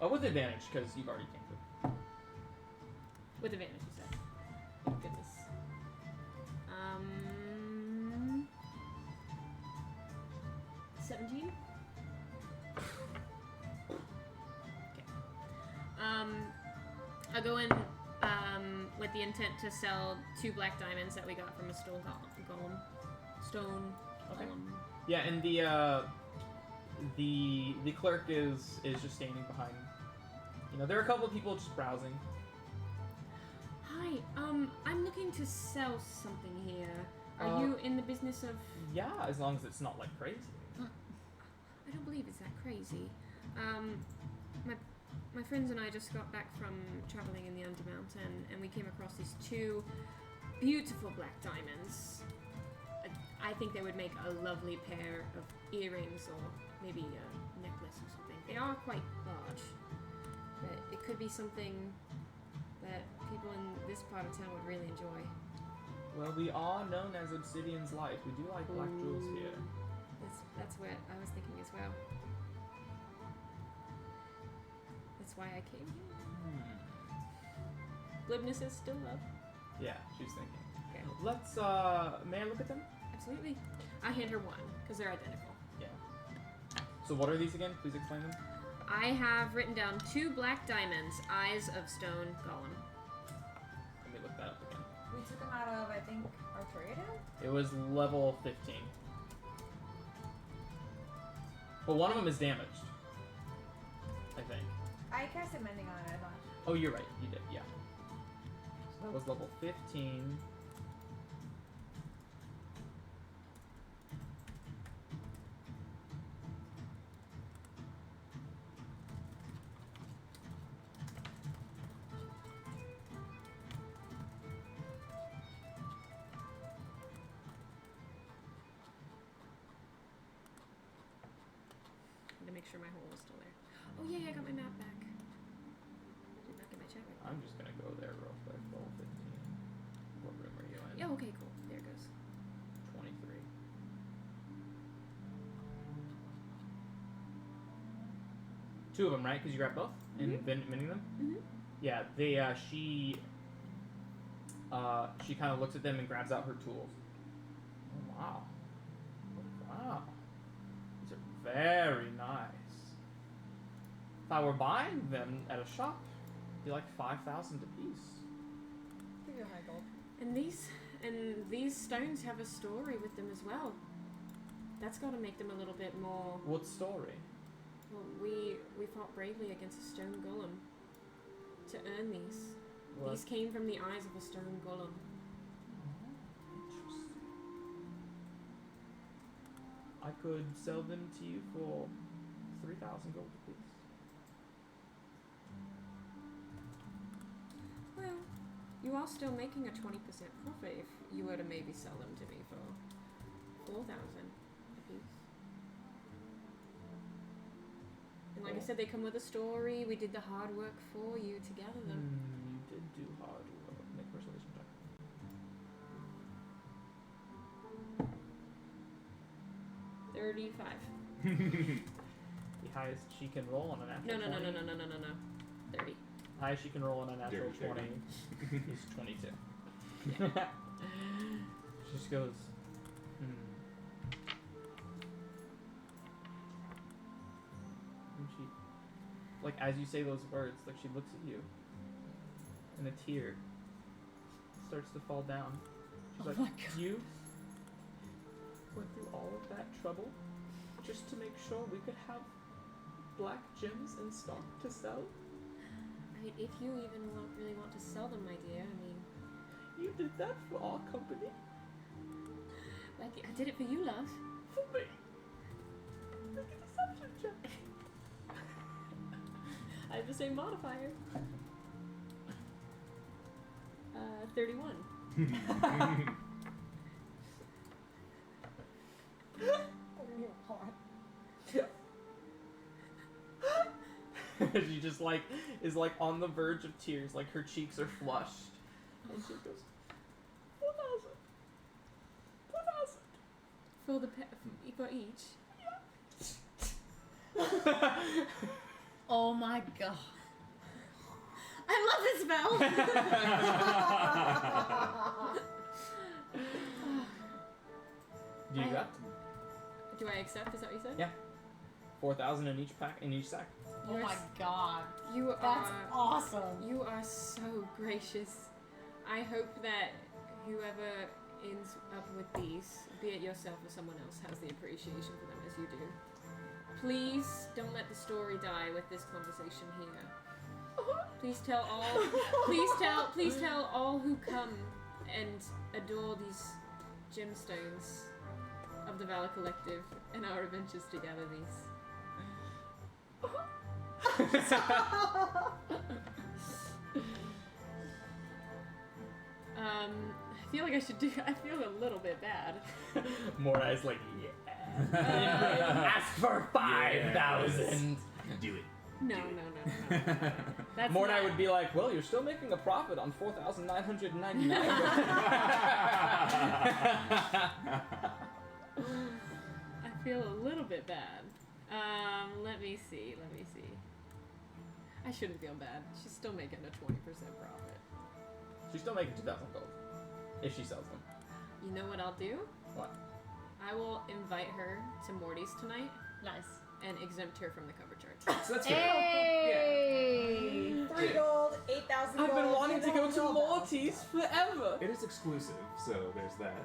Oh, with advantage because you've already came to. With advantage, you said. Thank goodness. 17. Okay. I go in with the intent to sell 2 black diamonds that we got from a stone golem. Stone Okay. golem. Yeah, and the clerk is just standing behind. You know, there are a couple of people just browsing. Hi, I'm looking to sell something here. Are Uh, you in the business of... Yeah, as long as it's not like crazy. I don't believe it's that crazy. My friends and I just got back from traveling in the Undermount, and we came across these 2 beautiful black diamonds. I think they would make a lovely pair of earrings or maybe a necklace or something. They are quite large, but it could be something that people in this part of town would really enjoy. Well, we are known as Obsidian's Light. We do like black jewels here. That's what I was thinking as well. That's why I came here. Glibness is still up. Yeah, she's thinking. Okay. Let's, may I look at them? Absolutely. I hand her one, because they're identical. Yeah. So what are these again? Please explain them. I have written down 2 black diamonds, eyes of stone golem. Let me look that up again. We took them out of, I think, Arturia? It was level 15. But one of them is damaged. I think. I casted Mending on it, I thought. Oh, you're right. You did, yeah. So that was level 15. To make sure my hole is still there. Oh yeah, I got my map back. Did not get my chat back. I'm just gonna go there real quick. Level 15. What room are you in? Yeah, okay, cool. There it goes. 23. Two of them, right? Because you grabbed both and mending them. Mhm. Yeah, they. She kind of looks at them and grabs out her tools. Oh, wow. Oh, wow. These are very nice. If I were buying them at a shop, it'd be like 5,000 apiece. Give you a high gold. And these stones have a story with them as well. That's got to make them a little bit more. What story? Well, we fought bravely against a stone golem to earn these. What? These came from the eyes of a stone golem. Interesting. I could sell them to you for 3,000 gold apiece. Well, you are still making a 20% profit if you were to maybe sell them to me for 4,000 apiece. And Like I said, they come with a story. We did the hard work for you to gather them. You did do hard work. Make a persuasion check. 35. The highest she can roll on a natural No. 20. 30. Highest she can roll on a natural Dirty 20 is 22. She just goes, And she, like, as you say those words, like, she looks at you, and a tear starts to fall down. She's like, you went through all of that trouble just to make sure we could have black gems in stock to sell? I mean, if you even really want to sell them, my dear, I mean... You did that for our company? Like, I did it for you, love. For me? Make a deception check. I have the same modifier. 31. She just like is like on the verge of tears, like her cheeks are flushed. And she goes, 4,000. 4,000. For the for each. Oh my god. I love this spell! Do you got Do I accept? Is that what you said? Yeah. 4,000 in each pack, in each sack? Oh my god. You That's are awesome. You are so gracious. I hope that whoever ends up with these, be it yourself or someone else, has the appreciation for them as you do. Please don't let the story die with this conversation here. Please tell all who come and adore these gemstones of the Valor Collective and our adventures to gather these. I feel like I should do. I feel a little bit bad. Morai's like, yeah. Ask for 5,000. Do it. No. That's Mornai not- would be like, well, you're still making a profit on 4,999. I feel a little bit bad. Let me see. I shouldn't feel bad. She's still making a 20% profit. She's still making 2,000 gold. If she sells them. You know what I'll do? What? I will invite her to Morty's tonight Nice. and exempt her from the cover chart. So that's fair. Hey! 3 gold, 8,000 gold. I've been wanting you to go don't to know about. Maltese forever. It is exclusive, so there's that.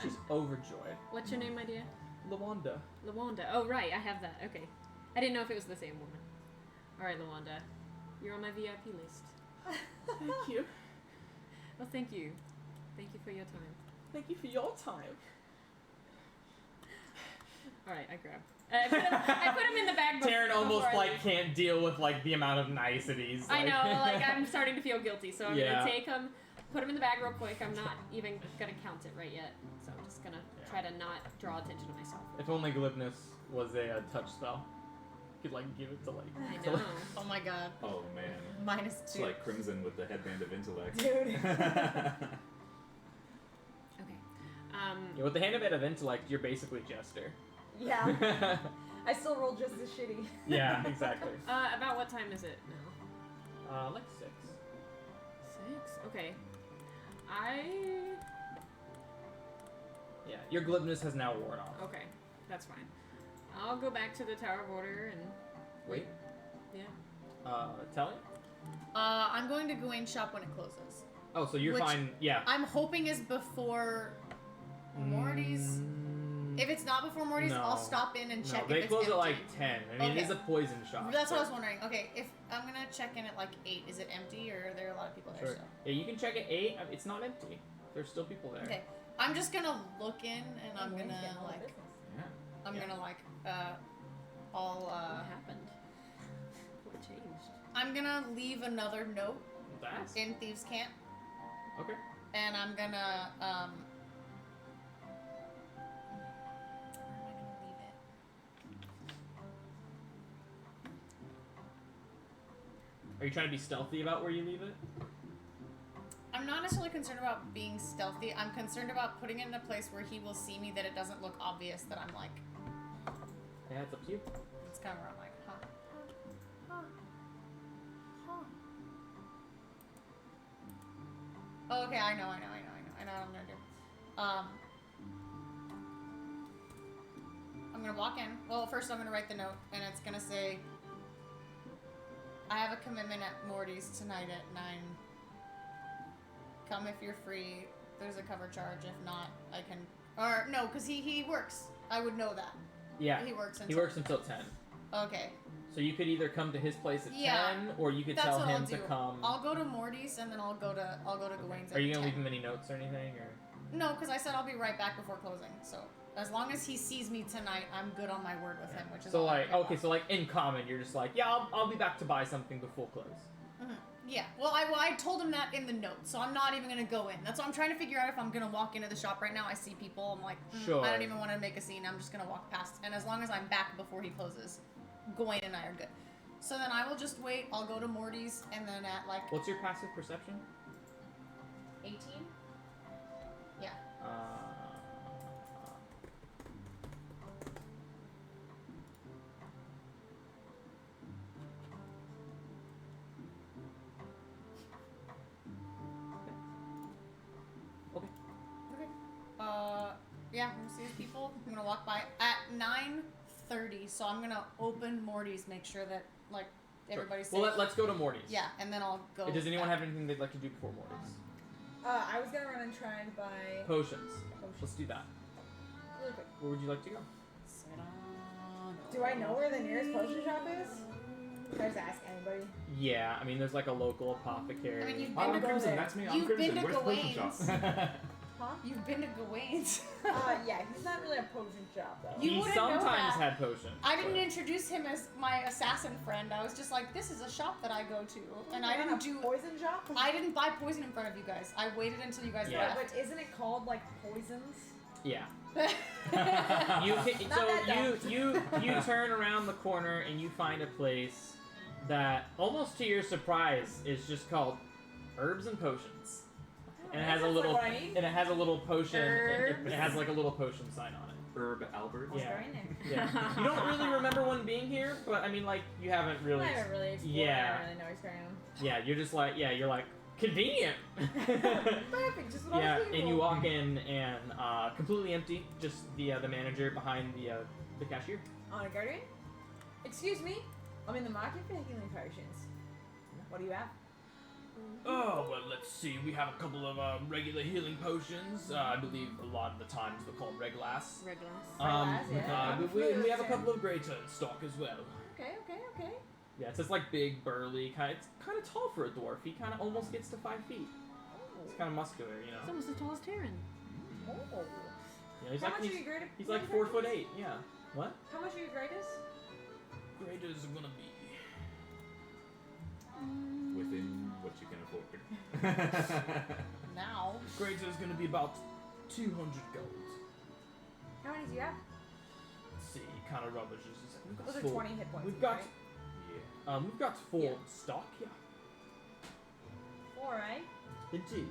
She's overjoyed. What's your name, my dear? Lawanda. Lawanda. Oh, right, I have that. Okay. I didn't know if it was the same woman. Alright, Lawanda. You're on my VIP list. Thank you. Well, thank you. Thank you for your time. Thank you for your time. Alright, I grab. I put him in the bag before. Taryn almost before I like leave. can't deal with like the amount of niceties. I know, like I'm starting to feel guilty, so I'm Yeah. gonna take him, put him in the bag real quick. I'm not even gonna count it right yet, so I'm just gonna try to not draw attention to myself. If only glibness was a touch spell. You could like give it to like. I to, know. like- Oh my god. Oh man. It's -2. like Crimson with the headband of intellect. Dude. Okay. Yeah, with the hand of intellect, you're basically Jester. Yeah. I still roll just as shitty. Yeah, exactly. About what time is it now? Like 6. 6. Okay. Yeah, your glibness has now worn off. Okay, that's fine. I'll go back to the Tower of Order and Wait. yeah. Telly? I'm going to Gawain shop when it closes. Oh, so you're Which- fine. Yeah. I'm hoping is before Morty's. If it's not before Morty's, I'll No. stop in and check No, they if it's close empty. at like 10. I mean, it is a poison shop. That's what I was but- wondering. Okay, if I'm gonna check in at like 8, is it empty or are there a lot of people there Sure. still? Yeah, you can check at 8. It's not empty. There's still people there. Okay, I'm just gonna look in and I'm Gawain's gonna getting all the like, business. Yeah. I'm Yeah. gonna like, I'll What happened? What changed? I'm gonna leave another note That's in Thieves' Camp okay. and I'm gonna, where am I gonna leave it? Are you trying to be stealthy about where you leave it? I'm not necessarily concerned about being stealthy. I'm concerned about putting it in a place where he will see me that it doesn't look obvious that I'm like. Yeah, it's up to you. It's kind of where I'm like, huh. Oh, okay, I know what I'm gonna do. I'm gonna walk in. Well, first I'm gonna write the note, and it's gonna say, I have a commitment at Morty's tonight at 9. Come if you're free. There's a cover charge. If not, I can... Or, no, because he works. I would know that. Yeah. He works He works until 10. Okay. So you could either come to his place at 10, or you could That's tell what him I'll to do. come. I'll go to Morty's, and then I'll go to Gawain's at 10. Are you gonna leave him any notes or anything, or? No, because I said I'll be right back before closing. So as long as he sees me tonight, I'm good on my word with him, which is So all I like, care okay, about. so like in common, you're just like, yeah, I'll be back to buy something before close. Mhm. Yeah. Well, I told him that in the note, so I'm not even gonna go in. That's what I'm trying to figure out if I'm gonna walk into the shop right now. I see people. I'm like, Sure. I don't even want to make a scene. I'm just gonna walk past, and as long as I'm back before he closes, Gawain and I are good. So then I will just wait. I'll go to Morty's, and then at like What's your passive perception? 18. Yeah. Okay. Okay. Yeah, I'm gonna see his people. I'm gonna walk by at 9:30. So I'm gonna open Morty's, make sure that like everybody's safe. Well, let's go to Morty's. Yeah, and then I'll go. Does anyone back. have anything they'd like to do before Morty's? I was gonna run and try and buy Potions. potions. Let's do that. Really quick. Where would you like to go? Do I know where the nearest potion shop is? Can I just ask anybody? Yeah, I mean, there's like a local apothecary. I mean, you've Oh, been I'm to Crimson. there. That's me. I'm You've Crimson. been to Where's the potion shop? Gawain's. Huh? You've been to Gawain's. Yeah, he's not really a potion shop though. You he wouldn't know sometimes that. had potions. I didn't but- introduce him as my assassin friend. I was just like, this is a shop that I go to, and I You're didn't in a do. poison shop. I didn't buy poison in front of you guys. I waited until you guys Yeah. left. But isn't it called like poisons? Yeah. you You can, Not that so you turn around the corner and you find a place that, almost to your surprise, is just called Herbs and Potions. And it has a Sounds like little what I need. and it has a little potion. It Herbs. has like a little potion sign on it. Herb Albert. Let's Yeah. go in there. Yeah. You don't really remember one being here, but I mean, like, you haven't really. I haven't really explored. Yeah. I don't really know his ground. Yeah, you're just like, you're like, convenient. Perfect, just what I Yeah, was looking and you for. walk in and completely empty. Just the manager behind the cashier. On a guardian? Excuse me? I'm in the market for healing potions. What do you have? Oh, well, let's see. We have a couple of regular healing potions. I believe a lot of the times they're called Reglass. Reglass. Reglass, yeah. but we have a couple of greater in stock as well. Okay. Yeah, it's just like big, burly, it's kind of tall for a dwarf. He kind of almost gets to 5 feet. It's kind of muscular, you know. It's almost as tall as Taryn. Oh. Yeah, he's How like much are your greater? he's like 4'8". Yeah. What? How much are your greatest? Graders are gonna be. Within what you can afford. now. Graders is gonna be about 200 gold. How many do you have? Let's see, kind of rubbish. We've got Those are 4. 20 hit points. We've got right? Yeah. we've got 4 Yeah. in stock. Yeah. 4, right? Indeed.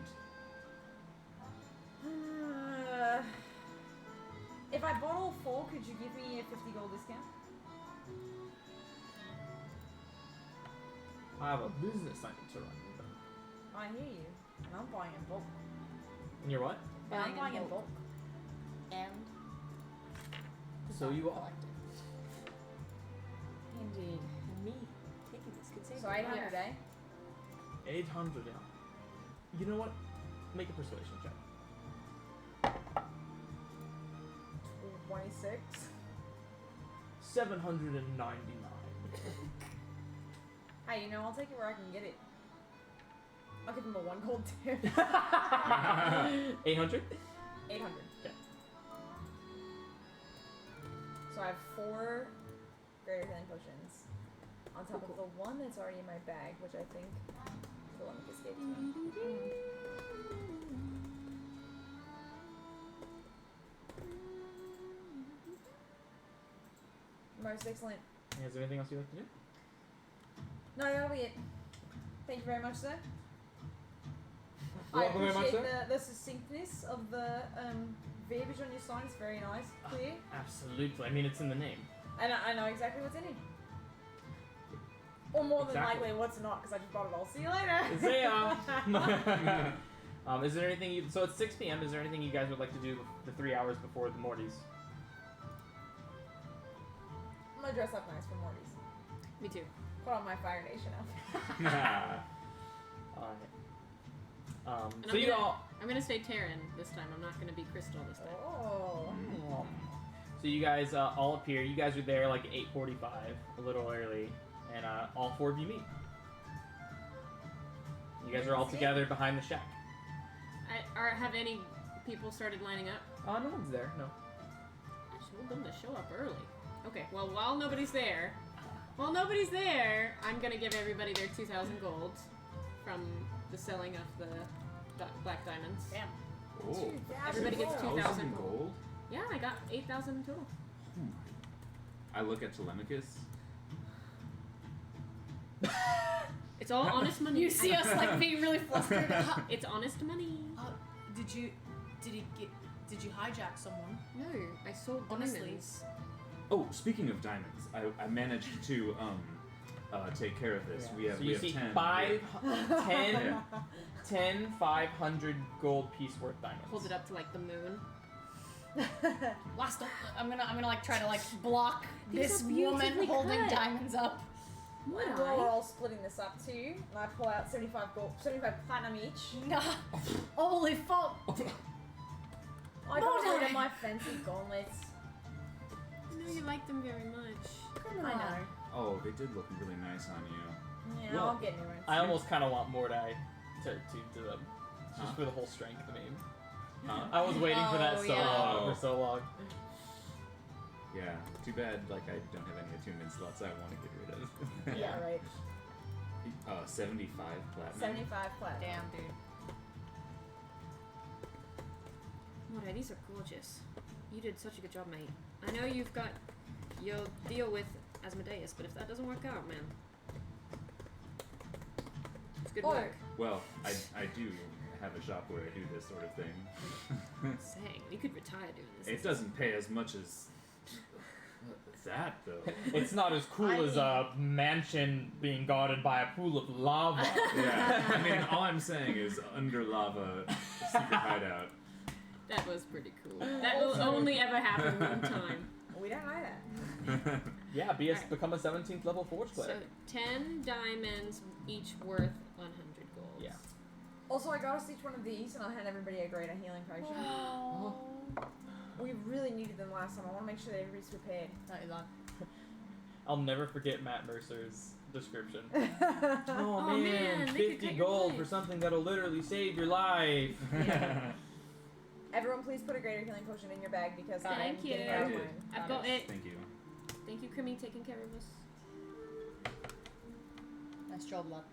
If I bought all 4, could you give me a 50 gold discount? I have a business I need to run. I hear you. And I'm buying in bulk. And you're what? And I'm Buying in buying in bulk. bulk. And. So you are. collected. Indeed. And me taking this could save So me. 800, eh? 800, yeah. You know what? Make a persuasion check. 26. 799. Hey, you know, I'll take it where I can get it. I'll give him a 1 gold tip. 800? 800. Okay. So I have 4 greater than potions. On top of the 1 that's already in my bag, which I think the one that escaped me. Most excellent. Is there anything else you'd like to do? No, that'll be it. Thank you very much, sir. You're I welcome very much, appreciate the succinctness of the verbiage on your sign. It's very nice, clear. Absolutely. I mean, it's in the name. And I know exactly what's in it. Or more than Exactly. likely what's not, because I just bought it all. See you later. See ya. Is there anything you... So it's 6 p.m. Is there anything you guys would like to do the 3 hours before the Mortys? I'm gonna dress up nice for Morty's. Me too. Put on my Fire Nation outfit. Alright. And So you all... I'm gonna stay Terran this time. I'm not gonna be Crystal this time. Oh. So you guys all appear. You guys are there like 8:45, a little early, and all 4 of you meet. You guys are all together behind the shack. Have any people started lining up? No one's there. No. I told them to show up early. Okay, well, while nobody's there, I'm gonna give everybody their 2,000 gold from the selling of the black diamonds. Damn. Oh. Everybody gets 2,000 2,000 gold. Yeah, I got 8,000 total. I look at Telemachus. It's all honest money. You see us like being really flustered. It's honest money. Did you hijack someone? No, I sold Honestly. diamonds. Oh, speaking of diamonds, I managed to take care of this. Yeah. We have So you see 10. 10 500 gold piece worth diamonds. Hold it up to like the moon. Last, I'm gonna like try to like block These this are woman beautifully holding cut. diamonds up. Would Well, we're I? all splitting this up too, and I pull out 75 gold, 75 platinum each. Nah. Holy fuck! I got rid Mordai. of my fancy gauntlets. I know you like them very much. I know. Oh, they did look really nice on you. Yeah, Well, I'll get new ones. I almost kind of want Mordai to do them, just Huh? for the whole strength meme. Huh? I was waiting for that Oh, so yeah. long, for so long. Yeah. Too bad, like, I don't have any attunement slots I want to get rid of. Yeah, right. 75 platinum. 75 platinum. Damn, dude. Mordai, these are gorgeous. You did such a good job, mate. I know you've got your deal with Asmodeus, but if that doesn't work out, man. It's good Oh. work. Well, I do have a shop where I do this sort of thing. Dang, you could retire doing this. It doesn't pay as much as that, though. It's not as cool as a mansion being guarded by a pool of lava. Yeah. I mean, all I'm saying is under lava secret hideout. That was pretty cool. That will only ever happen one time. We don't know that. Yeah, Alright. become a 17th level forge So cleric. 10 diamonds, each worth 100 gold. Yeah. Also, I got us each one of these, and I'll hand everybody a greater healing potion. We really needed them last time. I want to make sure that everybody's prepared. That is on. I'll never forget Matt Mercer's description. Oh, Oh, man, man, they could 50 cut your gold life. for something that'll literally save your life. Everyone, please put a greater healing potion in your bag because I'm Thank you. getting out of I did. mine. I've got it. Thank you. Thank you, Kimmy, taking care of us. Nice job, lad.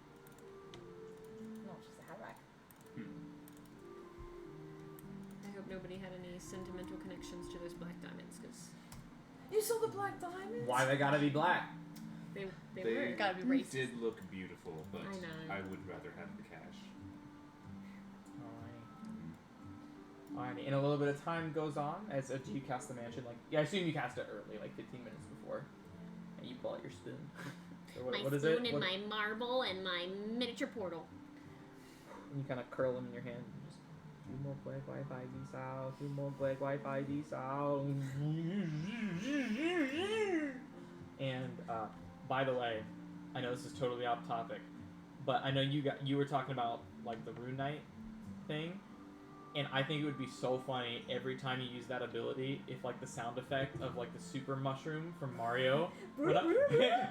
No, it's just a hatback. I hope nobody had any sentimental connections to those black diamonds, because You saw the black diamonds? Why they gotta be black? they They were. Gotta be racist. did look beautiful, but I know. I would rather have the cash. Alrighty, and a little bit of time goes on as you cast the mansion. Like, yeah, I assume you cast it early, like 15 minutes before, and you pull out your spoon. Or what is it? What- my marble and my miniature portal. and you kind of curl them in your hand. And just 2 more black Wi-Fi diesel, 2 more black Wi-Fi diesel. And by the way, I know this is totally off topic, but I know you were talking about like the Rune Knight thing. And I think it would be so funny every time you use that ability if like the sound effect of like the super mushroom from Mario. Yeah.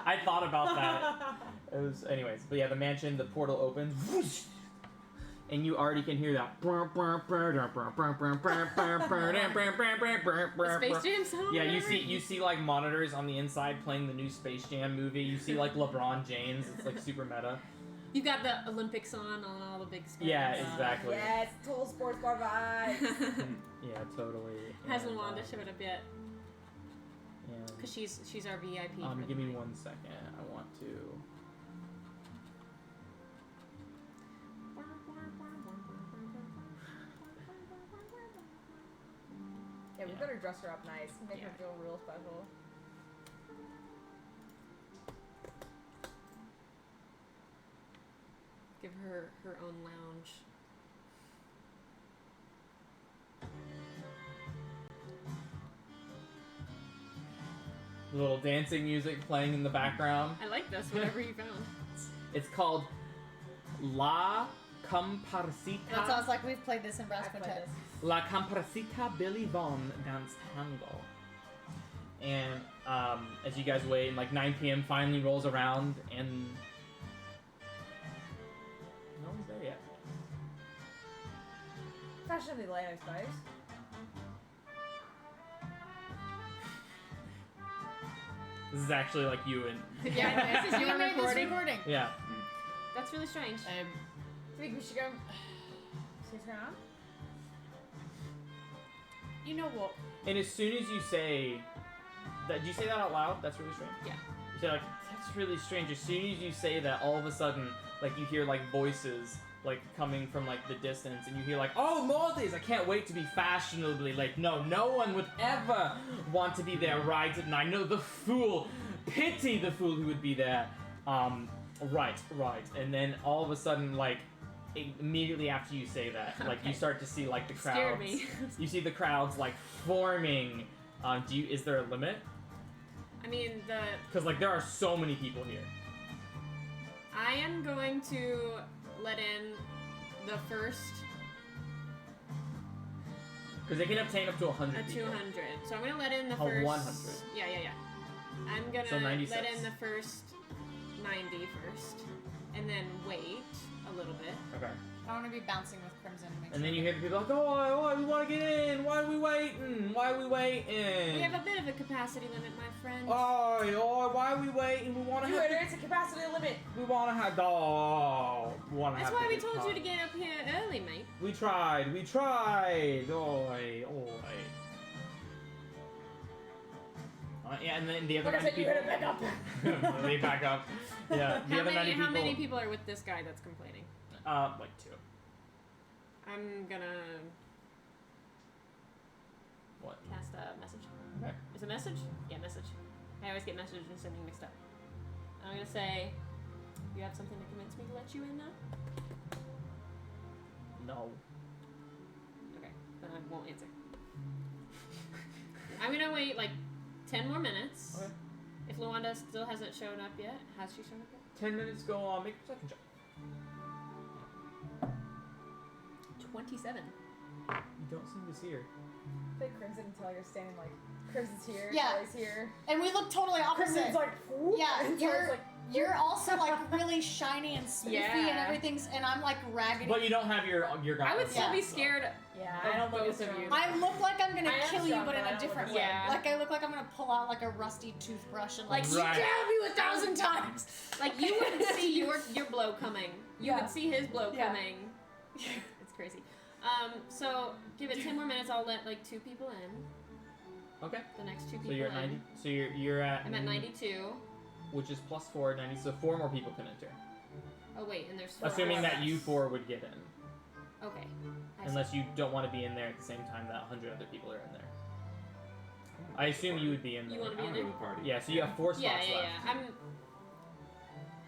I thought about that. It was anyways, but yeah, the mansion, the portal opens, whoosh, and you already can hear that. The Space Jam song. Yeah, whatever. you see like monitors on the inside playing the new Space Jam movie. You see like LeBron James. It's like super meta. You've got the Olympics on all the big screens. Yeah, exactly. Yes, total sports bar vibes. Yeah, totally. Hasn't And, Wanda showed up yet? and, Because she's our VIP. for the give me night. 1 second. I want to Yeah, we Yeah. better dress her up nice. Make her Yeah. feel real special. Give her her own lounge. Little dancing music playing in the background. I like this. Whatever you found. It's called La Comparsita. That sounds like we've played this in Brass I've played Quintet. this. La Comparsita Billy Von Dance Tango. And as you guys wait, and like 9 p.m. finally rolls around, and no one's there yet. Fashionably late, I suppose. This is actually like you and Yeah, this is You your made this recording. recording. yeah. That's really strange. I think we should go. See what's going on? You know what? And as soon as you say that, do you say that out loud? That's really strange. Yeah. You say like, that's really strange. As soon as you say that, all of a sudden, like you hear like voices like coming from like the distance, and you hear like, oh, Maltese, I can't wait to be fashionably late. No one would ever want to be there right at 9. No, the fool, pity the fool who would be there. Right. And then all of a sudden, like immediately after you say that, like you Okay. start to see like the crowds. Scared me. You see the crowds like forming. Is there a limit? I mean, Because like there are so many people here. I am going to let in the first Because they can obtain up to 100 people. 200. So I'm gonna let in the Oh, first 100. Yeah. I'm gonna So 96. let in the first 90 first, and then wait a little bit. Okay. I want to be bouncing with Crimson to make And sure. then you hear the people like, oh, we want to get in. Why are we waiting? Why are we waiting? We have a bit of a capacity limit, my friend. Oh, why are we waiting? We want to Do have. it, it's a capacity limit. We want to have. Oh, we want to That's have. why the we good told talk. you to get up here early, mate. We tried. Oi. Yeah, and then the other Like I 90 said, you people. gotta back up. They back up. Yeah, the other 90 people. How many people are with this guy that's complaining? Like 2. I'm gonna What? cast a message. Okay. Is it message? Yeah, message. I always get message and sending mixed up. I'm gonna say, you have something to convince me to let you in now? No. Okay, then I won't answer. I'm gonna wait like 10 more minutes. Okay. If Luanda still hasn't shown up yet, has she shown up yet? 10 minutes go on. Make a perception check. 27. You don't seem to see her. Play Crimson until you're standing like, Crimson's here, Yeah. Kelly's here. And we look totally opposite. Crimson's like, whoop, Yeah, and you're- Kelly's like, You're also like really shiny and spiffy and Yeah. everything's, and I'm like raggedy. But you don't have your I would still Yeah. be scared. yeah, Of I don't look both as of strong. you. I look like I'm gonna I am kill you, strong, but in but I a don't different look way. as strong. Like I look like I'm gonna pull out like a rusty toothbrush and like Right. stab you 1,000 times. Like, you wouldn't see your blow coming. You Yeah. would see his blow Yeah. coming. It's crazy. So, give it 10 more minutes. I'll let like 2 people in. Okay. The next 2 people So you're at in. 90. So you're at. I'm at 92. Which is plus 4, 90. So 4 more people can enter. Oh, wait, and there's 4 Assuming of that us. you 4 would get in. Okay. I see. Unless you don't want to be in there at the same time that 100 other people are in there. I assume you would be in there. You wanna be I in want to there? go to the party. Yeah, so you have 4 spots Yeah. left.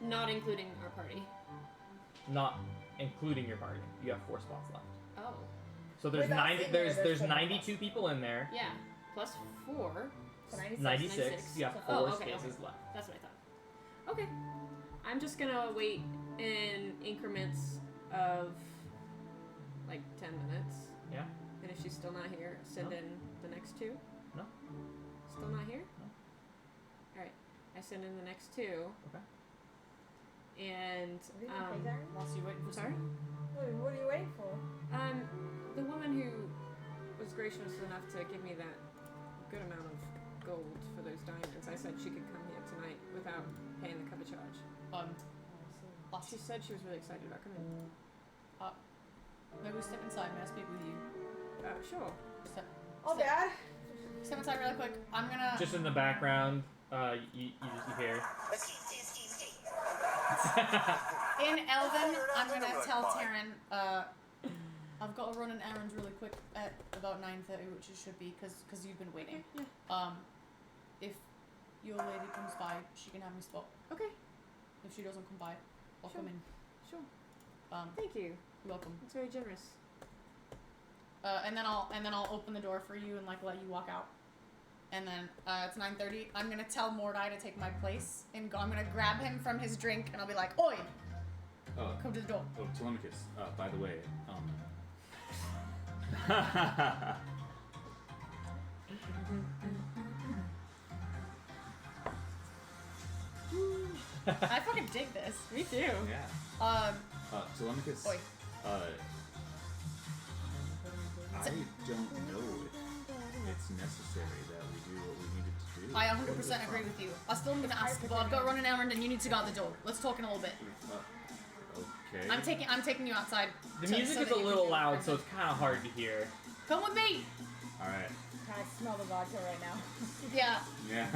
I'm not including our party. Not including your party. You have 4 spots left. Oh. So there's Without 90. sitting there, There's there's 92 people in there. Yeah. Plus 4. So 96. 96. 96. You have So- 4 oh, okay, spaces left. That's what I thought. Okay. I'm just gonna wait in increments of like 10 minutes. Yeah. And if she's still not here, send No. in the next 2. No. Still not here? No. Alright. I send in the next 2. Okay. And Are you gonna play Darren? Whilst you wait for sorry? What are you waiting for? The woman who was gracious enough to give me that good amount of gold for those diamonds, I said she could come here tonight without paying the cover charge. She said she was really excited about coming. Maybe we step inside. May I speak with you? Sure. Oh, Dad. Step inside really quick. I'm gonna. Just in the background, you hear. In Elven, I'm gonna tell Taryn, a I've got to run an errand really quick at about 9:30, which it should be, because you've been waiting. Yeah. If your lady comes by, she can have me spot. Okay. If she doesn't come by, I'll come in. Sure. Thank Thank you. You're welcome. That's very generous. And then I'll open the door for you and like let you walk out. And then it's 9:30. I'm gonna tell Mordai to take my place and go. I'm gonna grab him from his drink and I'll be like, "Oi, come to the door." Oh, Telemachus, by the way, I fucking dig this. Me too. yeah. Telemachus, Oi. I don't know if it's necessary that we do what we needed to do. I 100% agree with you. I still need to ask, but I've got to run an errand and you need to guard the door. Let's talk in a little bit. Okay. I'm taking you outside. The so- music so is that a you little can- loud, so it's kind of hard to hear. Come with me. Alright. I smell the vodka right now. Yeah. Yeah.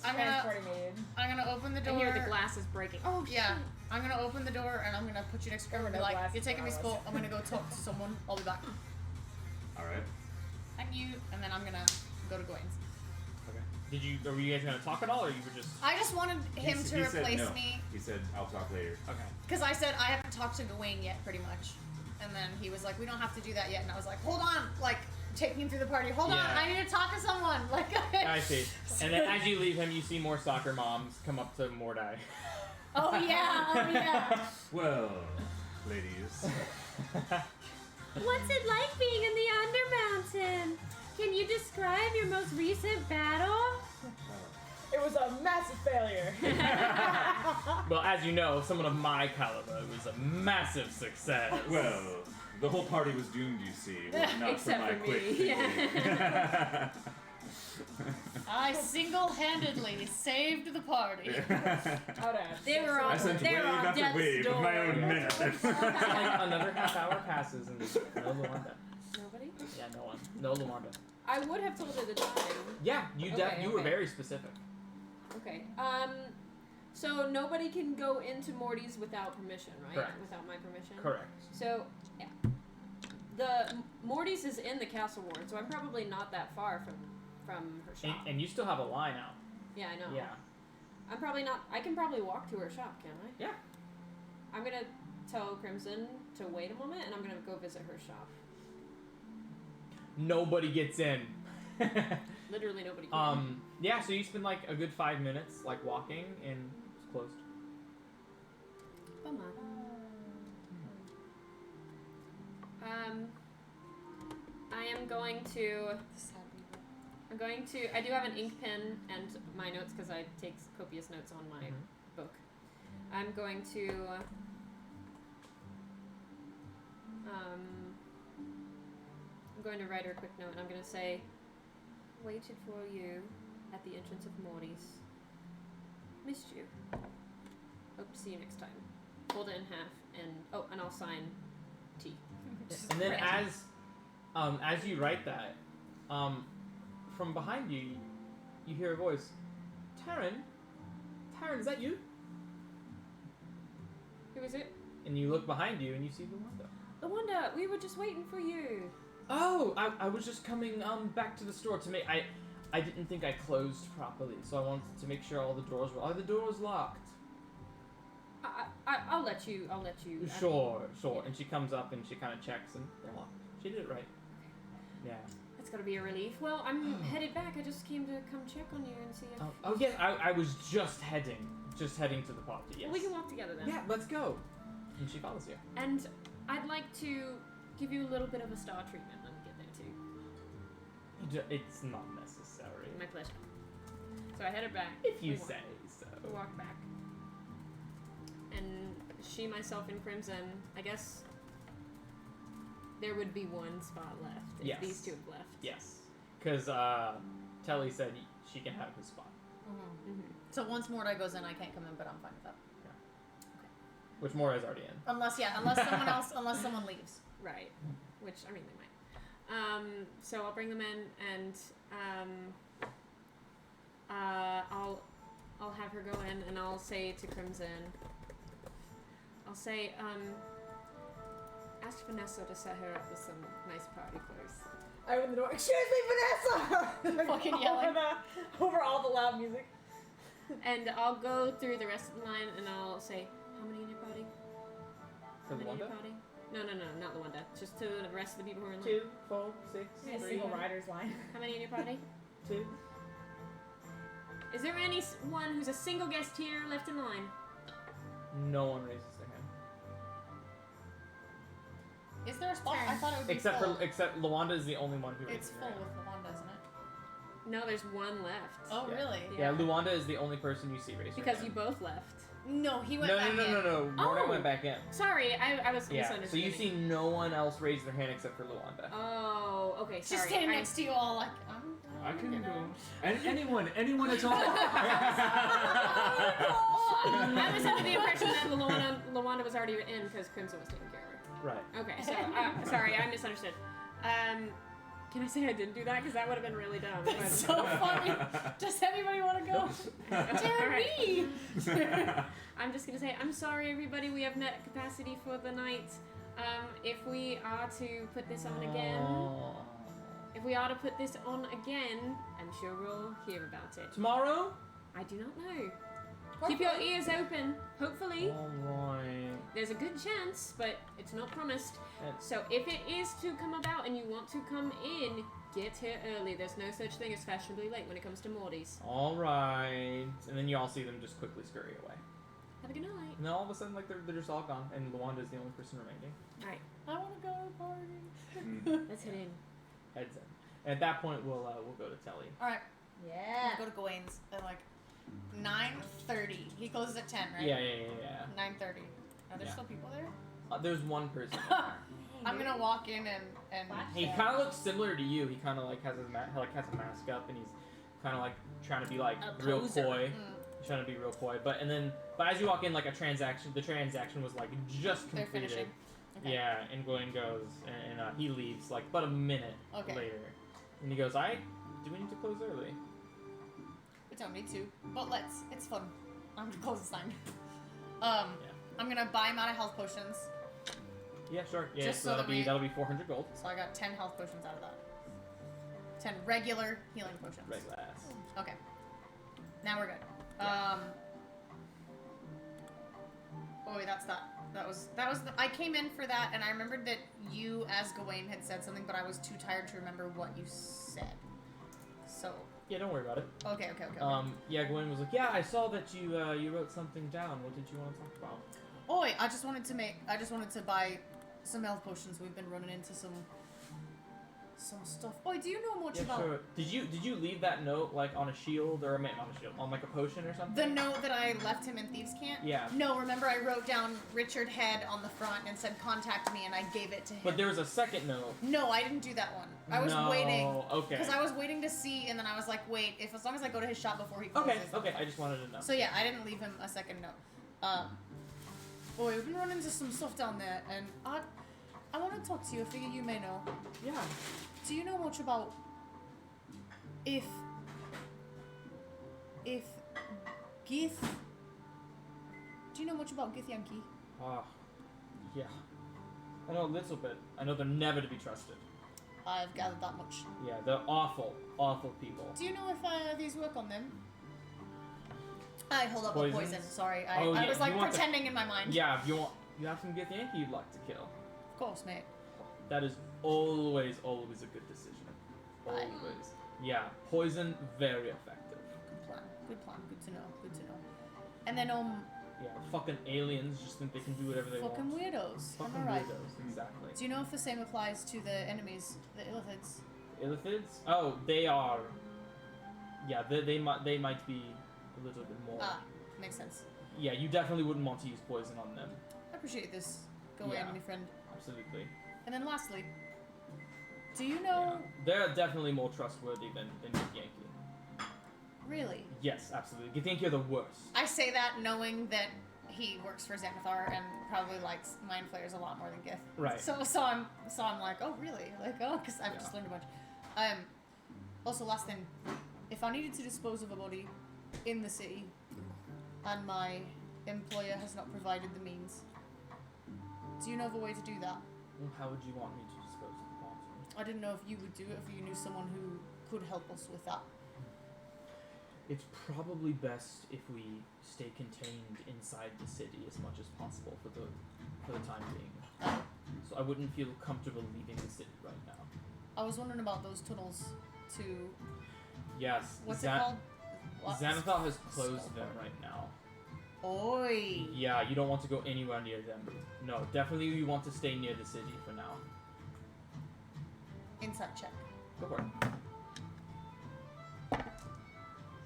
I'm gonna Transporting me. open the door. I hear the glass is breaking. Oh, Yeah. I'm gonna open the door and I'm gonna put you next to her and be No like, glasses "You're taking me for sport. I'm gonna go talk to someone. I'll be back." Alright. And then I'm gonna go to Gawain's. Okay. Were you guys gonna talk at all, or you were just? I just wanted him to He said replace no. me He said, I'll talk later. Okay. because I said I haven't talked to Gawain yet, pretty much. And then he was like, "We don't have to do that yet." And I was like, "Hold on, like take him through the party. Hold on, Yeah. I need to talk to someone." Like I see. And then as you leave him, you see more soccer moms come up to Mordai. Oh yeah. Well, ladies. What's it like being in the Undermountain? Can you describe your most recent battle? It was a massive failure. Well, as you know, someone of my caliber, it was a massive success. Well, the whole party was doomed, you see. Well, not Except for my for me, quick yeah. thinking. I single-handedly saved the party. They were I on. sent They wave were on after death's wave door. of my own men. Like another half hour passes and no Luanda. Nobody. Yeah, no one. No Luanda. I would have told her the time. Yeah, you Okay, you were okay. very specific. Okay. So nobody can go into Morty's without permission, right? Correct. Without my permission. Correct. So, yeah. The Morty's is in the castle ward, so I'm probably not that far from her shop. And you still have a line out. Yeah, I know. Yeah. I'm probably not. I can probably walk to her shop, can I? Yeah. I'm gonna tell Crimson to wait a moment, and I'm gonna go visit her shop. Nobody gets in. Literally nobody can. Yeah, so you spend like a good 5 minutes like walking and it's closed. Bummer. I am going to. I do have an ink pen and my notes because I take copious notes on my book. I'm going to. I'm going to write her a quick note and I'm going to say, waited for you at the entrance of Morty's. Missed you. Hope to see you next time. Fold it in half and I'll sign T. And then as you write that, from behind you, you hear a voice. Taryn, is that you? Who is it? And you look behind you and you see Luanda. Luanda, we were just waiting for you. Oh, I was just coming back to the store to make I didn't think I closed properly, so I wanted to make sure all the doors were. Are the doors locked? I'll let you. Sure. And she comes up and she kind of checks and they're locked. She did it right. Yeah. That's gotta be a relief. Well, I'm headed back. I just came to come check on you and see if. Oh yes, I was just heading to the party. Yes. Well, we can walk together then. Yeah, let's go. And she follows you. And I'd like to give you a little bit of a star treatment when we get there too. It's not necessary. My pleasure. So I headed back. If you We say so. We walked back. And she, myself, and Crimson, I guess there would be one spot left if Yes. these two have left. Yes. Because Telly said she can have his spot. Mm-hmm. So once Mordai goes in, I can't come in, but I'm fine with that. Which Mora's already in. Unless someone leaves. Right. Which, I mean, they might. So I'll bring them in and I'll have her go in and I'll say to Crimson, asked Vanessa to set her up with some nice party clothes. I open the door. Excuse me, Vanessa! Fucking yelling. Over all the loud music. And I'll go through the rest of the line and I'll say, how many in your party? For How many in your Luanda? party? No, not Luanda. Just to the rest of the people who are in line. 2, 4, 6, A 3, single rider's line. How many in your party? 2. Is there anyone who's a single guest here left in line? No one raises their hand. Is there a spot? I thought it would be Except full. except Luanda is the only one who raises It's her full hand. with Lawanda, isn't it? No, there's one left. Oh, Yeah. really? Yeah, Luanda is the only person you see raise her Because hand. you both left. No, he went No, back in. no. Morna Oh! went back in. Sorry, I was Yeah, so misunderstanding. you see no one else raise their hand except for Luanda. Oh, okay, sorry. She's standing next to you all like, I can go. And anyone at all. I was under the impression that Luanda was already in because Crimson was taking care of her. Right. Okay, so sorry, I misunderstood. Can I say I didn't do that? Because that would have been really dumb. That's so funny. Does anybody want to go? Tell me. I'm just gonna say I'm sorry, everybody. We have net capacity for the night. If we are to put this on again, I'm sure we'll hear about it. Tomorrow? I do not know. Keep your ears open. Hopefully. Alright. There's a good chance, but it's not promised. And- So if it is to come about and you want to come in, get here early. There's no such thing as fashionably late when it comes to Morty's. Alright. And then you all see them just quickly scurry away. Have a good night. And then all of a sudden, like, they're just all gone, and Luanda is the only person remaining. Alright, I want to go to a party. let's head in. Heads in. And at that point, we'll go to Telly. All right. Yeah. Go to Gawain's at like 9:30. He closes at 10, right? Yeah. 9:30. Are there Yeah. still people there? There's one person. I'm gonna walk in and He kind of looks similar to you. He kind of like has a mask up, and he's kind of like trying to be like A real poser. coy. He's trying to be real coy, but as you walk in, like the transaction was like just they're completed. finishing. Okay. Yeah, and Glenn goes, and he leaves like about a minute Okay. later, and he goes, do we need to close early? We don't need to, but let's. It's fun. I'm gonna close the sign. I'm gonna buy him out of health potions. Yeah, sure. Yeah, Just so so that that'll be 400 gold. So I got 10 health potions out of that. 10 regular healing potions. Regular ass. Okay. Now we're good. Yeah. Oh wait, that's that. That was I came in for that, and I remembered that you, as Gawain, had said something, but I was too tired to remember what you said. So. Yeah, don't worry about it. Okay. Yeah, Gwen was like, yeah, I saw that you wrote something down. What did you want to talk about? Oh wait, I just wanted to buy some health potions. We've been running into some stuff. Oh, do you know much about Sure. Did you leave that note like on a shield or not a shield, on like a potion or something? the note that I left him in Thieves' Camp? Yeah. No, remember I wrote down Richard Head on the front and said contact me, and I gave it to him. But there was a second note. No, I didn't do that one. I was No, waiting. okay. Because I was waiting to see, and then I was like, wait, as long as I go to his shop before he closes. Okay, I just wanted to know. So yeah, I didn't leave him a second note. Boy, we've been running into some stuff down there, and I want to talk to you. I figure you may know. Yeah. Do you know much about if Gith? Do you know much about Gith Yankee? Yeah. I know a little bit. I know they're never to be trusted. I've gathered that much. Yeah, they're awful people. Do you know if these work on them? I hold up Poisons? a poison. Sorry, Oh, I yeah, was like you want the- pretending in my mind. Yeah, if you have some Gith Yankee you'd like to kill. Of course, mate. That is always a good decision. Aye. Always. Yeah, poison, very effective. Good plan. Good to know. And then Yeah, fucking aliens just think they can do whatever they fucking want. weirdos. Fucking Am I right? weirdos, exactly. Do you know if the same applies to the enemies, the Illithids? Illithids? Oh, they are. Yeah, they might be a little bit more. Makes sense. Yeah, you definitely wouldn't want to use poison on them. I appreciate this. Go away, Yeah. my friend. Absolutely. And then lastly, do you know They're definitely more trustworthy than Gith Yankee. really? Yes, absolutely. Gith Yankee are the worst. I say that knowing that he works for Xanathar and probably likes mind flayers a lot more than Gith. Right. So I'm like, oh really? Like, oh, because I've just learned a bunch. Also, last thing, if I needed to dispose of a body in the city, and my employer has not provided the means, do you know of a way to do that? Well, how would you want me to dispose of the monsters? I didn't know if you would do it, if you knew someone who could help us with that. It's probably best if we stay contained inside the city as much as possible for the time being. So I wouldn't feel comfortable leaving the city right now. I was wondering about those tunnels to... Yes, What's it called? Xanathar has closed them right now. Oi! Yeah, you don't want to go anywhere near them. No, definitely you want to stay near the city for now. Insight check. Go for it.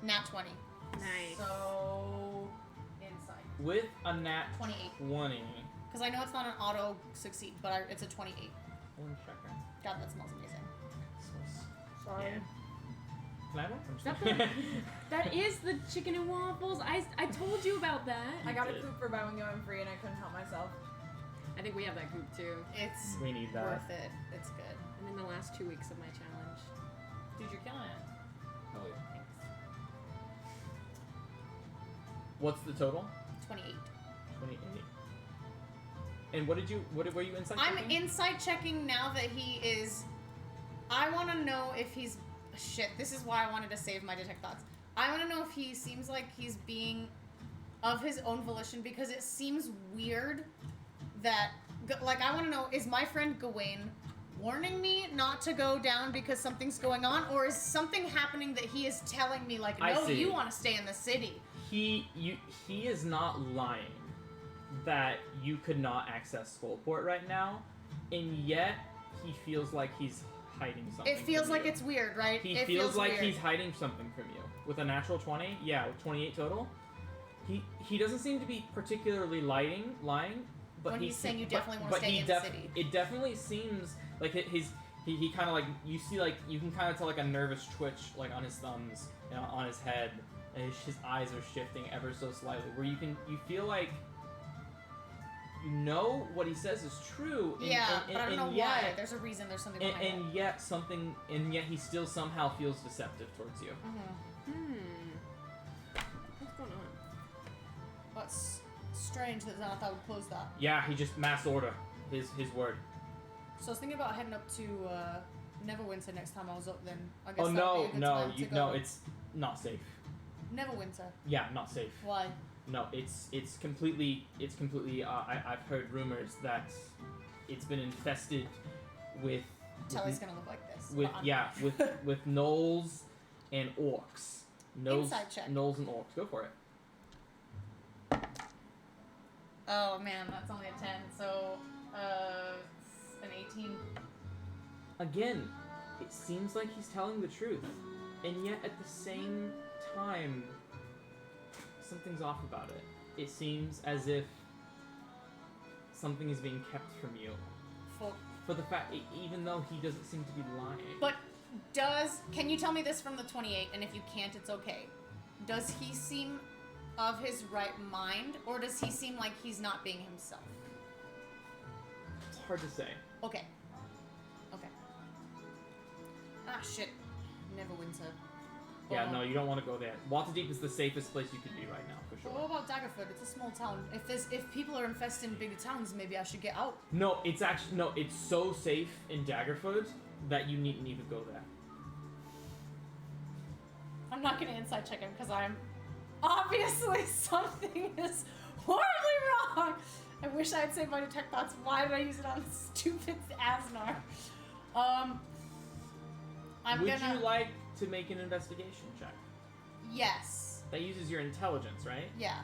Nat 20. Nice. So... Insight. With a nat 28. 20. Because I know it's not an auto succeed, but it's a 28. One second. God, that smells amazing. Sorry. Yeah. Can I have one? I'm Is just that, that is the chicken and waffles. I told you about that. I got a did. coop for buy one going free, and I couldn't help myself. I think we have that group too. It's We need that. worth it. It's good. I'm in the last 2 weeks of my challenge. Dude, you're killing it. Hell yeah. Thanks. What's the total? 28. 28. And what were you inside? I'm checking? insight checking now that he is... I want to know if he's... Shit, this is why I wanted to save my detect thoughts. I want to know if he seems like he's being of his own volition, because it seems weird that... Like, I want to know, is my friend Gawain warning me not to go down because something's going on, or is something happening that he is telling me, like, I no, see. you want to stay in the city? He is not lying that you could not access Skullport right now, and yet he feels like he's hiding something. It feels from like you. it's weird, right? He It feels like weird. he's hiding something from you. With a natural 20, yeah, with 28 total, he doesn't seem to be particularly lying, but When he's saying you definitely wanna but stay he in the city. It definitely seems like he kind of like, you see, like, you can kind of tell like a nervous twitch like on his thumbs and on his head, and his eyes are shifting ever so slightly, where you feel like you know what he says is true. And, Yeah, and, but I don't know and yet, why. There's a reason. There's something behind it. and yet he still somehow feels deceptive towards you. What's going on? What's strange that Xanathar would close that. Yeah, he just mass order his word. So I was thinking about heading up to Neverwinter next time I was up. Then I guess Oh that would be a good time to go. no, it's not safe. Neverwinter. Yeah, not safe. Why? No, it's completely. I've heard rumors that it's been infested with. Telly's gonna look like this. With but I'm yeah, not. with gnolls and orcs. Inside check. Gnolls and orcs. Go for it. Oh man, that's only a 10. So an 18. Again, it seems like he's telling the truth, and yet at the same time, something's off about it. It seems as if something is being kept from you. For the fact, even though he doesn't seem to be lying. But can you tell me this from the 28? And if you can't, it's okay. Does he seem of his right mind, or does he seem like he's not being himself? It's hard to say. Okay. Ah, shit. Neverwinter. Yeah, Oh. no, you don't want to go there. Waterdeep is the safest place you could be right now, for But sure. what about Daggerford? It's a small town. If people are infesting bigger towns, maybe I should get out. No, it's so safe in Daggerford that you needn't even go there. I'm not gonna inside check him because I'm obviously something is horribly wrong. I wish I had saved my detect thoughts. Why did I use it on stupid Asnar? Would you like to make an investigation check? Yes. That uses your intelligence, right? Yeah.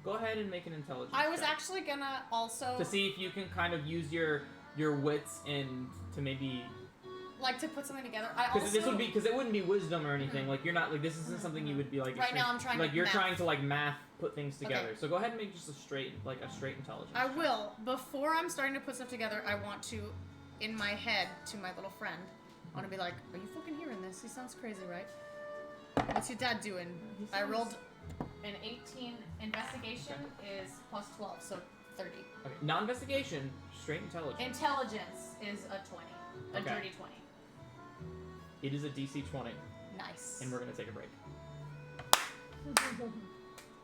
Go ahead and make an intelligence I was check. actually gonna also To see if you can kind of use your wits and to maybe... like to put something together. I Because also this would be, because it wouldn't be wisdom or anything. Like, you're not, like, this isn't something you would be like... Right now I'm trying like, to you're math. trying to, like, math, put things together. Okay. So go ahead and make just a straight intelligence I check. will. Before I'm starting to put stuff together, I want to, in my head, to my little friend, I want to be like, are you fucking hearing this? He sounds crazy, right? What's your dad doing? I rolled an 18. Investigation is plus 12, so 30. Okay, non-investigation, straight intelligence. Intelligence is a 20. A Okay. dirty 20. It is a DC 20, Nice. and we're going to take a break.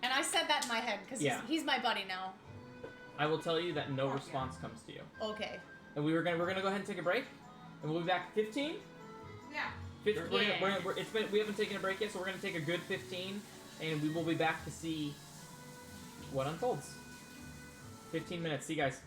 And I said that in my head, because Yeah. he's my buddy now. I will tell you that no Fuck yeah. response comes to you. Okay. and we're gonna go ahead and take a break, and we'll be back 15. Yeah. We haven't taken a break yet, so we're gonna take a good 15, and we will be back to see what unfolds. 15 minutes. See you guys.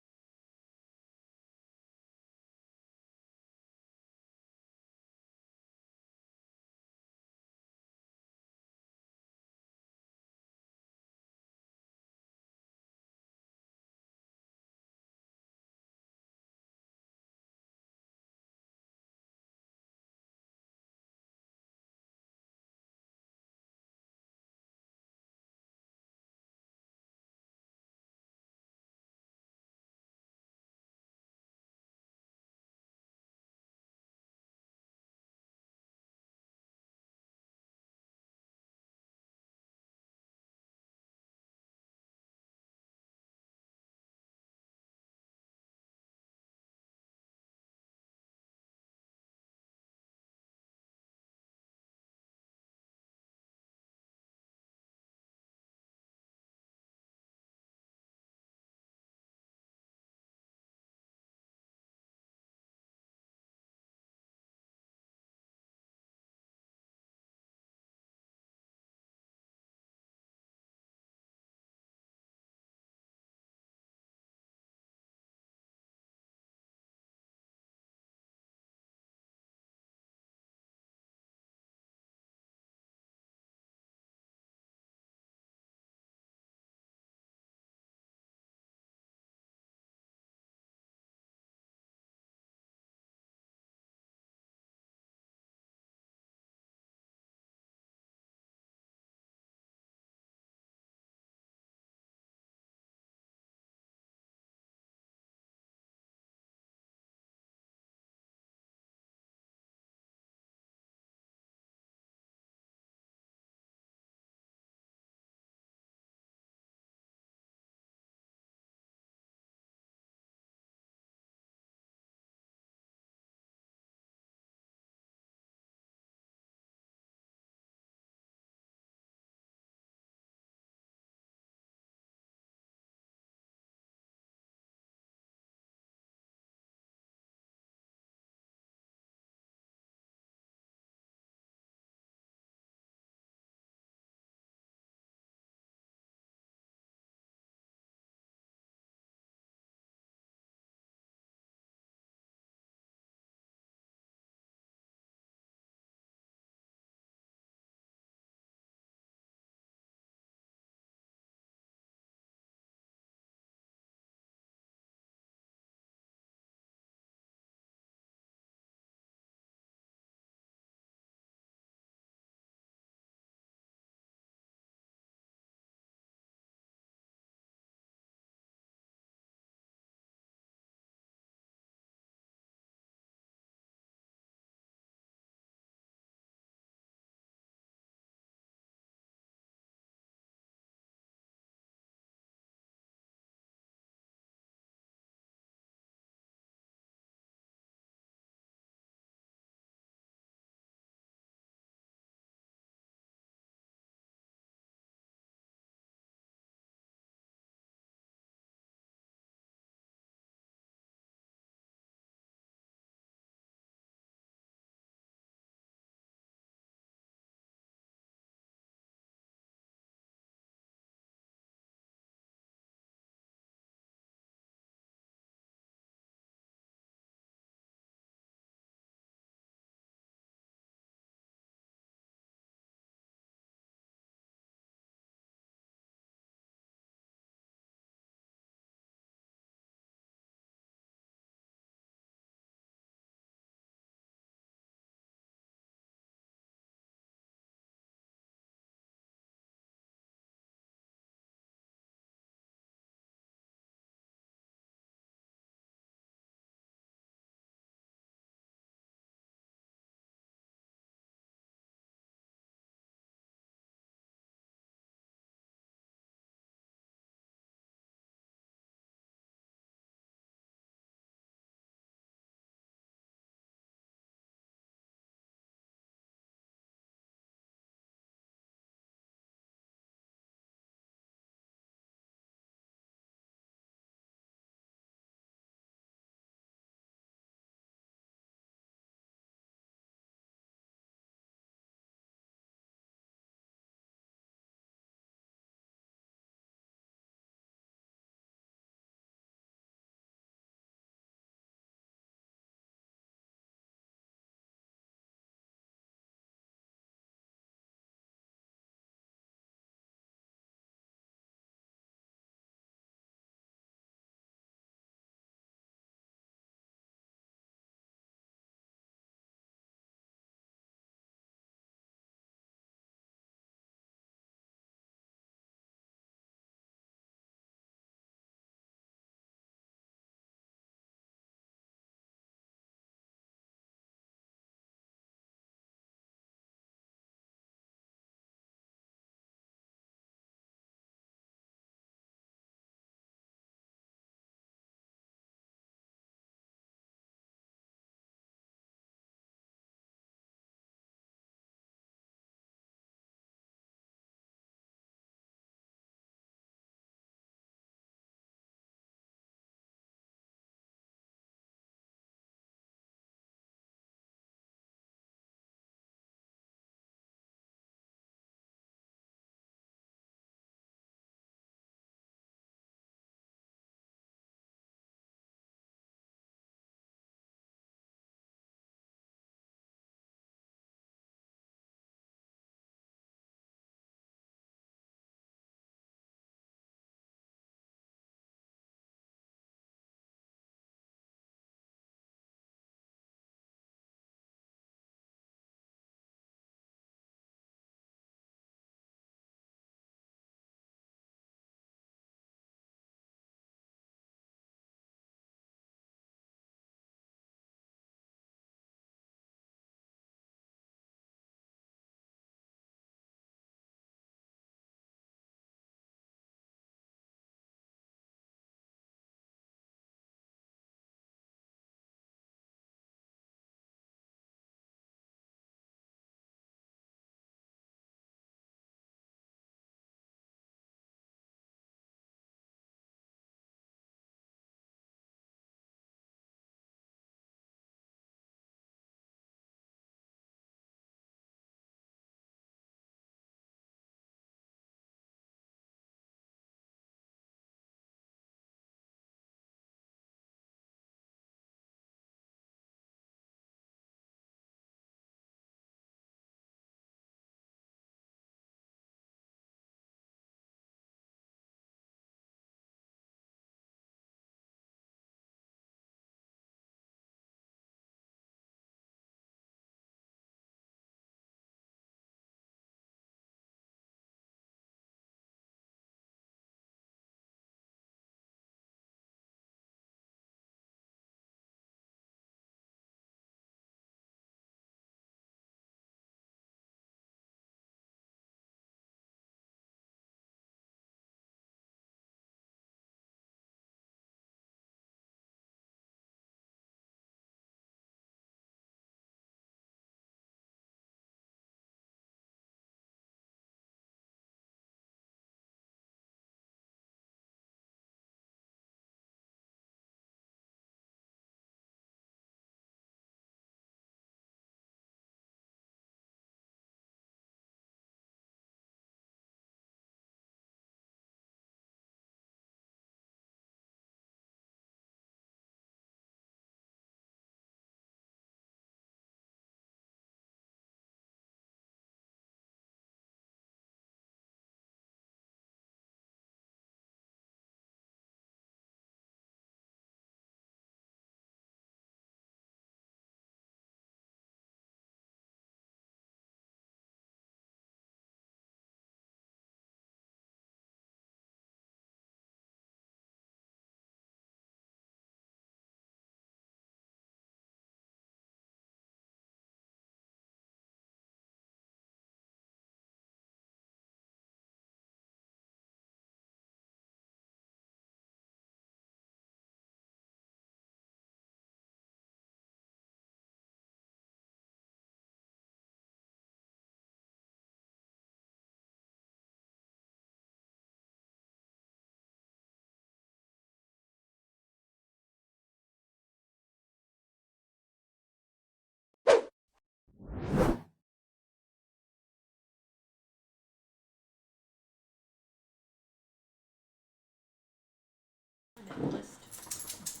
list.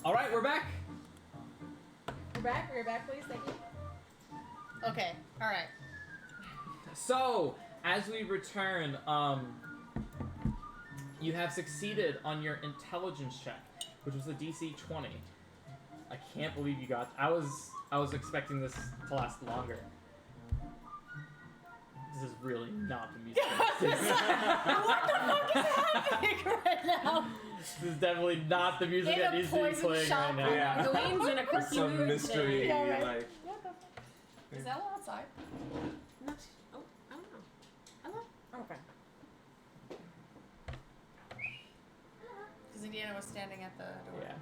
All right, we're back. We're back. We're back, please. Thank you. Okay, alright. So, as we return, you have succeeded on your intelligence check, which was a DC 20. I can't believe you got. I was expecting this to last longer. This is really not the music. What the fuck is happening right now? This is definitely not the music In that a needs to be poison playing shop. right now. Yeah. Gawaine's in a quirky Some mood mystery, today. Yeah, right. like. What the fuck? Is that one outside? Not, oh, I don't know. Hello? Okay. Because Indiana was standing at the door. Yeah.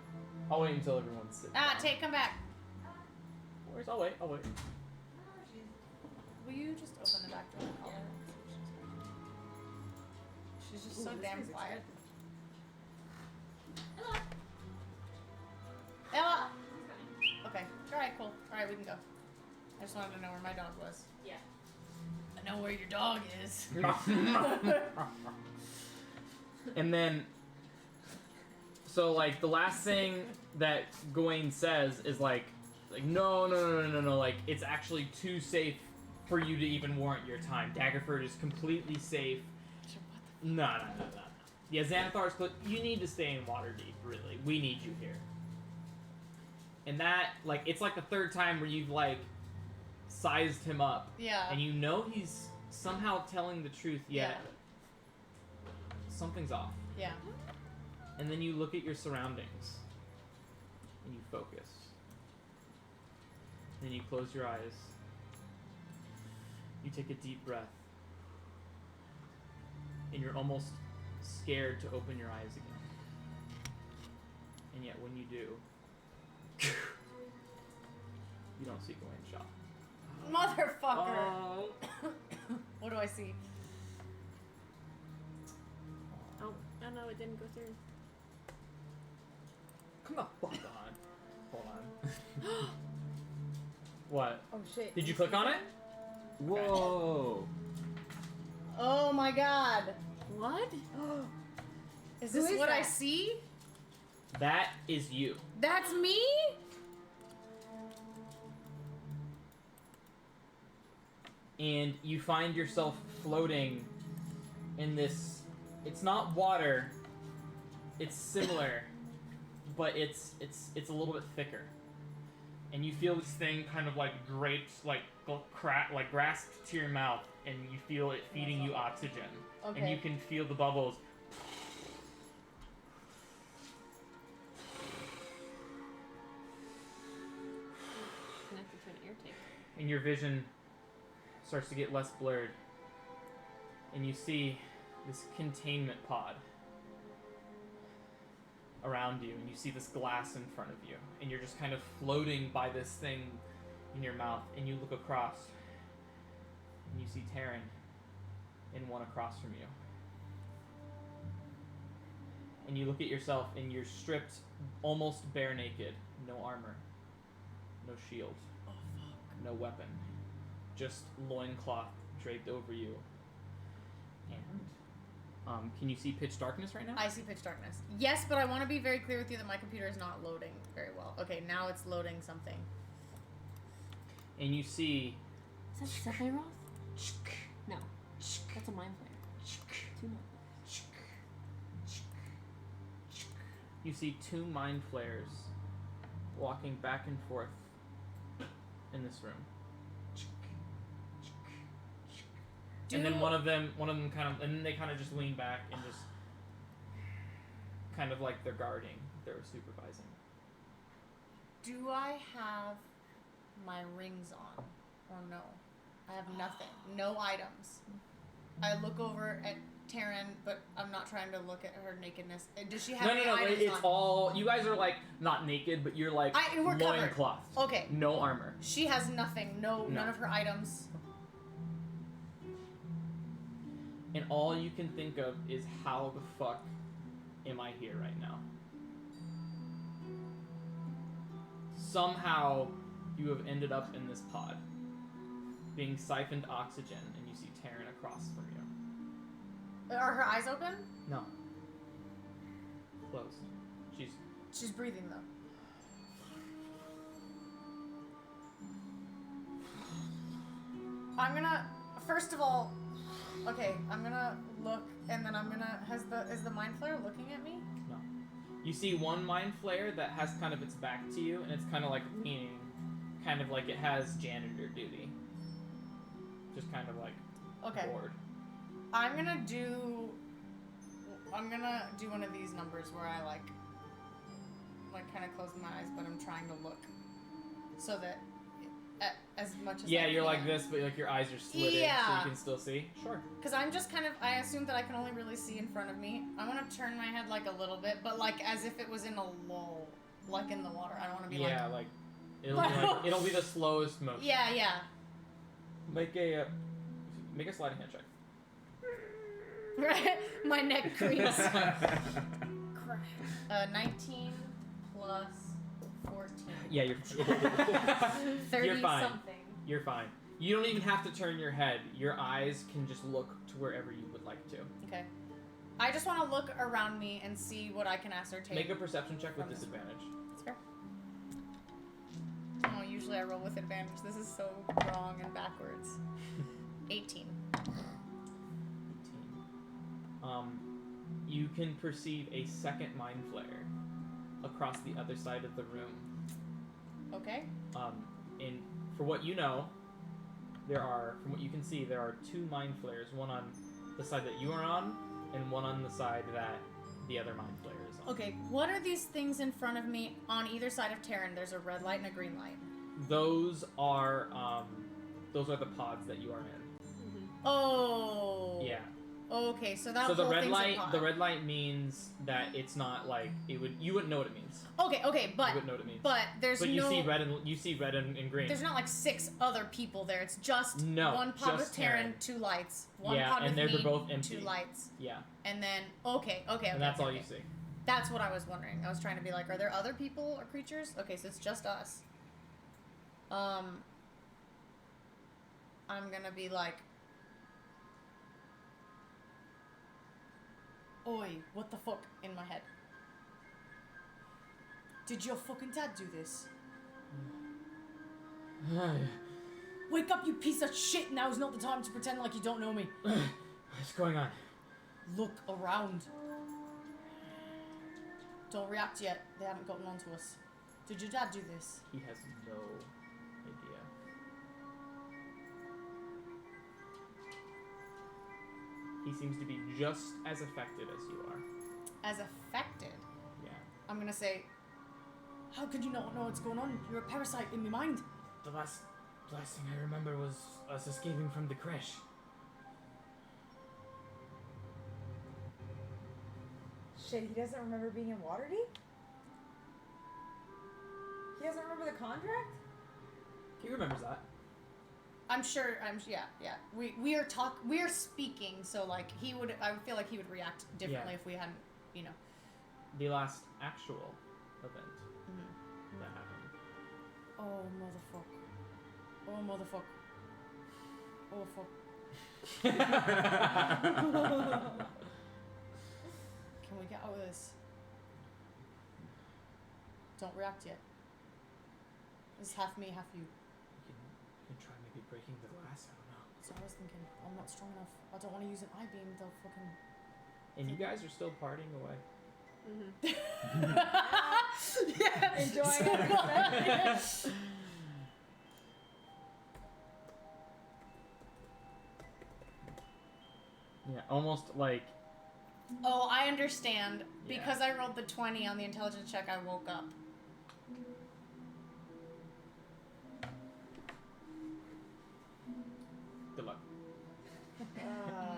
I'll wait until everyone's sitting Ah, down. Tate, come back. Where's? I'll wait. Will you just open the back door and call her? She's just so Ooh, this damn music's quiet. Hello. Ella! Okay. Alright, cool. Alright, we can go. I just wanted to know where my dog was. Yeah. I know where your dog is. And then, so like the last thing that Gawain says is like no, like it's actually too safe for you to even warrant your time. Daggerford is completely safe. No. Yeah, Xanathar's close. You need to stay in Waterdeep, really. We need you here. And that, like, it's like the third time where you've like sized him up, Yeah. and you know he's somehow telling the truth, yet something's off. Yeah. And then you look at your surroundings, and you focus. Then you close your eyes. You take a deep breath. And you're almost scared to open your eyes again. And yet when you do, you don't see Gawain's shop. Motherfucker! Oh. What do I see? Oh, no, it didn't go through. Come the fuck on. Hold on. What? Oh shit. Did you click on it? Whoa! Oh my god! What? Is Who this is what I that? see? That is you. That's me? And you find yourself floating in this. It's not water. It's similar, but it's a little bit thicker. And you feel this thing kind of like grapes, like grasped to your mouth, and you feel it feeding you oxygen. Okay. And you can feel the bubbles. Connected to an air tank. And your vision starts to get less blurred. And you see this containment pod around you, and you see this glass in front of you, and you're just kind of floating by this thing in your mouth, and you look across, and you see Taryn in one across from you. And you look at yourself, and you're stripped almost bare naked. No armor. No shield. Oh fuck. No weapon. Just loincloth draped over you. And can you see pitch darkness right now? I see pitch darkness. Yes, but I want to be very clear with you that my computer is not loading very well. Okay, now it's loading something. And you see Is that Sephiroth? No. That's a mind player. Two mind players. you see two mind flayers walking back and forth in this room. And then one of them kind of, and then they kind of just lean back and just kind of like they're guarding, they're supervising. Do I have my rings on or no? I have nothing. No items. I look over at Taryn, but I'm not trying to look at her nakedness. Does she have any No, items it's on? all, you guys are like not naked, but you're like We're covered. loincloth. Okay. No armor. She has nothing. No. None of her items. And all you can think of is how the fuck am I here right now? Somehow you have ended up in this pod, being siphoned oxygen, and you see Taryn across from you. Are her eyes open? No. Closed. She's breathing though. I'm gonna, first of all, okay, I'm gonna look, and then I'm gonna, is the mind flare looking at me? No. You see one mind flare that has kind of its back to you, and it's kind of like leaning, kind of like it has janitor duty. Just kind of like bored. I'm gonna do one of these numbers where I like kind of close my eyes, but I'm trying to look so that as much as I you're can. like this, but like your eyes are slitted, so you can still see. Sure. Because I'm just kind of, I assume that I can only really see in front of me. I want to turn my head like a little bit, but like as if it was in a lull, like in the water. I don't want to be like it'll be the slowest motion. Yeah. Make a sleight of hand check. Right, my neck creaks. 19 plus 14. Yeah, you're 30 you're fine. something. You're fine. You don't even have to turn your head. Your eyes can just look to wherever you would like to. Okay. I just want to look around me and see what I can ascertain. Make a perception check with disadvantage. That's fair. Oh, usually I roll with advantage. This is so wrong and backwards. 18. You can perceive a second mind flare across the other side of the room. Okay. And for what you know, from what you can see, there are 2 mind flares, one on the side that you are on, and one on the side that the other mind flare is on. Okay, what are these things in front of me on either side of Terran? There's a red light and a green light. Those are the pods that you are in. Oh. Yeah. Okay, so that so the whole red thing's light, a pod. the red light means that it's not like you wouldn't know what it means. Okay, but you wouldn't know what it means. But there's but no. you see red and green. There's not like 6 other people there. It's just one pod with Terran, 2 lights. One pod with and they're me, both empty. 2 lights. Yeah. And then okay. And that's all you see. That's what I was wondering. I was trying to be like, are there other people or creatures? Okay, so it's just us. I'm gonna be like, oi, what the fuck, in my head. Did your fucking dad do this? Wake up, you piece of shit! Now is not the time to pretend like you don't know me. What's going on? Look around. Don't react yet. They haven't gotten on to us. Did your dad do this? He has no idea. He seems to be just as affected as you are. As affected? Yeah. I'm gonna say, how could you not know what's going on? You're a parasite in my mind. The last thing I remember was us escaping from the crash. Shit, he doesn't remember being in Waterdeep? He doesn't remember the contract? He remembers that. I'm sure. Yeah. We are speaking. So like I would feel like he would react differently if we hadn't, The last actual event that happened. Oh motherfucker. Oh fuck. Can we get out of this? Don't react yet. It's half me, half you. You can try maybe breaking the glass. I don't know. So I was thinking, I'm not strong enough. I don't want to use an eye beam. They'll fucking. And you guys are still partying away. Yeah, enjoying it. Yeah, almost like. Oh, I understand. Yeah. Because I rolled the 20 on the intelligence check, I woke up. Good luck.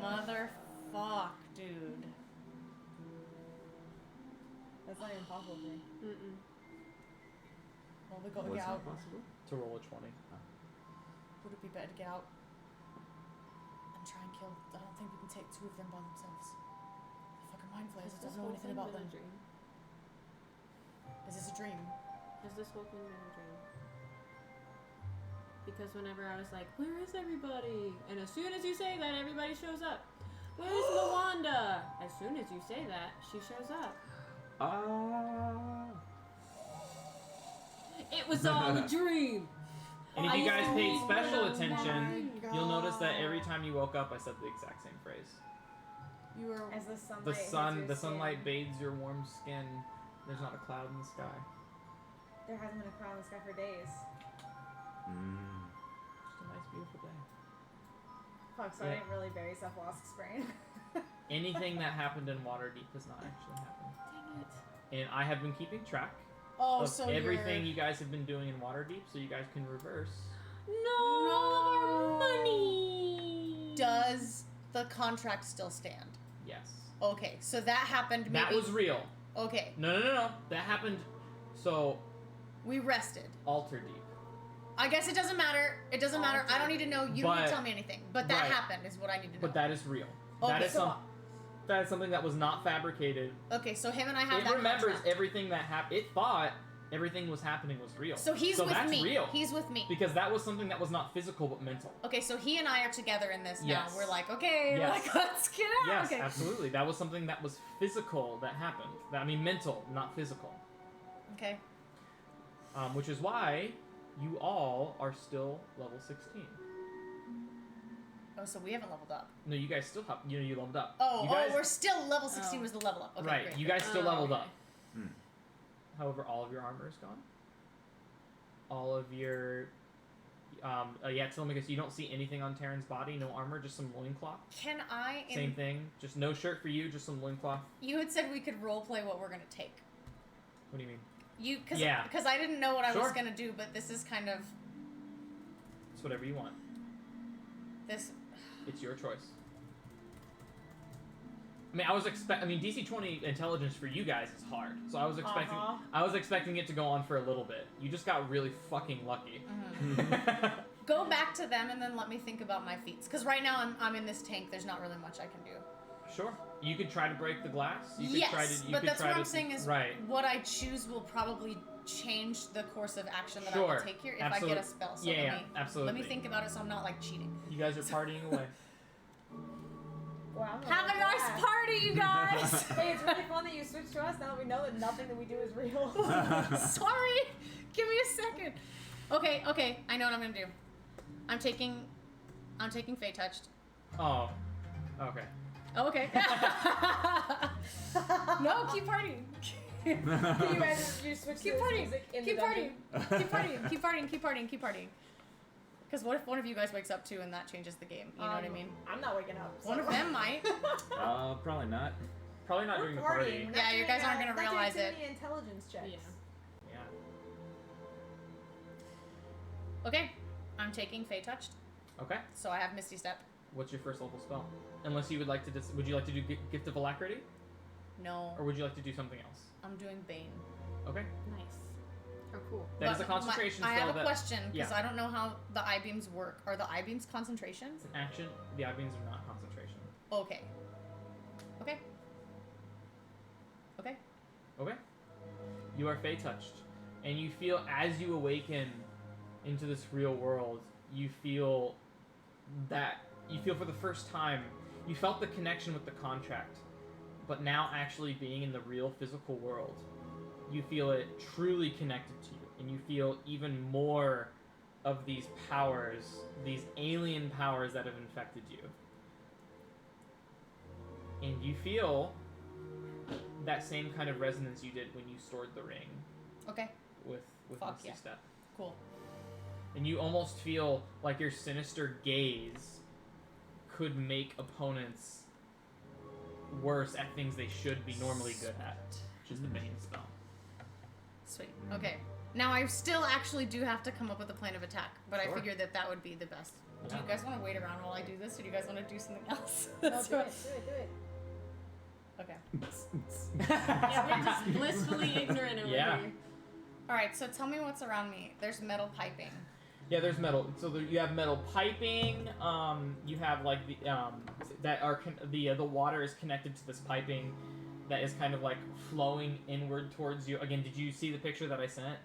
Motherfuck, dude. That's not even possible for me. Well, we gotta What's get not out. possible? To roll a 20. Would it be better to get out and try and kill? I don't think we can take 2 of them by themselves. Fucking mind flayers, I don't know anything about them. Is this a dream? Has this whole thing been a dream? Because whenever I was like, where is everybody? And as soon as you say that, everybody shows up. Where's Lawanda? As soon as you say that, she shows up. It was all a dream. And if you guys paid Oh special my attention, God. you'll notice that every time you woke up, I said the exact same phrase. You were. As the sunlight. The hits sun, your the skin. sunlight bathes your warm skin. There's not a cloud in the sky. There hasn't been a cloud in the sky for days. Just a nice, beautiful day. Fuck, so I Yeah. didn't really bury Cephalosk's brain. Anything that happened in Waterdeep has not actually happened. Dang it. And I have been keeping track Oh, of so everything you're... you guys have been doing in Waterdeep, so you guys can reverse. No, money. Does the contract still stand? Yes. Okay, so that happened. Maybe... That was real. Okay, No. That happened. So, we rested. Alter Deep. I guess it doesn't matter. It doesn't matter. I don't need to know. You don't need But- to tell me anything. But that right. happened is what I need to know. But that is real. Okay, that is so- that is something that was not fabricated. Okay, so him and I have It that remembers contract. everything that happened. It thought everything was happening was real. So he's with that's me. real. He's with me. Because that was something that was not physical but mental. Okay, so he and I are together in this Yes. now. We're like, okay, Yes. like let's get out. Yes, okay. absolutely. That was something that was physical that happened. I mean, mental, not physical. Okay. Which is why you all are still level 16. Oh, so we haven't leveled up. No, you guys still have. You leveled up. Oh, you guys, we're still level 16 Oh. was the level up. Okay, right. great. You guys still Oh, leveled okay. up. However, all of your armor is gone. All of your. Yeah, Telemachus, you don't see anything on Terran's body. No armor, just some loincloth. Can I? Same thing. Just no shirt for you, just some loincloth. You had said we could roleplay what we're gonna take. What do you mean? Because Yeah. I didn't know what I was Sure. gonna do, but this is kind of It's whatever you want. this. It's your choice. I mean, DC 20 intelligence for you guys is hard, so I was expecting, Uh-huh. I was expecting it to go on for a little bit. You just got really fucking lucky. Go back to them and then let me think about my feats. Because right now I'm in this tank. There's not really much I can do. Sure. You could try to break the glass. You could Yes, try to, you but could that's try what to, I'm saying is right. what I choose will probably change the course of action that I Sure. will take here if Absolute- I get a spell. So yeah, let me absolutely. think about it so I'm not like cheating. You guys are partying away. Wow. Have a nice party, you guys. Hey, it's really fun that you switched to us now that we know that nothing that we do is real. Sorry, give me a second. Okay, I know what I'm gonna do. I'm taking Fey Touched. Oh. Okay. Oh, okay. No, keep partying. You guys you switched Keep to this partying. music in Keep the dungeon. partying. Keep partying. Keep partying. Keep partying. Keep partying. Because what if one of you guys wakes up too and that changes the game? You know what I mean? I'm not waking up. One of them might. Probably not. Probably not We're during the partying. party. We're not Yeah, you doing, guys aren't gonna not doing realize too it. many intelligence checks. Yeah. Yeah. Okay, I'm taking Fey Touched, Okay. so I have Misty Step. What's your first level spell? Unless you would like to, would you like to do Gift of Alacrity, No, or would you like to do something else? I'm doing Bane. Okay. Nice. Oh, cool. That is But a concentration I spell. have a that, question because yeah. I don't know how the I-beams work. Are the I-beams concentration? It's an action. The I-beams are not concentration. Okay. Okay. Okay. Okay. You are Fey touched, and you feel as you awaken into this real world, you feel for the first time, you felt the connection with the contract, but now actually being in the real physical world, you feel it truly connected to you, and you feel even more of these powers, these alien powers that have infected you. And you feel that same kind of resonance you did when you stored the ring Okay. with Fuck Misty yeah. Step. Cool. And you almost feel like your sinister gaze could make opponents worse at things they should be normally good at, which is the Bane spell. Sweet. Okay. Now I still actually do have to come up with a plan of attack, but Sure. I figured that would be the best. Do you Yeah. guys want to wait around while I do this, or do you guys want to do something else? No, Let's do do it. Okay. Yeah, we're just blissfully ignorant over Yeah. here. All right. So tell me what's around me. There's metal piping. Yeah, there's metal. So you have metal piping. You have like the the water is connected to this piping that is kind of like flowing inward towards you. Again, did you see the picture that I sent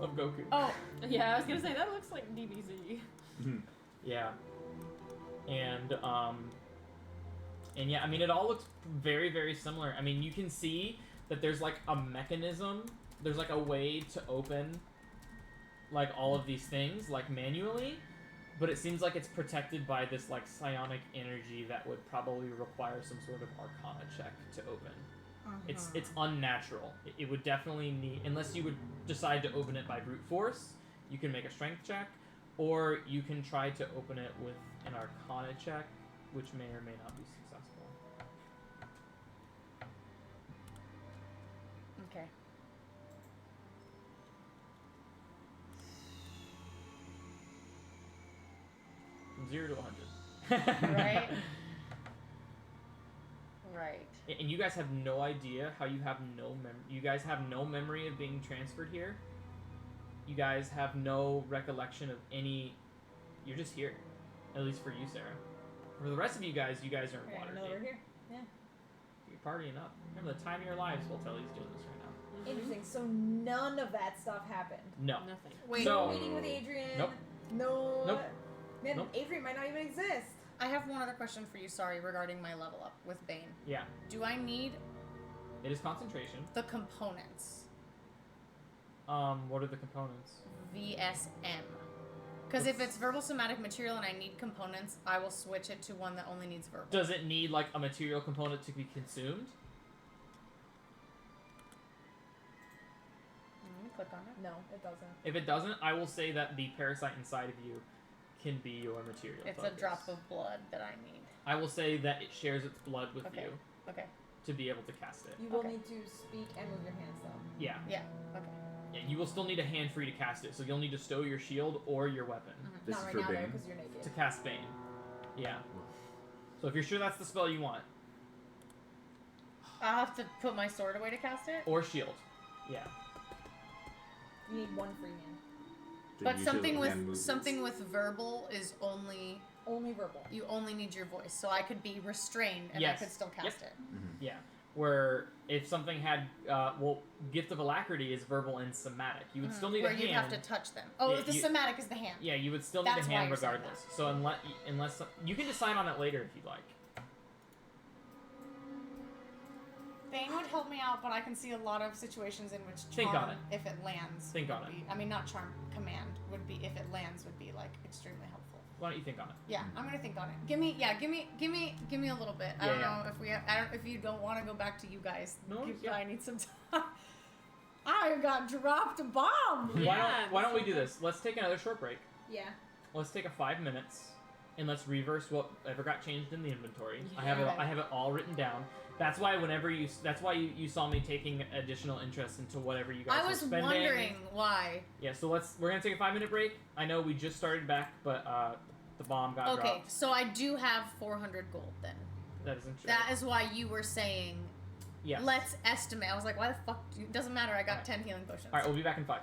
of Goku? Oh, Yeah, I was gonna say that looks like DBZ. Yeah. And yeah, I mean, it all looks very, very similar. I mean, you can see that there's like a mechanism there's like a way to open like all of these things like manually, but it seems like it's protected by this like psionic energy that would probably require some sort of Arcana check to open. It's unnatural. It would definitely need, unless you would decide to open it by brute force, you can make a strength check, or you can try to open it with an Arcana check, which may or may not be successful. Okay. From 0 to 100. Right. Right. And you guys have no idea how you have no you guys have no memory of being transferred here. You guys have no recollection of any. You're just here, at least for you, Sarah. For the rest of you guys are in Okay, I know we're Waterdeep. here. Yeah. You're partying up. Remember, the time of your lives will tell he's doing this right now. Interesting. So none of that stuff happened. No. Nothing. Wait. So- No meeting with Adrian. Nope. No. Nope. Man, Nope. Avery might not even exist. I have one other question for you. Sorry, regarding my level up with Bane. Yeah. Do I need It is concentration. the components? What are the components? VSM. Because if it's verbal somatic material and I need components, I will switch it to one that only needs verbal. Does it need like a material component to be consumed? Click on it. No, it doesn't. If it doesn't, I will say that the parasite inside of you can be your material. It's focus. a drop of blood that I need. I will say that it shares its blood with Okay. you Okay. to be able to cast it. You will Okay. need to speak and move your hands though. Yeah. Yeah. Okay. Yeah, you will still need a hand free to cast it, so you'll need to stow your shield or your weapon This Not is right for now though, Bane. because you're naked. to cast Bane. Yeah. So if you're sure that's the spell you want, I'll have to put my sword away to cast it. or shield. Yeah. You need one free hand. But something with movements. something with verbal is only Only verbal. you only need your voice, so I could be restrained and Yes. I could still cast it. Yeah. Where if something had, Gift of Alacrity is verbal and somatic. You would still need Where a hand. you'd have to touch them. Oh, Yeah, the you- somatic is the hand. Yeah, you would still need That's a why hand you're saying regardless. So unless you can decide on it later if you'd like. Bane would help me out, but I can see a lot of situations in which Think charm, on it. if it lands, Think would on it. be, I mean, not charm, command would be if it lands would be like extremely helpful. Why don't you think on it? Yeah, I'm gonna think on it. Give me a little bit. I Yeah, don't yeah. know if if you don't want to go back to you guys. No, Give- yeah. I need some time. I got dropped a bomb. Why don't we do this? Let's take another short break. Yeah. Let's take a 5 minutes, and let's reverse whatever got changed in the inventory. Yeah. I have it all written down. That's why you saw me taking additional interest into whatever you guys I were was spending. wondering why. Yeah, so we're gonna take a 5-minute break. I know we just started back, but the bomb got Okay, dropped. so I do have 400 gold then. That isn't true. That is why you were saying yes. let's estimate. I was like, why the fuck? Doesn't matter. I got Alright. 10 healing potions. All right, we'll be back in 5.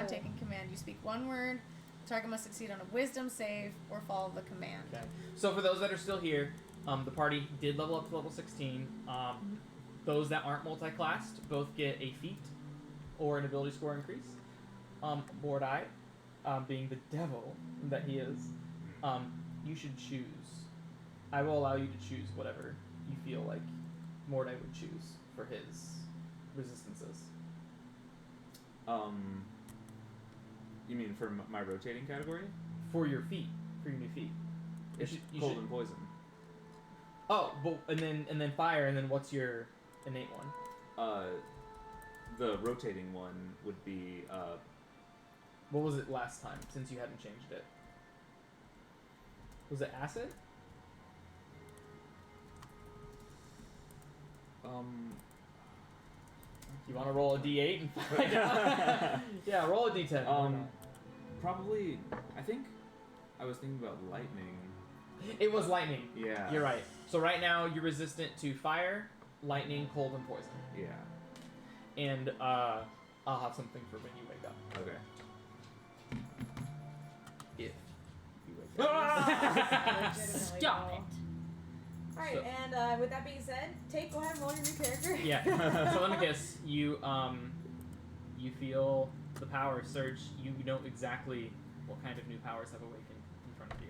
upon taking command, you speak one word. The target must succeed on a wisdom save or follow the command. Okay. So for those that are still here, the party did level up to level 16. Those that aren't multi-classed both get a feat or an ability score increase. Mordai, being the devil that he is, you should choose. I will allow you to choose whatever you feel like Mordai would choose for his resistances. You mean for my rotating category? For your feat, for your new feat. It's you cold should- and poison. Oh, but, and then fire, and then what's your innate one? The rotating one would be What was it last time, since you hadn't changed it? Was it acid? You want to roll a d8 and find out? Yeah, roll a d10. Probably. I think I was thinking about lightning. It was lightning. Yeah. You're right. So right now you're resistant to fire, lightning, cold, and poison. Yeah. And I'll have something for when you wake up. Okay. If you wake up. Stop it. Alright, So- and with that being said, Tate, go ahead and roll your new character. Yeah. So Lemnicus, you feel the power surge. You know exactly what kind of new powers have awakened in front of you.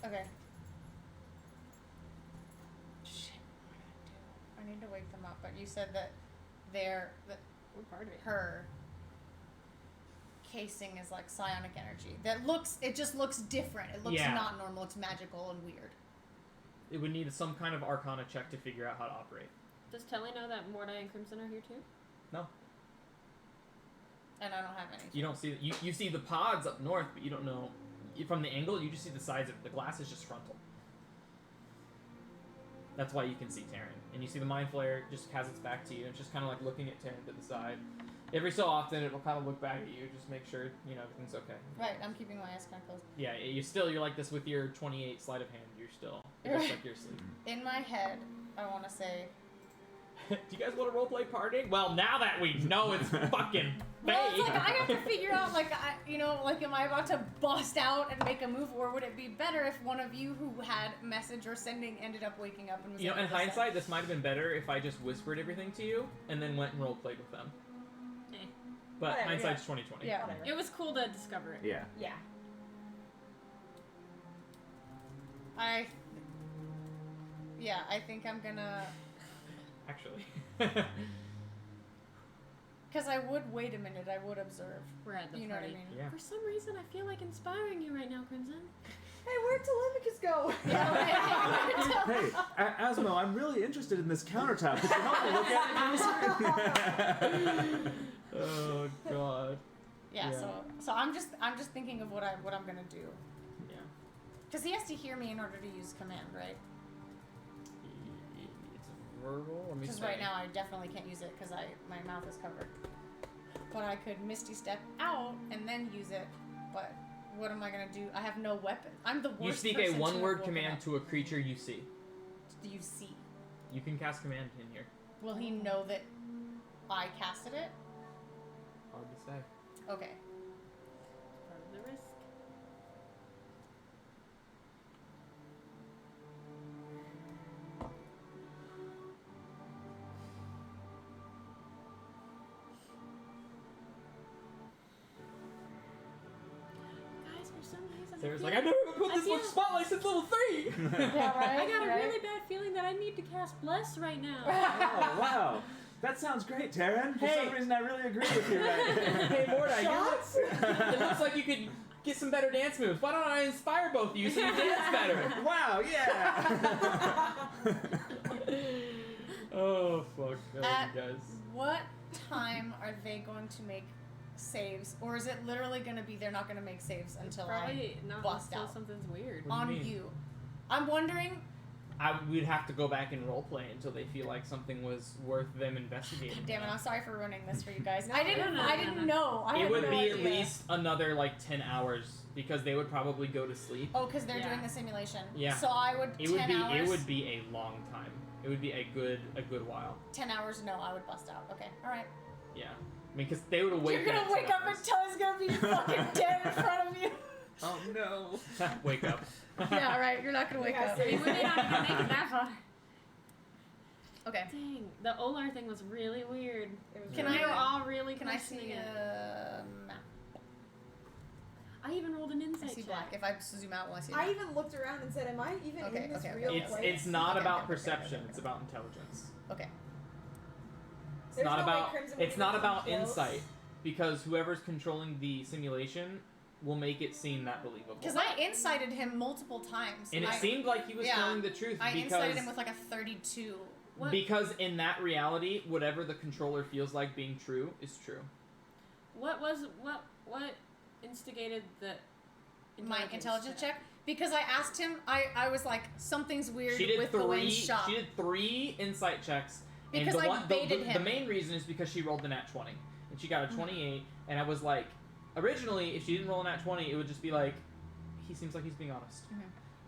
Okay. Shit, what am I gonna do? I need to wake them up, but you said that We're part of it. her casing is like psionic energy. It just looks different. It looks Yeah. not normal. It's magical and weird. It would need some kind of Arcana check to figure out how to operate. Does Telly know that Mordai and Crimson are here too? No, And I don't have any. you don't see. You see the pods up north, but you don't know from the angle. You just see the sides of it. The glass is just frontal. That's why you can see Terran, and you see the Mind Flayer just has its back to you. And it's just kind of like looking at Terran to the side. Every so often, it will kind of look back at you, just make sure everything's okay. Right, I'm keeping my eyes kind of closed. Yeah, you're like this with your 28 sleight of hand. It looks like you're asleep. In my head, I want to say, Do you guys want to roleplay partying? Well, now that we know it's fucking well, fake. it's like I have to figure out, am I about to bust out and make a move, or would it be better if one of you who had message or sending ended up waking up and was in able to hindsight, this might have been better if I just whispered everything to you and then went and roleplayed with them. But Whatever, hindsight's yeah. 2020. Yeah. Whatever. It was cool to discover it. Yeah. Yeah. I think I'm gonna, Actually. because I would wait a minute, I would observe. We're at the You know what I party. mean? Yeah. For some reason, I feel like inspiring you right now, Crimson. Hey, where'd Telemachus go? Yeah, right. Hey, Asmo, I'm really interested in this countertop. Could you help me look at it? Oh god. Yeah, Yeah. so I'm just thinking of what I'm gonna do. Yeah. Because he has to hear me in order to use command, right? It's verbal. Let me Because see. right now I definitely can't use it because my mouth is covered. But I could Misty Step out and then use it. But what am I gonna do? I have no weapon. I'm the worst. You speak person a to one-word have command woken to a creature you see. up. Do you see? You can cast command in here. Will he know that I casted it? Hard to say. Okay. Part of the risk. Guys, for some reason, Sarah's I like, feel I've never even put I this feel- much spotlight since level 3! Yeah, right. I got a right? really bad feeling that I need to cast Bless right now. Oh, wow. That sounds great, Taryn. For Hey. some reason, I really agree with you right Hey, Mordai, Shots? it looks like you could get some better dance moves. Why don't I inspire both of you so you dance better? Wow, yeah. Oh, fuck. At- you guys. What time are they going to make saves? Or is it literally going to be they're not going to make saves until Probably not bust until out. something's weird. What do you on mean? you? I'm wondering. We'd have to go back and roleplay until they feel like something was worth them investigating. Damn it! I'm sorry for ruining this for you guys. No, I didn't no. know. I It had would no be idea. at least another, 10 hours, because they would probably go to sleep. Oh, because they're Yeah. doing the simulation. Yeah. So I would It 10 would be hours. It would be a long time. It would be a good while. 10 hours? No, I would bust out. Okay, all right. Yeah. I mean, because they would wake up. You're gonna wake up and Tully's gonna be fucking dead in front of you. Oh no. Wake up. Yeah, all right. You're not gonna wake Yeah, up. so We may not even make it that far. Okay. Dang, the Olar thing was really weird. It was Can We really were I- all really Can I questioning see it. a map? I even rolled an I insight see check. black. If I zoom out, will I see I that? even looked around and said, "Am I even Okay, in this okay, real okay. place?" It's not Okay, about okay, okay, perception. okay. It's about intelligence. Okay. It's There's not no way about. Crimson would It's even not come about close. insight, because whoever's controlling the simulation will make it seem that believable. Because I incited him multiple times. And it seemed like he was yeah, telling the truth I because incited him with like a 32. What? because in that reality, whatever the controller feels like being true is true. What instigated the My intelligence check. Because I asked him, I was like, something's weird She did with three. Gawain's shop. She did 3 insight checks. Because and the I one, baited the him. main reason is because she rolled the nat 20, and she got a 28. And I was like, originally, if she didn't roll a nat 20, it would just be like, he seems like he's being honest. Mhm.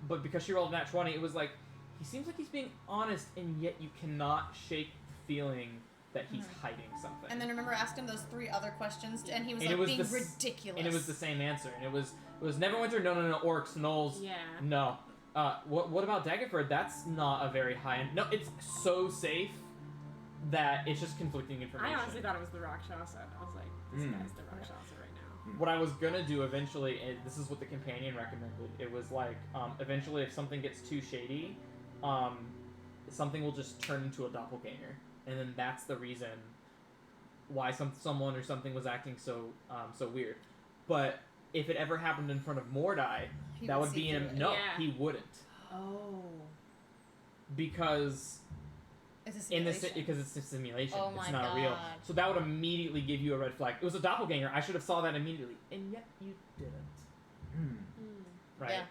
But because she rolled a nat 20, it was like, he seems like he's being honest, and yet you cannot shake the feeling that he's hiding something. And then remember, I asked him those 3 other questions, and he was And like it was being the s- ridiculous. And it was the same answer. And it was Neverwinter, no, orcs, gnolls, Yeah. no. What about Daggerford? That's not a very high end. No, it's so safe that it's just conflicting information. I honestly thought it was the Rakshasa. I was like, this Mm. guy's the Rakshasa right now. What I was gonna do eventually, and this is what the companion recommended, it was like, eventually if something gets too shady, something will just turn into a doppelganger. And then that's the reason why someone or something was acting so weird. But if it ever happened in front of Mordai, He that would see be in through a... it. No, Yeah. he wouldn't. Oh. Because... It's a In the simulation. because it's a simulation, Oh it's my not real. God. So that would immediately give you a red flag. It was a doppelganger. I should have saw that immediately, and yet you didn't. Hmm. Right? Yeah.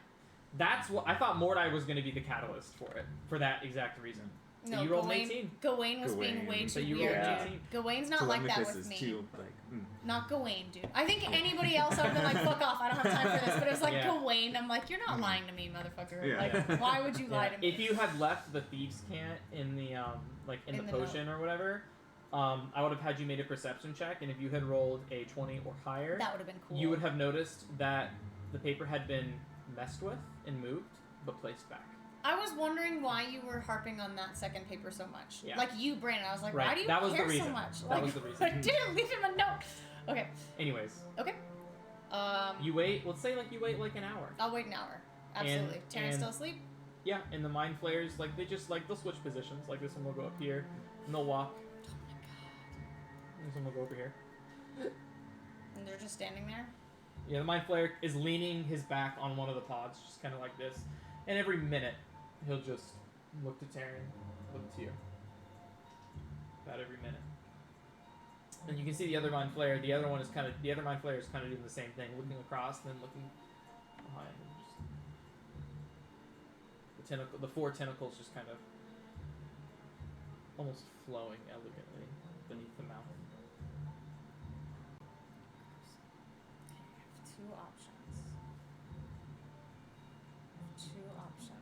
That's what I thought. Mordai was going to be the catalyst for it, for that exact reason. So No, you rolled an Gawain, 18. Gawain was being way Gawain. too So you weird, rolled an Yeah. 18. dude. Gawain's not like that Telemachus with is me. too, like, Not Gawain, dude. I think anybody else I would have been like, fuck off, I don't have time for this. But it was like Yeah. Gawain. I'm like, you're not lying to me, motherfucker. Yeah. Like, why would you lie Yeah. to me? If you had left the thieves' cant in the in In the the potion or whatever, I would have had you made a perception check, and if you had rolled a 20 or higher, That would have been cool. you would have noticed that the paper had been messed with and moved, but placed back. I was wondering why you were harping on that second paper so much. Yeah. Like you, Brandon. I was like, Right. why do you That was the care so reason. much? That Like, was the reason. I didn't leave him a note. Okay. Anyways, Okay. you wait. Let's say you wait like an hour. I'll wait an hour. Absolutely. Terran's and- still asleep? Yeah, and the mind flayers they'll switch positions. Like this one will go up here, and they'll walk. This one will go over here. And they're just standing there? Yeah, the mind flayer is leaning his back on one of the pods, just kind of like this. And every minute, he'll just look to Terran, look to you. About every minute. And you can see the other mind flayer. The other mind flayer is kind of doing the same thing, looking across and then looking behind. And just the 4 tentacles just kind of almost flowing elegantly beneath the mouth. Two options.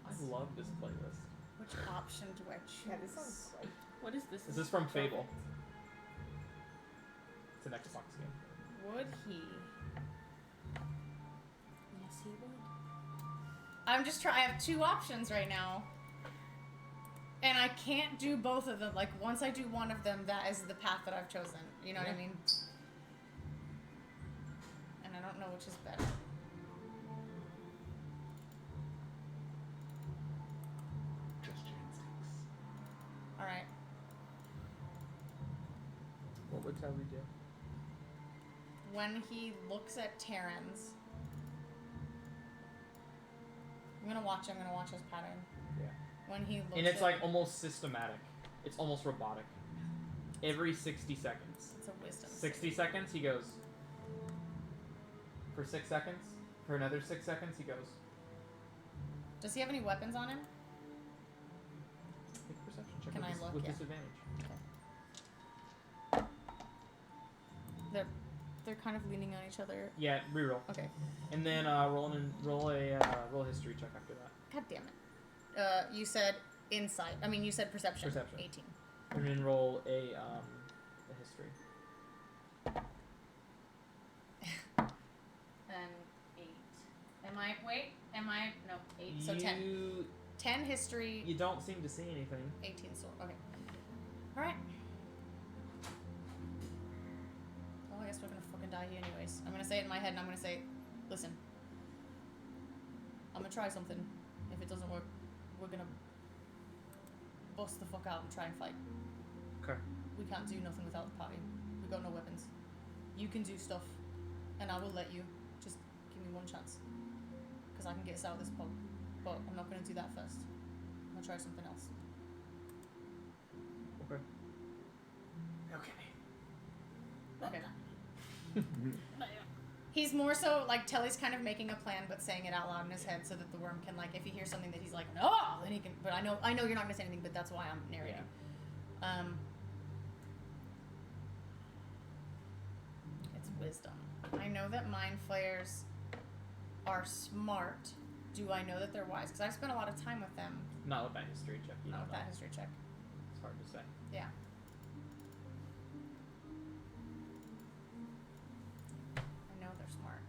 I love this playlist. Which option do I choose? Yeah, this sounds great. What is this? This is from Fable. It's an Xbox game. Would he? Yes, he would. I'm just trying. I have 2 options right now. And I can't do both of them. Like, once I do one of them, that is the path that I've chosen. You know what I Yeah. mean? And I don't know which is better. Just your instincts. Alright. What would Telly do? When he looks at Terrans, I'm gonna watch his pattern. Yeah. When he looks And it's at, like almost systematic. It's almost robotic. Every 60 seconds. it's a wisdom. 60 seconds, he goes. For 6 seconds. For another 6 seconds, he goes. Does he have any weapons on him? Make a perception check Can with, I look? with Yeah. disadvantage. They're kind of leaning on each other. Yeah, reroll. Okay. And then roll a history check after that. God damn it. You said Insight. I mean, you said perception. Perception. 18. And then roll a history. And 8. No, 8. So 10. 10 history, You don't seem to see anything. 18 sword. Okay. Alright. Well, I guess we're gonna fucking die here anyways. I'm gonna say it in my head and I'm gonna say, listen. I'm gonna try something. If it doesn't work, we're gonna bust the fuck out and try and fight. Okay. We can't do nothing without the party. We got no weapons. You can do stuff, and I will let you. Just give me one chance. Because I can get us out of this pub. But I'm not gonna do that first. I'm gonna try something else. Okay. Okay. He's more so like Telly's kind of making a plan, but saying it out loud in his head, so that the worm can like, if he hears something that he's like, no, then he can. But I know you're not gonna say anything, but that's why I'm narrating. Yeah. It's wisdom. I know that mind flayers are smart. Do I know that they're wise? Because I've spent a lot of time with them. Not with that history check. You Not don't with know. that history check. It's hard to say. Yeah. I know they're smart.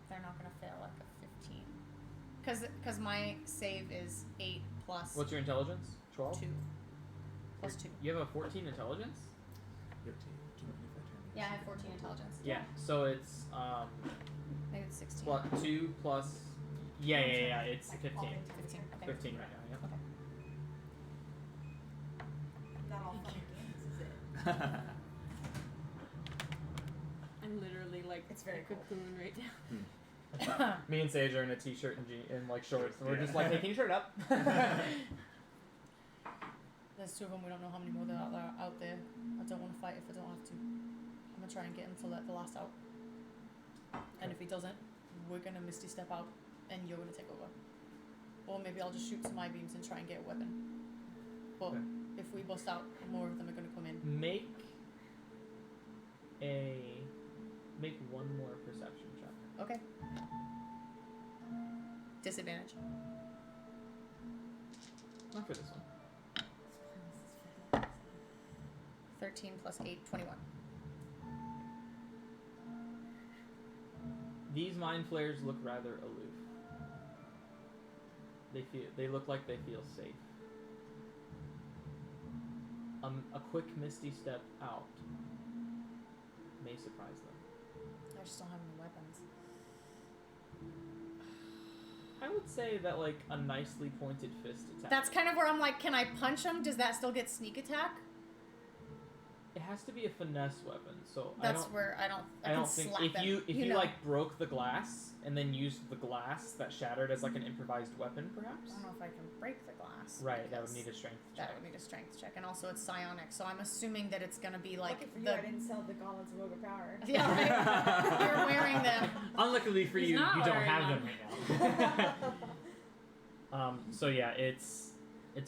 They're not gonna fail like a 15. Because my save is 8 plus What's your intelligence? 12? 2. Plus 2. You have a 14 intelligence? You have to- do you mind if I turn Yeah, I this? have 14 intelligence. Yeah. So it's Maybe it's 16. plus 2 plus. Yeah. It's 15. 15. Okay. 15 right now. Yeah. Okay. Not all fun and games, is it? I'm literally like It's very a cool. cocoon right now. Me and Sage are in a t-shirt and like shorts. And we're just Yeah. like, hey, can you shirt up? There's 2 of them. We don't know how many more there are out there. I don't want to fight if I don't have to. I'm gonna try and get him to let the last out. And if he doesn't, we're gonna Misty Step out, and you're gonna take over. Or maybe I'll just shoot some eye beams and try and get a weapon. But Okay. if we bust out, more of them are gonna come in. Make one more perception check. Okay. Disadvantage. Not for this one. 13 plus 8, 21. These mind flayers look rather aloof. They look like they feel safe. A quick misty step out may surprise them. I just don't have any weapons. I would say that like a nicely pointed fist attack. That's kind of where I'm like, can I punch him? Does that still get sneak attack? It has to be a finesse weapon, so That's I don't. where I I can don't think slap if him, you know. like broke the glass and then used the glass that shattered as like an improvised weapon, perhaps. I don't know if I can break the glass. Right, that would because need a strength check. That would need a strength check, and also it's psionic, so I'm assuming that it's gonna be like Lucky for you, the. I didn't sell the gauntlets of Ogre Power. Yeah, right. You're wearing them. Unluckily for He's you, not you don't wearing have them them. right now. So yeah, it's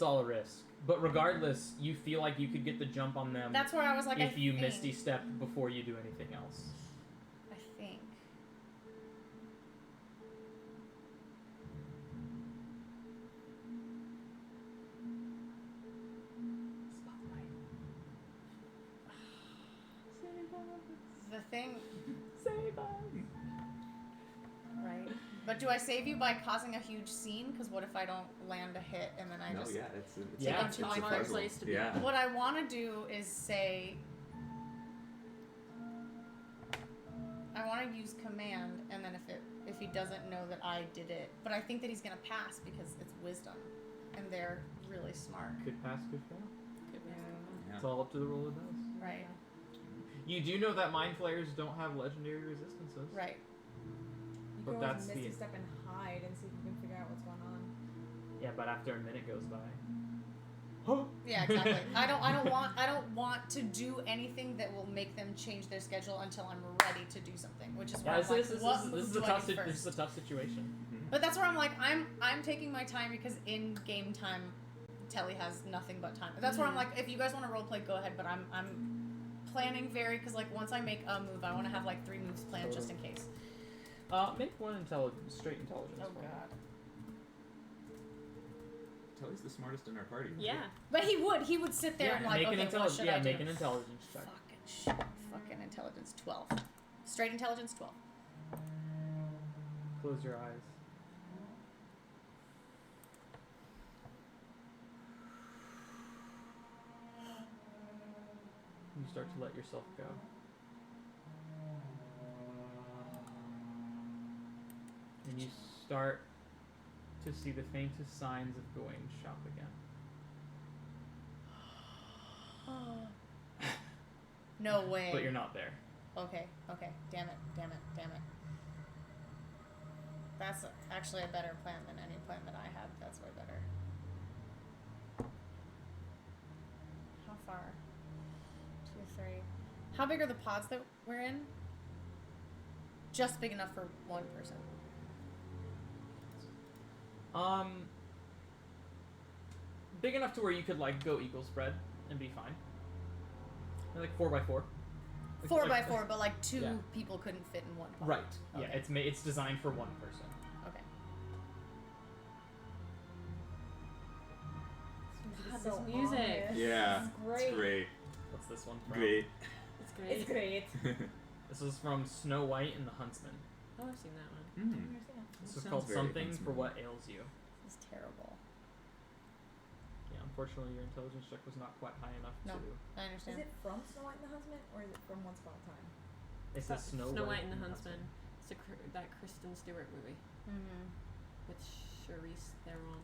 all a risk. But regardless, you feel like you could get the jump on them That's where I was like, if you think, misty step before you do anything else. I think. The thing, Save us. right? But do I save you by causing a huge scene? Because what if I don't land a hit and then I No, just. yeah, it's a Yeah, it's it's a a hard puzzle. place to be. Yeah. What I want to do is say. I want to use command, and then if he doesn't know that I did it, but I think that he's gonna pass because it's wisdom, and they're really smart, Could pass, could fail. Yeah. It's all up to the roll of dice. right? You do know that mind flayers don't have legendary resistances. Right. You But can that's always Misty the- Step and hide and see if you can figure out what's going on. Yeah, but after a minute goes by. Yeah, exactly. I don't want to do anything that will make them change their schedule until I'm ready to do something, which is why Yeah, I'm like, what this move is do a I tough do this first? is a tough situation. But that's where I'm like, I'm taking my time because in game time, Telly has nothing but time. That's where I'm like, if you guys want to roleplay, go ahead. But I'm planning because like once I make a move, I want to have like 3 moves planned just in case. Make one straight intelligence. Oh for me. god. Tully's the smartest in our party. Right? Yeah. But he would sit there and like, make okay, an what should I do? make an intelligence check. Fucking shit. Fucking intelligence 12. Straight intelligence 12. Close your eyes. You start to let yourself go. And you start to see the faintest signs of Gawain's shop again. No way. But you're not there. Okay. Damn it. That's actually a better plan than any plan that I had. That's way better. How far? 2, 3. How big are the pods that we're in? Just big enough for one person. Big enough to where you could like go equal spread and be fine. They're like 4x4. 4x4, but like two Yeah. people couldn't fit in one pod. Right. Yeah, Okay. it's designed for one person. Okay. God, So this music. ominous. Yeah. It's great. It's great. What's this one from? Great. It's great. It's great. This is from Snow White and the Huntsman. Oh, I've seen that one. Mm. This is Sounds called very Something Huntsman. for What Ails You. This is terrible. Yeah, unfortunately your intelligence check was not quite high enough No. to... I Is understand. it from Snow White and the Huntsman, or is it from Once Upon a Time? It says Snow White and the Huntsman. It's that Kristen Stewart movie Mm-hmm. with Charlize Theron.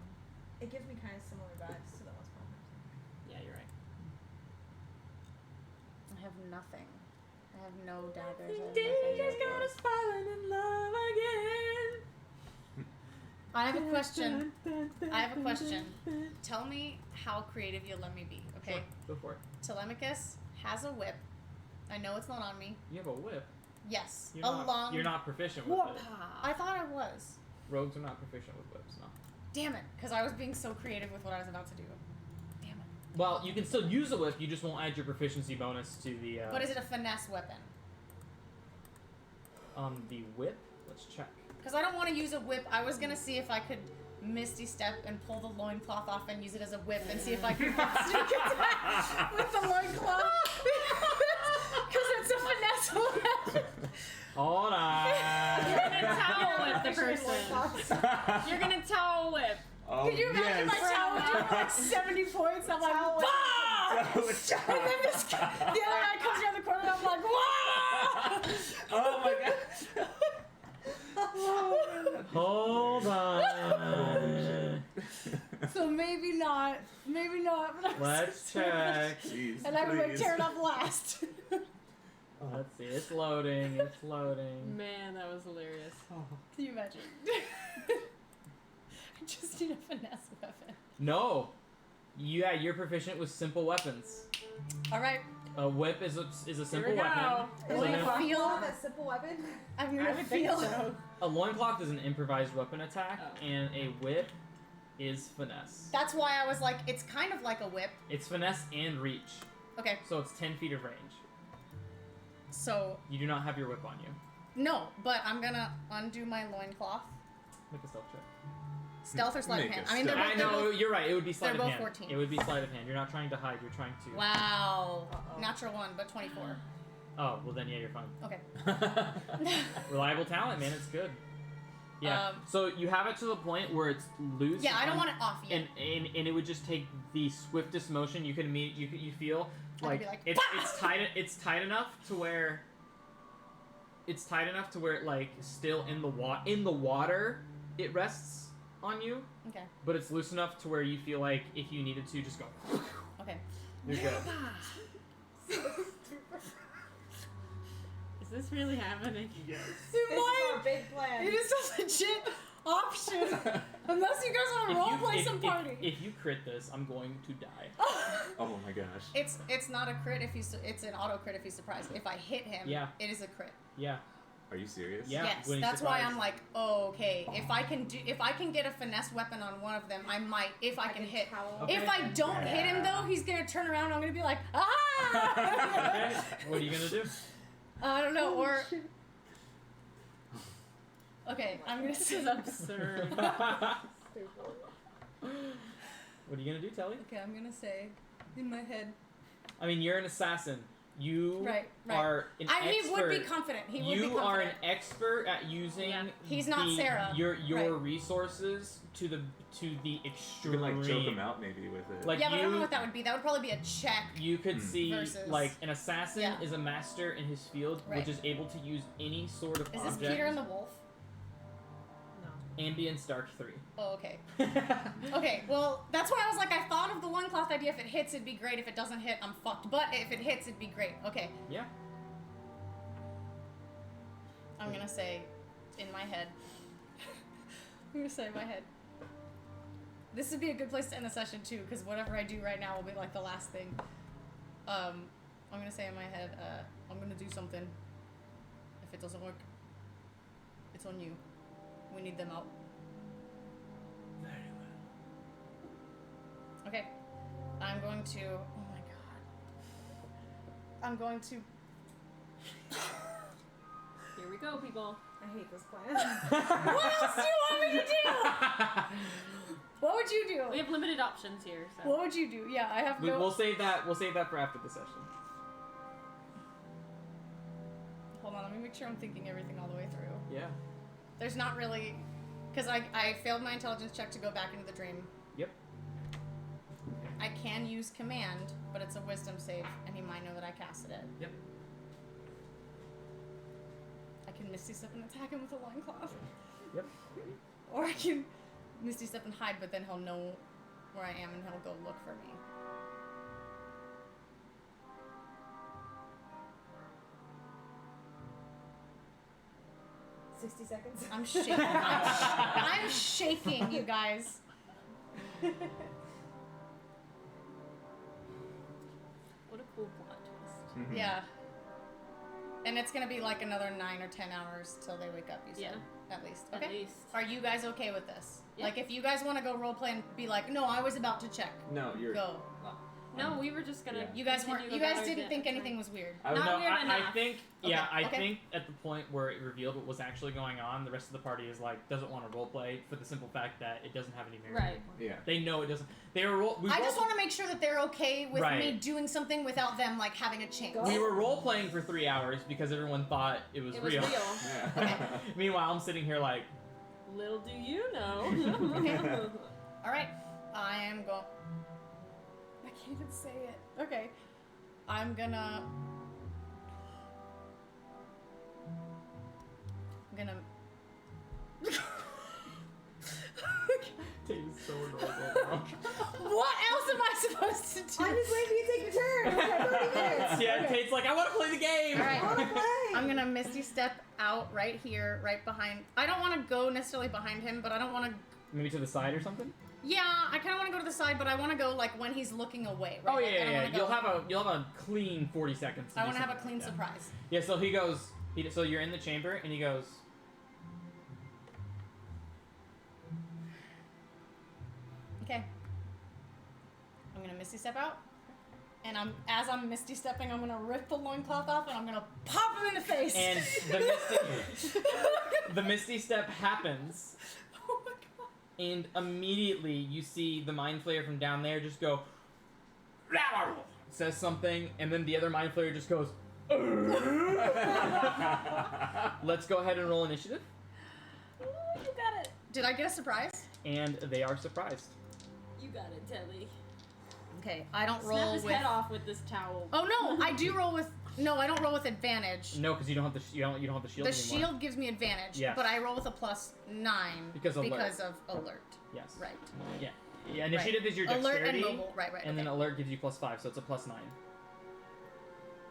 It gives me kind of similar vibes to the Once Upon a Time. Yeah, you're right. I have nothing. I have no daggers. falling in love again. I have a question. Tell me how creative you'll let me be, okay? Sure, go for it. Telemachus has a whip. I know it's not on me. You have a whip. Yes. You're not proficient with it. I thought I was. Rogues are not proficient with whips, no. Damn it, because I was being so creative with what I was about to do. Damn it. Well, you can still use a whip, you just won't add your proficiency bonus to the, But is it a finesse weapon? the whip? Let's check. Because I don't want to use a whip. I was going to see if I could Misty Step and pull the loincloth off and use it as a whip and see if I could sneak attack with the loincloth. Because it's a finesse weapon. Hold on. You're gonna towel whip the person. You're gonna towel whip. Oh, Can you imagine my towel doing like 70 points? I'm like, bah! And then this the other guy comes around the corner and I'm like, wah! Oh my god. Hold on. So maybe not. But I'm Let's so scared. check. Jeez, And I would like please. tear it up last. Let's see. It's loading. It's loading. Man, that was hilarious. Can you imagine? I just need a finesse weapon. No. Yeah, you're proficient with simple weapons. All right. A whip is a simple we weapon. go. So Wait, then feel- a simple weapon? I'm gonna feel. a loincloth is an improvised weapon attack, Oh. and a whip is finesse. That's why I was like, it's kind of like a whip. It's finesse and reach, Okay, so it's 10 feet of range. so You do not have your whip on you. no, but I'm gonna undo my loincloth. Make a stealth check. Stealth or sleight of Make hand? a I mean, they're stealth. both. I They're know, both you're right. It would be sleight they're of both hand. 14. It would be sleight of hand. You're not trying to hide. You're trying to. wow. Uh-oh. Natural 1, but 24. Oh, well then, yeah, you're fine. Okay. Reliable talent, man. It's good. Yeah. Um, So you have it to the point where it's loose. Yeah, I don't on- want it off yet. And it would just take the swiftest motion. You could you feel I could like, be like, it's tight enough to where it like still in the water it rests on you, Okay. but it's loose enough to where you feel like if you needed to just go. Okay. You're good. Is this really happening? Yes. Dude, This is our big plan. it is a legit option. Unless you guys want to roleplay some party. If you crit this, I'm going to die. Oh my gosh. It's not a crit if it's an auto crit if he's surprised. If I hit him, Yeah. it is a crit. Yeah. Are you serious? Yeah. Yes, when he's that's why surprised. I'm like, oh, okay. If I can get a finesse weapon on one of them, I might. If I can hit. Okay. If I don't hit him though, he's gonna turn around. And I'm gonna be like, ah! Okay. What are you gonna do? I don't know. Or okay, I'm gonna This say is absurd. What are you gonna do, Telly? Okay, I'm gonna say in my head. I mean, you're an assassin. You Right. are an expert. He would be confident. He would be confident. You are an expert at using. Yeah. He's not Sarah. Your Right. resources to the You extreme. can like joke him out maybe with it. Like Yeah, but I don't know you- what that would be. That would probably be a check. You could see Versus- like an assassin Yeah. is a master in his field, Right. which is able to use any sort of Is this object. Peter and the Wolf? No. Ambience Dark 3. Oh, okay. Okay, well, that's why I was like, I thought of the loincloth idea. If it hits, it'd be great. If it doesn't hit, I'm fucked. But if it hits, it'd be great. Okay. Yeah. I'm gonna say, in my head. I'm gonna say in my head. This would be a good place to end the session too, because whatever I do right now will be like the last thing. I'm gonna say in my head, I'm gonna do something. If it doesn't work, it's on you. We need them out. Very well. Okay. I'm going to. Oh my god. I'm going to. Here we go, people. I hate this plan. What else do you want me to do? What would you do? We have limited options here. So. What would you do? Yeah, I have no. We'll save that. We'll save that for after the session. Hold on, let me make sure I'm thinking everything all the way through. Yeah. There's not really. Because I failed my intelligence check to go back into the dream. Yep. I can use command, but it's a wisdom save, and he might know that I casted it. Yep. I can Misty Step and attack him with a loincloth. Yep. Or I can Misty Step and hide, but then he'll know where I am and he'll go look for me. $60 seconds. I'm shaking. I'm shaking, you guys. What a cool plot twist. Mhm. Yeah. And it's gonna be like another 9 or 10 hours till they wake up, you said? At least. At Okay. least. Are you guys okay with this? Yeah. Like, if you guys want to go roleplay and be like, no, I was about to check. No, you're. Go. No, we were just gonna. Yeah. You guys continue weren't. the You guys battle didn't bit, think that's anything fine. was weird. I, Not no, weird I enough. think. Okay, Yeah, I okay. think at the point where it revealed what was actually going on, the rest of the party is like doesn't want to roleplay for the simple fact that it doesn't have any merit. Right. Yeah. They know it doesn't. They were. We I just role- want to make sure that they're okay with me Right. doing something without them like having a chance. We were role playing for 3 hours because everyone thought it was It was real. real. Yeah. Meanwhile, I'm sitting here like, Little do you know. Okay. All right. I am going. I can't even say it. Okay. I'm gonna. Tate's so adorable now. What else am I supposed to do? I'm just waiting for you to take your turn. We got 30 minutes. Yeah, Okay. Tate's like, I want to play the game. All right. I want to play. I'm gonna Misty Step out right here, right behind. I don't want to go necessarily behind him, but I don't want to. Maybe to the side or something. Yeah, I kind of want to go to the side, but I want to go like when he's looking away. Right? Oh Like, yeah, I don't yeah. wanna go- You'll have a clean 40 seconds. I want to have a clean surprise. Yeah. So he goes. So you're in the chamber, and he goes. Okay. I'm gonna Misty Step out, and as I'm Misty Stepping, I'm gonna rip the loincloth off, and I'm gonna pop him in the face. And the Misty Step happens, Oh my god. and immediately you see the Mind Flayer from down there just go. Says something, and then the other Mind Flayer just goes. Let's go ahead and roll initiative. Ooh, you got it. Did I get a surprise? And they are surprised. You got it, Telly. Okay, I don't Snap roll his with. head off with this towel. Oh no, I do roll with. No, I don't roll with advantage. No, because you don't have the you don't have the shield The anymore. shield gives me advantage, Yes. but I roll with a +9 Because alert. of alert. Yes. Right. Yeah. Yeah. Initiative is your Alert dexterity. and mobile. Right. And then okay. alert gives you +5, so it's a +9.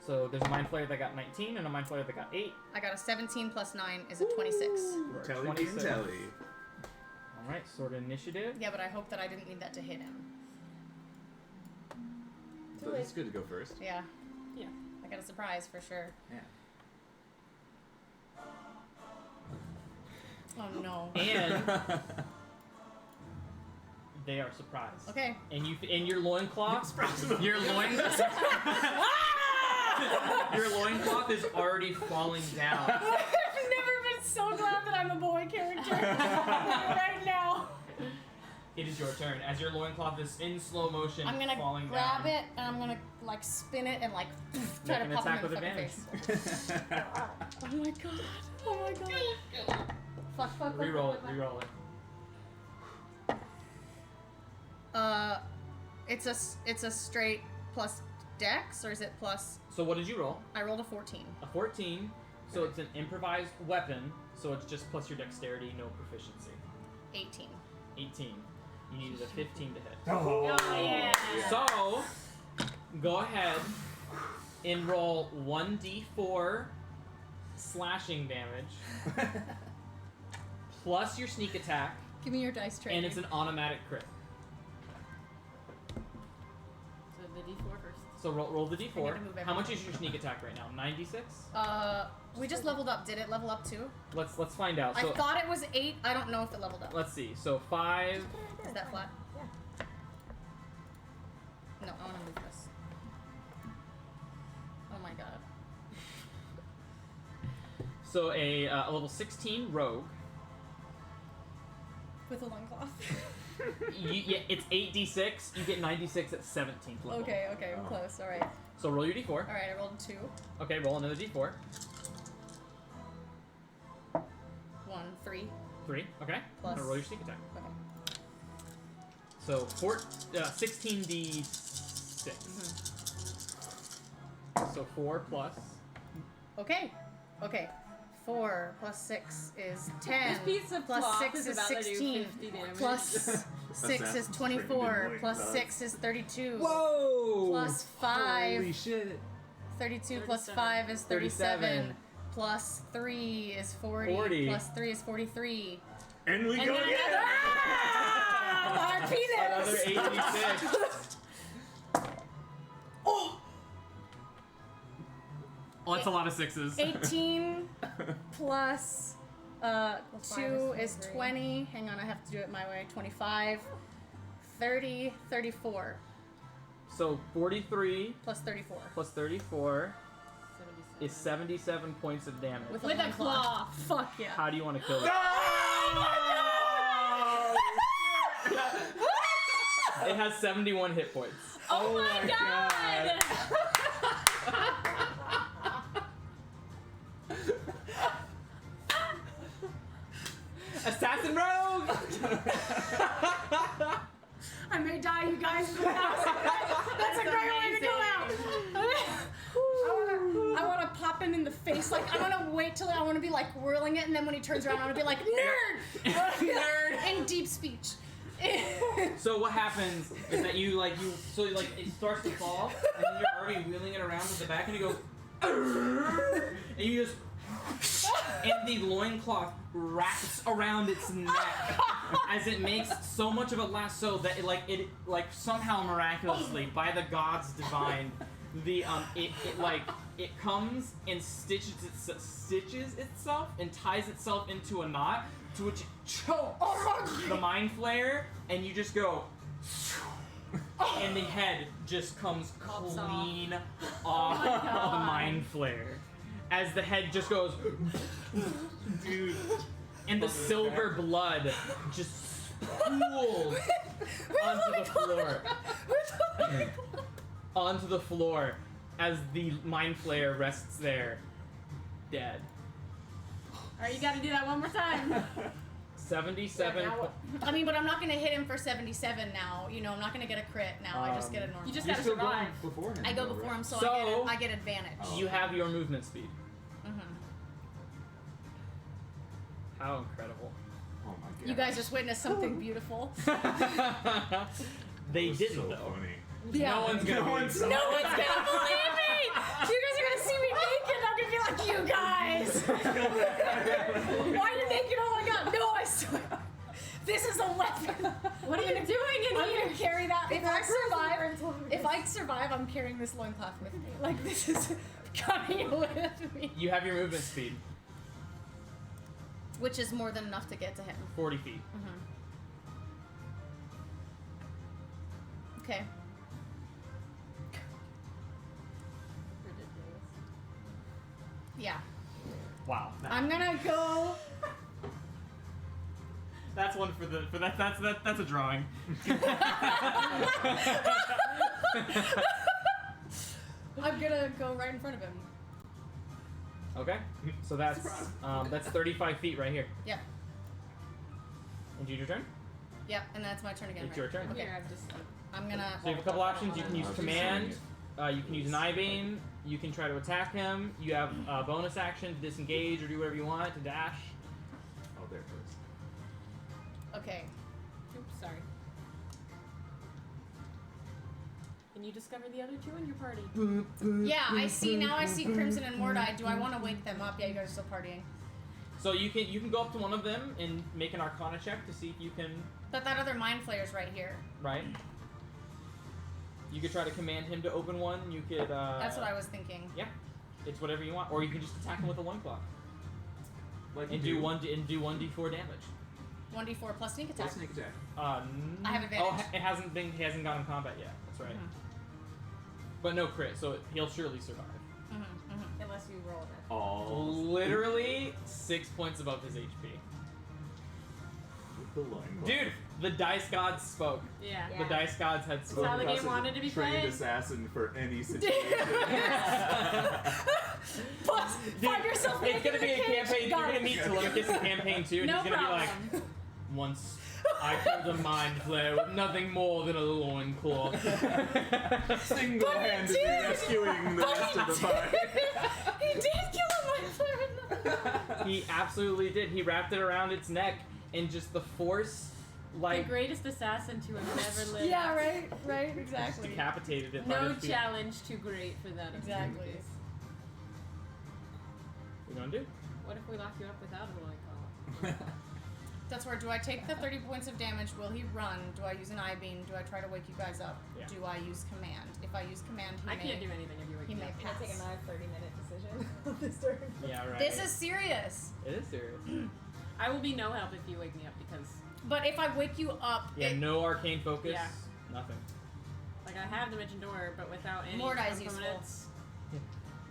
So there's a Mind Flayer that got 19 and a Mind Flayer that got 8. I got a 17 + 9 is a 26. We're at Telly being 26. Telly. All right, sort of initiative. Yeah, but I hope that I didn't need that to hit him. So it's good to go first. Yeah. Yeah. I got a surprise for sure. Yeah. Oh no. And they are surprised. Okay. And you in your loincloth, your loincloth is already falling down. I've never been so glad that I'm a boy character right now. It is your turn. As your loincloth is in slow motion I'm gonna falling grab down. it and I'm gonna like spin it and like try Make to an pop him attack in the with fucking face. Oh my god. Oh my god. Fuck. Reroll it. Reroll it. It's a straight plus dex, or is it plus? So what did you roll? I rolled a 14. A 14. So it's an improvised weapon. So it's just plus your dexterity, no proficiency. 18. 18. You needed a 15 to hit. Oh, yeah. So go ahead and roll 1d4 slashing damage plus your sneak attack, Give me your dice tray. and it's an automatic crit. So the D4 first. So roll the I need d4. to move How much everything. is your sneak attack right now? 96? We just leveled up. Did it level up too? Let's find out. So I thought it was 8. I don't know if it leveled up. let's see. So 5. Is that flat? Yeah. No, I want to move this. Oh my god. So a level 16 rogue. With a loincloth. Yeah, it's 8d6. You get 96 at 17th level. Okay, I'm close. Alright. So roll your d4. Alright, I rolled a 2. Okay, roll another d4. 1, 3. 3. Okay. Plus- Now roll your sneak attack. Okay. So 16d6. So 4 plus. Okay. 4 plus 6 is 10. This piece of Plus cloth 6 is is about to do 16. 50 damage. Plus 6 is 24. Plus 6 is 32. Whoa! Plus 5. Holy shit. 32 plus 37. 5 is 37. 37. Plus 3 is 40. 40. Plus 3 is 43. And we And go then again! Ah! My penis! Another 86. Oh, that's a lot of 6s. 18 plus 5 2 is is 23. 20. Hang on, I have to do it my way. 25. 30, 34. So 43 Plus 34. plus 34 is 77 points of damage. With a claw. Fuck yeah. How do you want to kill it? It has 71 hit points. Oh my god! Assassin Rogue! I may die, you guys. But that's a great way to go out. I want to pop him in the face. Like, I want to wait till I want to be like whirling it, and then when he turns around, I want to be like, nerd! Nerd! In deep speech. So what happens is that it starts to fall, and then you're already wheeling it around with the back, and you go, and you just, and the loincloth wraps around its neck as it makes so much of a lasso that it somehow miraculously by the gods divine, it comes and stitches itself and ties itself into a knot, to which it chokes the mind flayer, and you just go, and the head just comes clean off the mind flayer. As the head just goes, dude, and the silver blood just pools onto the floor. Onto the floor as the mind flayer rests there, dead. Alright, you gotta do that one more time. 77. Yeah, now what? I mean, but I'm not going to hit him for 77 now. You know, I'm not going to get a crit now. I just get a normal. You just You're gotta still going survive. before him. I go though, before right? him, so, So- I get advantage. Oh. You have your movement speed. Mm-hmm. How incredible. Oh my god. You guys just witnessed something beautiful. They That was didn't so though. funny. No one's gonna believe No one's gonna believe me! You guys are gonna see me naked, I'm gonna be like, you guys! Why are you naked? Oh my god, no, I swear! This is a weapon! What are you doing in I'm here? gonna carry that. If I survive, I'm carrying this loincloth with me. Like, this is coming with me. You have your movement speed, Which is more than enough to get to him. 40 feet. Okay. Yeah. Wow. I'm gonna go. That's one for that. That's a drawing. I'm gonna go right in front of him. Okay. So that's 35 feet right here. Yeah. And your turn. Yeah, and that's my turn again. It's right? your turn. Okay. Here, I'm just. I'm gonna. So you have a couple options. You can use I'll just command. swing it. You can use an Eyebane. You can try to attack him. You have a bonus action to disengage or do whatever you want to dash. Oh, there it is. Okay. Oops, sorry. And you discover the other two in your party. Yeah, I see. Now I see Crimson and Mordai. Do I want to wake them up? Yeah, you guys are still partying. So you can go up to one of them and make an Arcana check to see if you can. But that other mind flayer's right here. Right. You could try to command him to open one. You could. That's what I was thinking. Yeah, it's whatever you want, or you can just attack him with a 1-claw Like and you do 1d4 damage. 1d4 plus sneak attack. Plus sneak attack. I have advantage. Oh, it hasn't gone in combat yet. That's right. But no crit, so he'll surely survive. Unless you roll it. All Literally 6 points above his HP. with the line. Dude, the dice gods spoke. Yeah. The dice gods had That's how spoken. the game wanted to be trained played. assassin for any situation. But find yourself It's gonna be a campaign. Got You're gonna it. meet Telemachus in campaign 2, and No he's gonna problem. be like, once I killed a mind flayer with nothing more than a loincloth. Single-handedly rescuing the rest of the party. He did kill a mind flayer. He absolutely did. He wrapped it around its neck, and just the force, The like, greatest assassin to have ever lived. Yeah, right, exactly. decapitated it. by No his feet. challenge too great for that. Exactly. experience. What you gonna do? What if we lock you up without a loincloth? That's where, do I take the 30 points of damage? Will he run? Do I use an eye beam? Do I try to wake you guys up? Yeah. Do I use command? If I use command, he I may. can't do anything if you wake He me may up. Can I take pass. another 30-minute decision on this turn? Yeah, right. This is serious. It is serious. I will be no help if you wake me up because, But if I wake you up, Yeah, no arcane focus. Yeah. Nothing. like, I have Dimension Door, but without any Mordai's useful. components.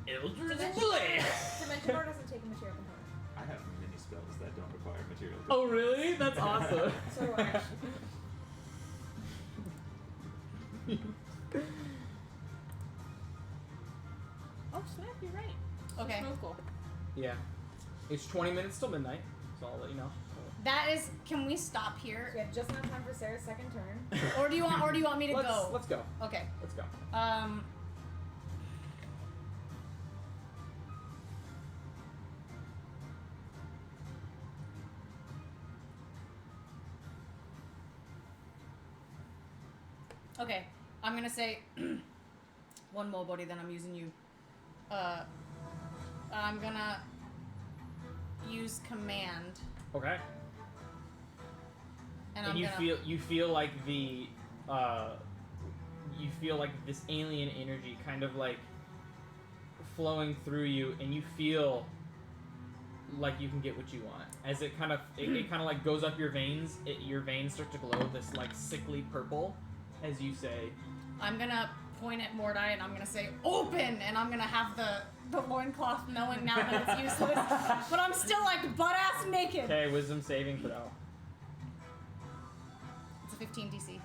Eldritch Dimension Blade. Dimension Door doesn't take a material component. I have many spells that don't require material. Oh, really? That's awesome. So do I actually. Oh snap! You're right. Okay. So cool. Yeah. It's 20 minutes till midnight, so I'll let you know. that is. Can we stop So here, we have just enough time for Sarah's second turn. or do you want me to go? Let's go. Okay. Let's go. Okay. I'm gonna say one more body, then I'm using you. I'm gonna use command, Okay. and And I'm you gonna. feel like the you feel like this alien energy kind of like flowing through you, and you feel like you can get what you want as it kind of it kind of like goes up your veins. Your veins start to glow this like sickly purple as you say. I'm gonna point at Mordai and I'm gonna say open, and I'm gonna have the loincloth knowing now that it's useless, but I'm still like butt ass naked. Okay, wisdom saving throw. It's a 15 DC.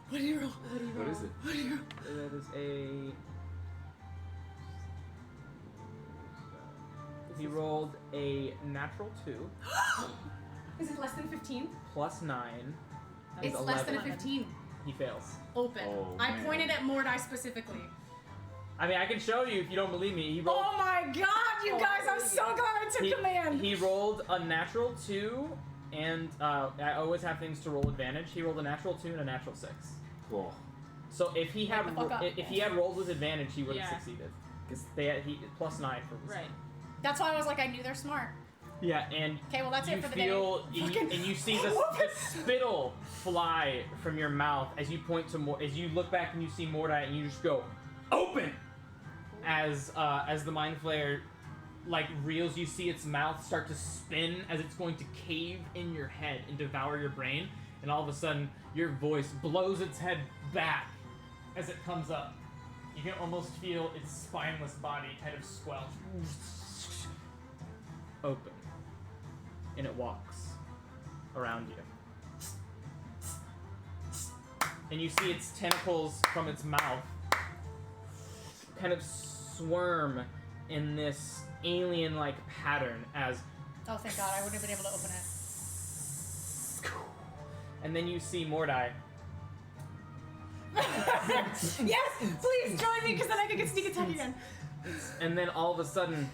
What do you roll? What is it? That is a. He rolled a natural 2 Is it less than 15? plus 9. It's is less than a 11. 15. He fails. Open. Oh, I man. pointed at Mordai specifically. I mean, I can show you if you don't believe me. He rolled. Oh my god, you guys! I'm so glad I took command. He rolled a natural 2, and I always have things to roll advantage. He rolled a natural 2 and a natural 6. Cool. So if he had the fuck up. if he had rolled with advantage, he would have Yeah. succeeded because they had plus 9 for wisdom. Right. That's why I was like, I knew they're smart. Yeah, and Okay, well that's you it for the feel day. and you see the spittle fly from your mouth as you point to as you look back and you see Mordai and you just go open as the mind flayer like reels. You see its mouth start to spin as it's going to cave in your head and devour your brain, and all of a sudden your voice blows its head back as it comes up. You can almost feel its spineless body kind of squelch. open, and it walks around you. And you see its tentacles from its mouth kind of swarm in this alien-like pattern as... Oh, thank God, I wouldn't have been able to open it. And then you see Mordai. Yes! Please join me, because then I can get sneak attack again. And then all of a sudden,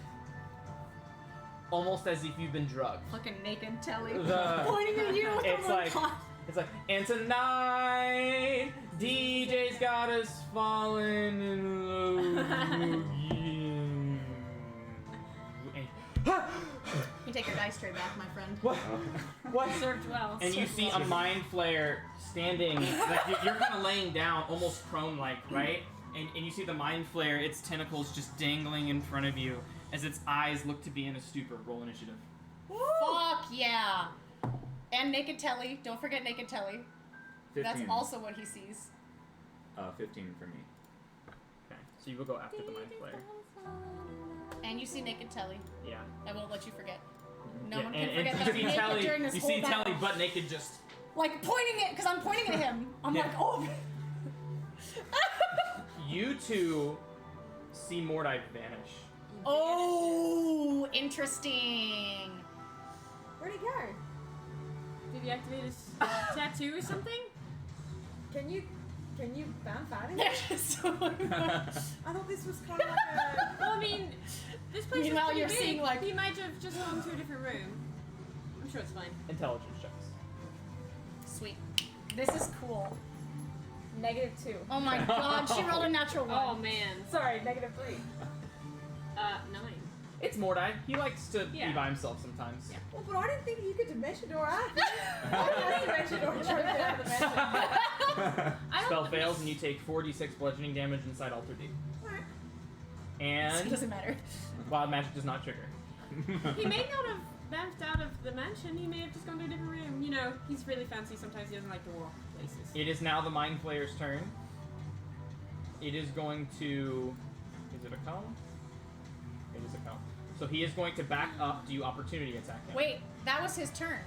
almost as if you've been drugged, Fucking naked Telly. The- Pointing at you. it's Oh my like- God. it's like, and tonight, DJ's got us falling in love again. You take your dice tray back, my friend. What? What? Served well. And you see a mind flayer standing, like you're kind of laying down, almost prone-like, right? And you see the mind flayer, its tentacles just dangling in front of you as its eyes look to be in a stupor. Roll initiative. Fuck yeah. And naked Telly. Don't forget naked Telly. 15. That's also what he sees. 15 for me. Okay, so you will go after the mind flayer. And you see naked Telly. Yeah. I won't let you forget. No Yeah, one can and forget you that see naked Telly, during this you whole see battle. Telly butt naked just... Like pointing it, because I'm pointing at him. I'm Yeah. like, oh. You two see Mordai vanish. Oh, interesting. Where'd he go? Did he activate his tattoo or something? Can you bounce out of They're here? just so I thought this was kind of like a... Well, I mean, this place is Meanwhile, pretty you're big. seeing, like- He might have just gone to a different room. I'm sure it's fine. Intelligence checks. Sweet. This is cool. -2. Oh my God, she rolled a natural one. Oh man. Sorry, -3. 9. It's Mordai. He likes to Yeah. be by himself sometimes. Yeah. Well, but I didn't think you could dimension door. I was dimension door trying to get out of the mansion. I Spell don't fails and you take 4d6 bludgeoning damage inside Alter D. Alright. It And doesn't matter. wild magic does not trigger. He may not have bounced out of the mansion. He may have just gone to a different room. You know, he's really fancy. Sometimes he doesn't like to walk places. It is now the Mind Flayer's turn. It is going to... Is it a cone? It is a cone. So he is going to back up, do opportunity attack him. Wait, that was his turn.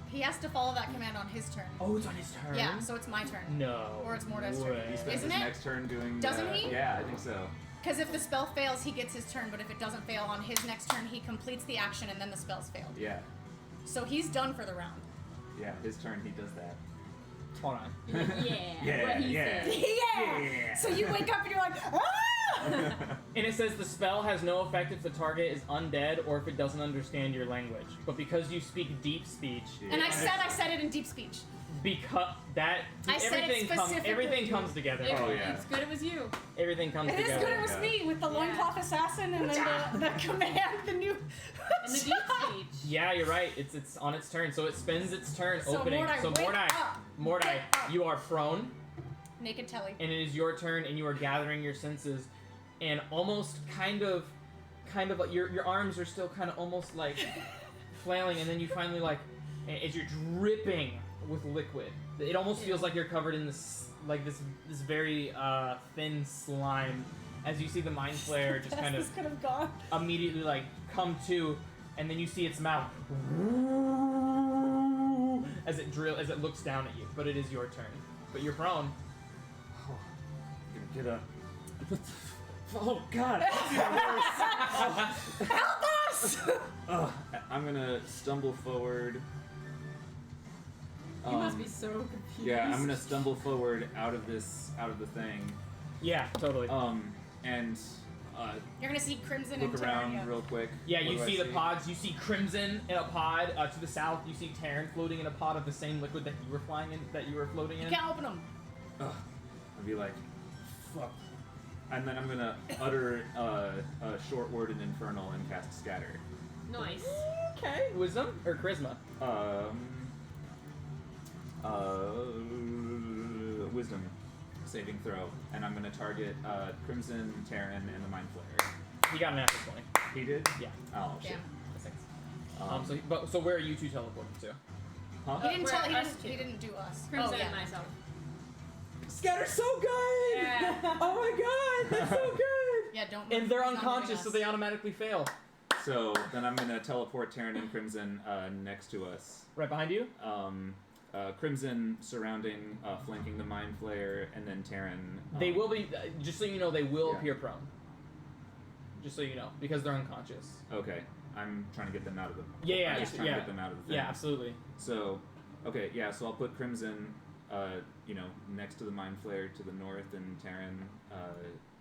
He has to follow that command on his turn. Oh, it's on his turn? Yeah, so it's my turn. No. Or it's Mordai's turn. way. He spends Isn't his it? next turn doing. Doesn't he? Yeah, I think so. Because if the spell fails, he gets his turn, but if it doesn't fail on his next turn, he completes the action and then the spell's failed. Yeah, So he's done for the round. yeah. His turn. He does that. Hold on. Yeah. What he yeah. said. Yeah. So you wake up and you're like, ah! And it says the spell has no effect if the target is undead or if it doesn't understand your language. But because you speak deep speech, And I said it in deep speech. because that I said it everything specifically. comes together. Oh, yeah. It's good it was you. Everything comes It is together. good it was me with the Yeah. loincloth assassin and then the command, the new... And the deep speech. Yeah, you're right. It's on its turn, so it spends its turn So opening. Mordai, So wake Mordai, up. Mordai, Wake up. you are prone, Naked Telly. and it is your turn, and you are gathering your senses, and almost kind of like your arms are still kind of almost like flailing, and then you finally like, as you're dripping with liquid, it almost feels like you're covered in this this very thin slime. As you see the Mind Flayer just kind This of could have gone. immediately like come to, and then you see its mouth as it looks down at you. But it is your turn. But you're prone. Oh, I'm gonna get up. Oh God! Help us! I'm gonna stumble forward. You must be so confused. Yeah, I'm gonna stumble forward out of the thing. Yeah, totally. And You're gonna see Crimson and look around Terraria. real quick. Yeah, What you do I see the pods. You see Crimson in a pod to the south. You see Terran floating in a pod of the same liquid that you were flying in, that you were floating You in. can't open them. Ugh. I'll be like, fuck. And then I'm gonna utter a short word in Infernal and cast Scatter. Nice. Okay. Wisdom or charisma? Wisdom saving throw, and I'm gonna target Crimson, Terran, and the Mind Flayer. He got an natural 20. He did? Yeah. Oh shit. Damn. So where are you two teleporting to? Huh? He didn't We're tell. us two. He didn't do us. Crimson Oh, yeah. and myself. Scatter's so good! Yeah. Oh my god, that's so good! Yeah, don't. And they're he's not moving unconscious, us. so they automatically fail. So then I'm gonna teleport Terran and Crimson next to us. Right behind you. Crimson surrounding, flanking the Mind Flayer, and then Terran. They will be. Just so you know, they will Yeah. appear prone. Just so you know, because they're unconscious. Okay, I'm trying to get them out of the. Yeah, I'm just trying yeah. to get them out of the thing. Yeah, absolutely. So, okay, yeah. So I'll put Crimson, next to the Mind Flayer to the north, and Terran,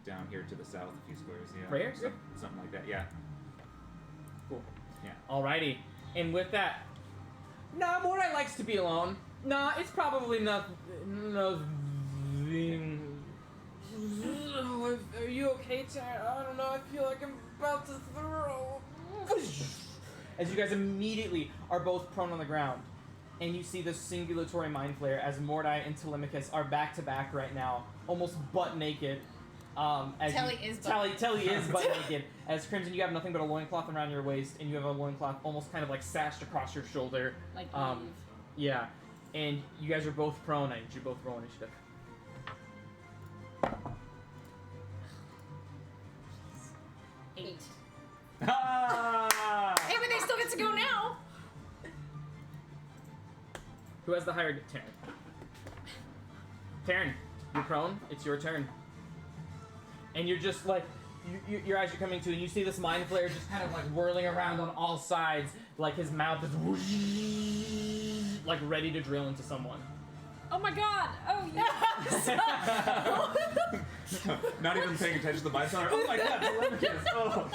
down here to the south, a few squares. Yeah. Right here? Something like that. Yeah. Cool. Yeah. Alrighty. And with that, nah, Mordai likes to be alone. Nah, it's probably nothing. Are you okay, Terran? I don't know. I feel like I'm about to throw. As you guys immediately are both prone on the ground, and you see the Singulatory Mind Flayer as Mordai and Telemachus are back to back right now, almost butt naked. Telly is butt Telly is butt naked. As Crimson, you have nothing but a loincloth around your waist, and you have a loincloth almost kind of like sashed across your shoulder. Like Eve. Yeah. And you guys are both prone. I need you both roll initiative. Eight. Ah! Hey, but they still get to go now. Who has the higher Terran? Terran, you're prone. It's your turn. And you're just like, your eyes are coming to, and you see this Mind Flayer just kind of like whirling around on all sides, like his mouth is whoosh, like ready to drill into someone. Oh my god! Oh yes! Not even paying attention to the Mind Flayer. Oh my god, Telemachus! Oh.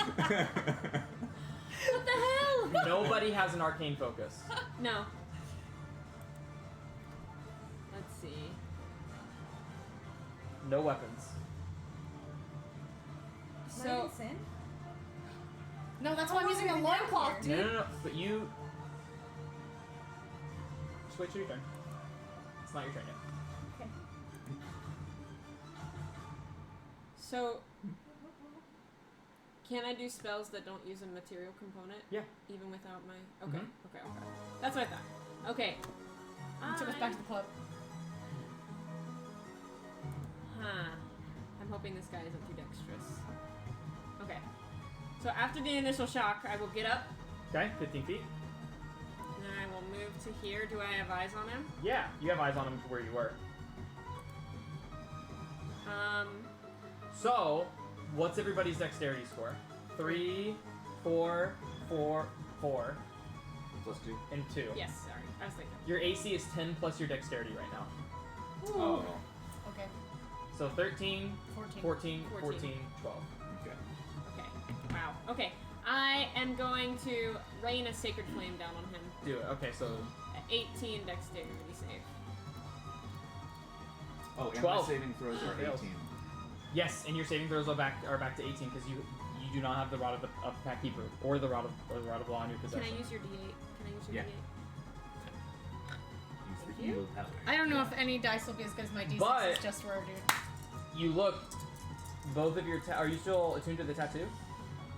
What the hell? Nobody has an arcane focus. No. Let's see. No weapons. Am I So in sin? No, that's why I'm using a loincloth, dude. No. But you. Just wait till your turn. It's not your turn yet. Okay. So, can I do spells that don't use a material component? Yeah. Even without my. Okay. Mhm. Okay. That's what I thought. Okay. Took us back to the club. Huh. I'm hoping this guy isn't too dexterous. Okay. So after the initial shock, I will get up, Okay, 15 feet. and then I will move to here. Do I have eyes on him? Yeah, you have eyes on him to where you were. So, what's everybody's dexterity score? 3, 4, 4, 4, +2. and 2. Yes, sorry. I was thinking. Your AC is 10 plus your dexterity right now. Oh. Okay. So 13, 14. 14, 14. 14, 12. Okay. Okay. Wow. Okay. I am going to rain a sacred flame down on him. Do it. Okay, so 18 dexterity save. Oh, and 12. my saving throws are Fails. 18. yes, and your saving throws are back to 18 because you do not have the Rod of the Pack Keeper or the Rod of Law in your Can possession. I use your D8? Can I use your Yeah. D8? Use the Thank you. evil power. I don't know if any dice will be as good as my D6. But- It's just rare, dude. You look. Both of your are you still attuned to the tattoo?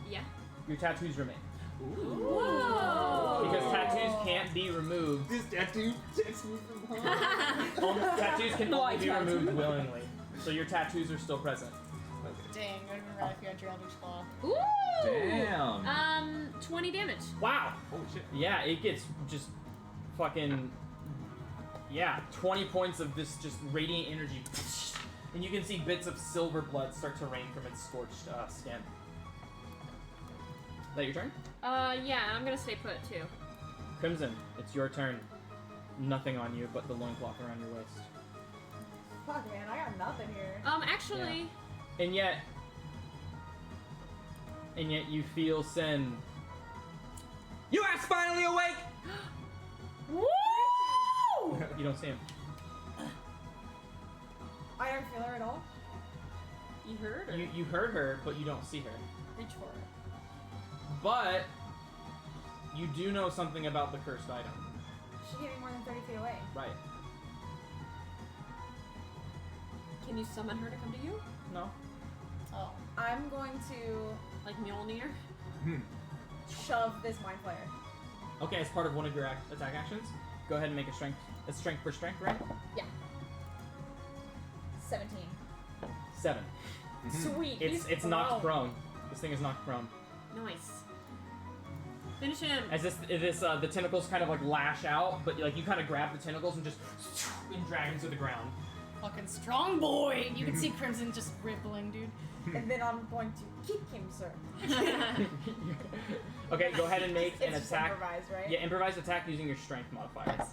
Yeah. Your tattoos remain Whoa! because tattoos can't be removed. This tattoo takes me from home. Tattoos can only Why be tattoo? removed willingly, so your tattoos are still present. Dang, I'd have been right if you had your Eldritch Claw. Ooh! Damn. 20 damage. Wow. Holy shit. Yeah, it gets just fucking 20 points of this just radiant energy, and you can see bits of silver blood start to rain from its scorched skin. Is that your turn? Yeah, I'm gonna stay put too. Crimson, it's your turn. Nothing on you but the loincloth around your waist. Fuck, man, I got nothing here. Actually, And yet you feel Sin. You are finally awake! Woo! You don't see him. I don't feel her at all. you heard? Or? You heard her, but you don't see her. Reach for it. But you do know something about the cursed item. She hit me more than 30 feet away. Right. Can you summon her to come to you? No? Oh. I'm going to Like Mjolnir? shove this Mind Flayer. Okay, as part of one of your attack actions, go ahead and make a strength for strength, right? Yeah. 17. 7. Sweet. It's he's knocked prone. prone. This thing is knocked prone. Nice. Finish him. As the tentacles kind of like lash out, but like you kind of grab the tentacles and just and drag him to the ground. Fucking strong boy. You can see Crimson just rippling, dude. And then I'm going to kick him, sir. Okay, go ahead and make an It's just attack. improvised, right? Yeah, improvise attack using your strength modifier.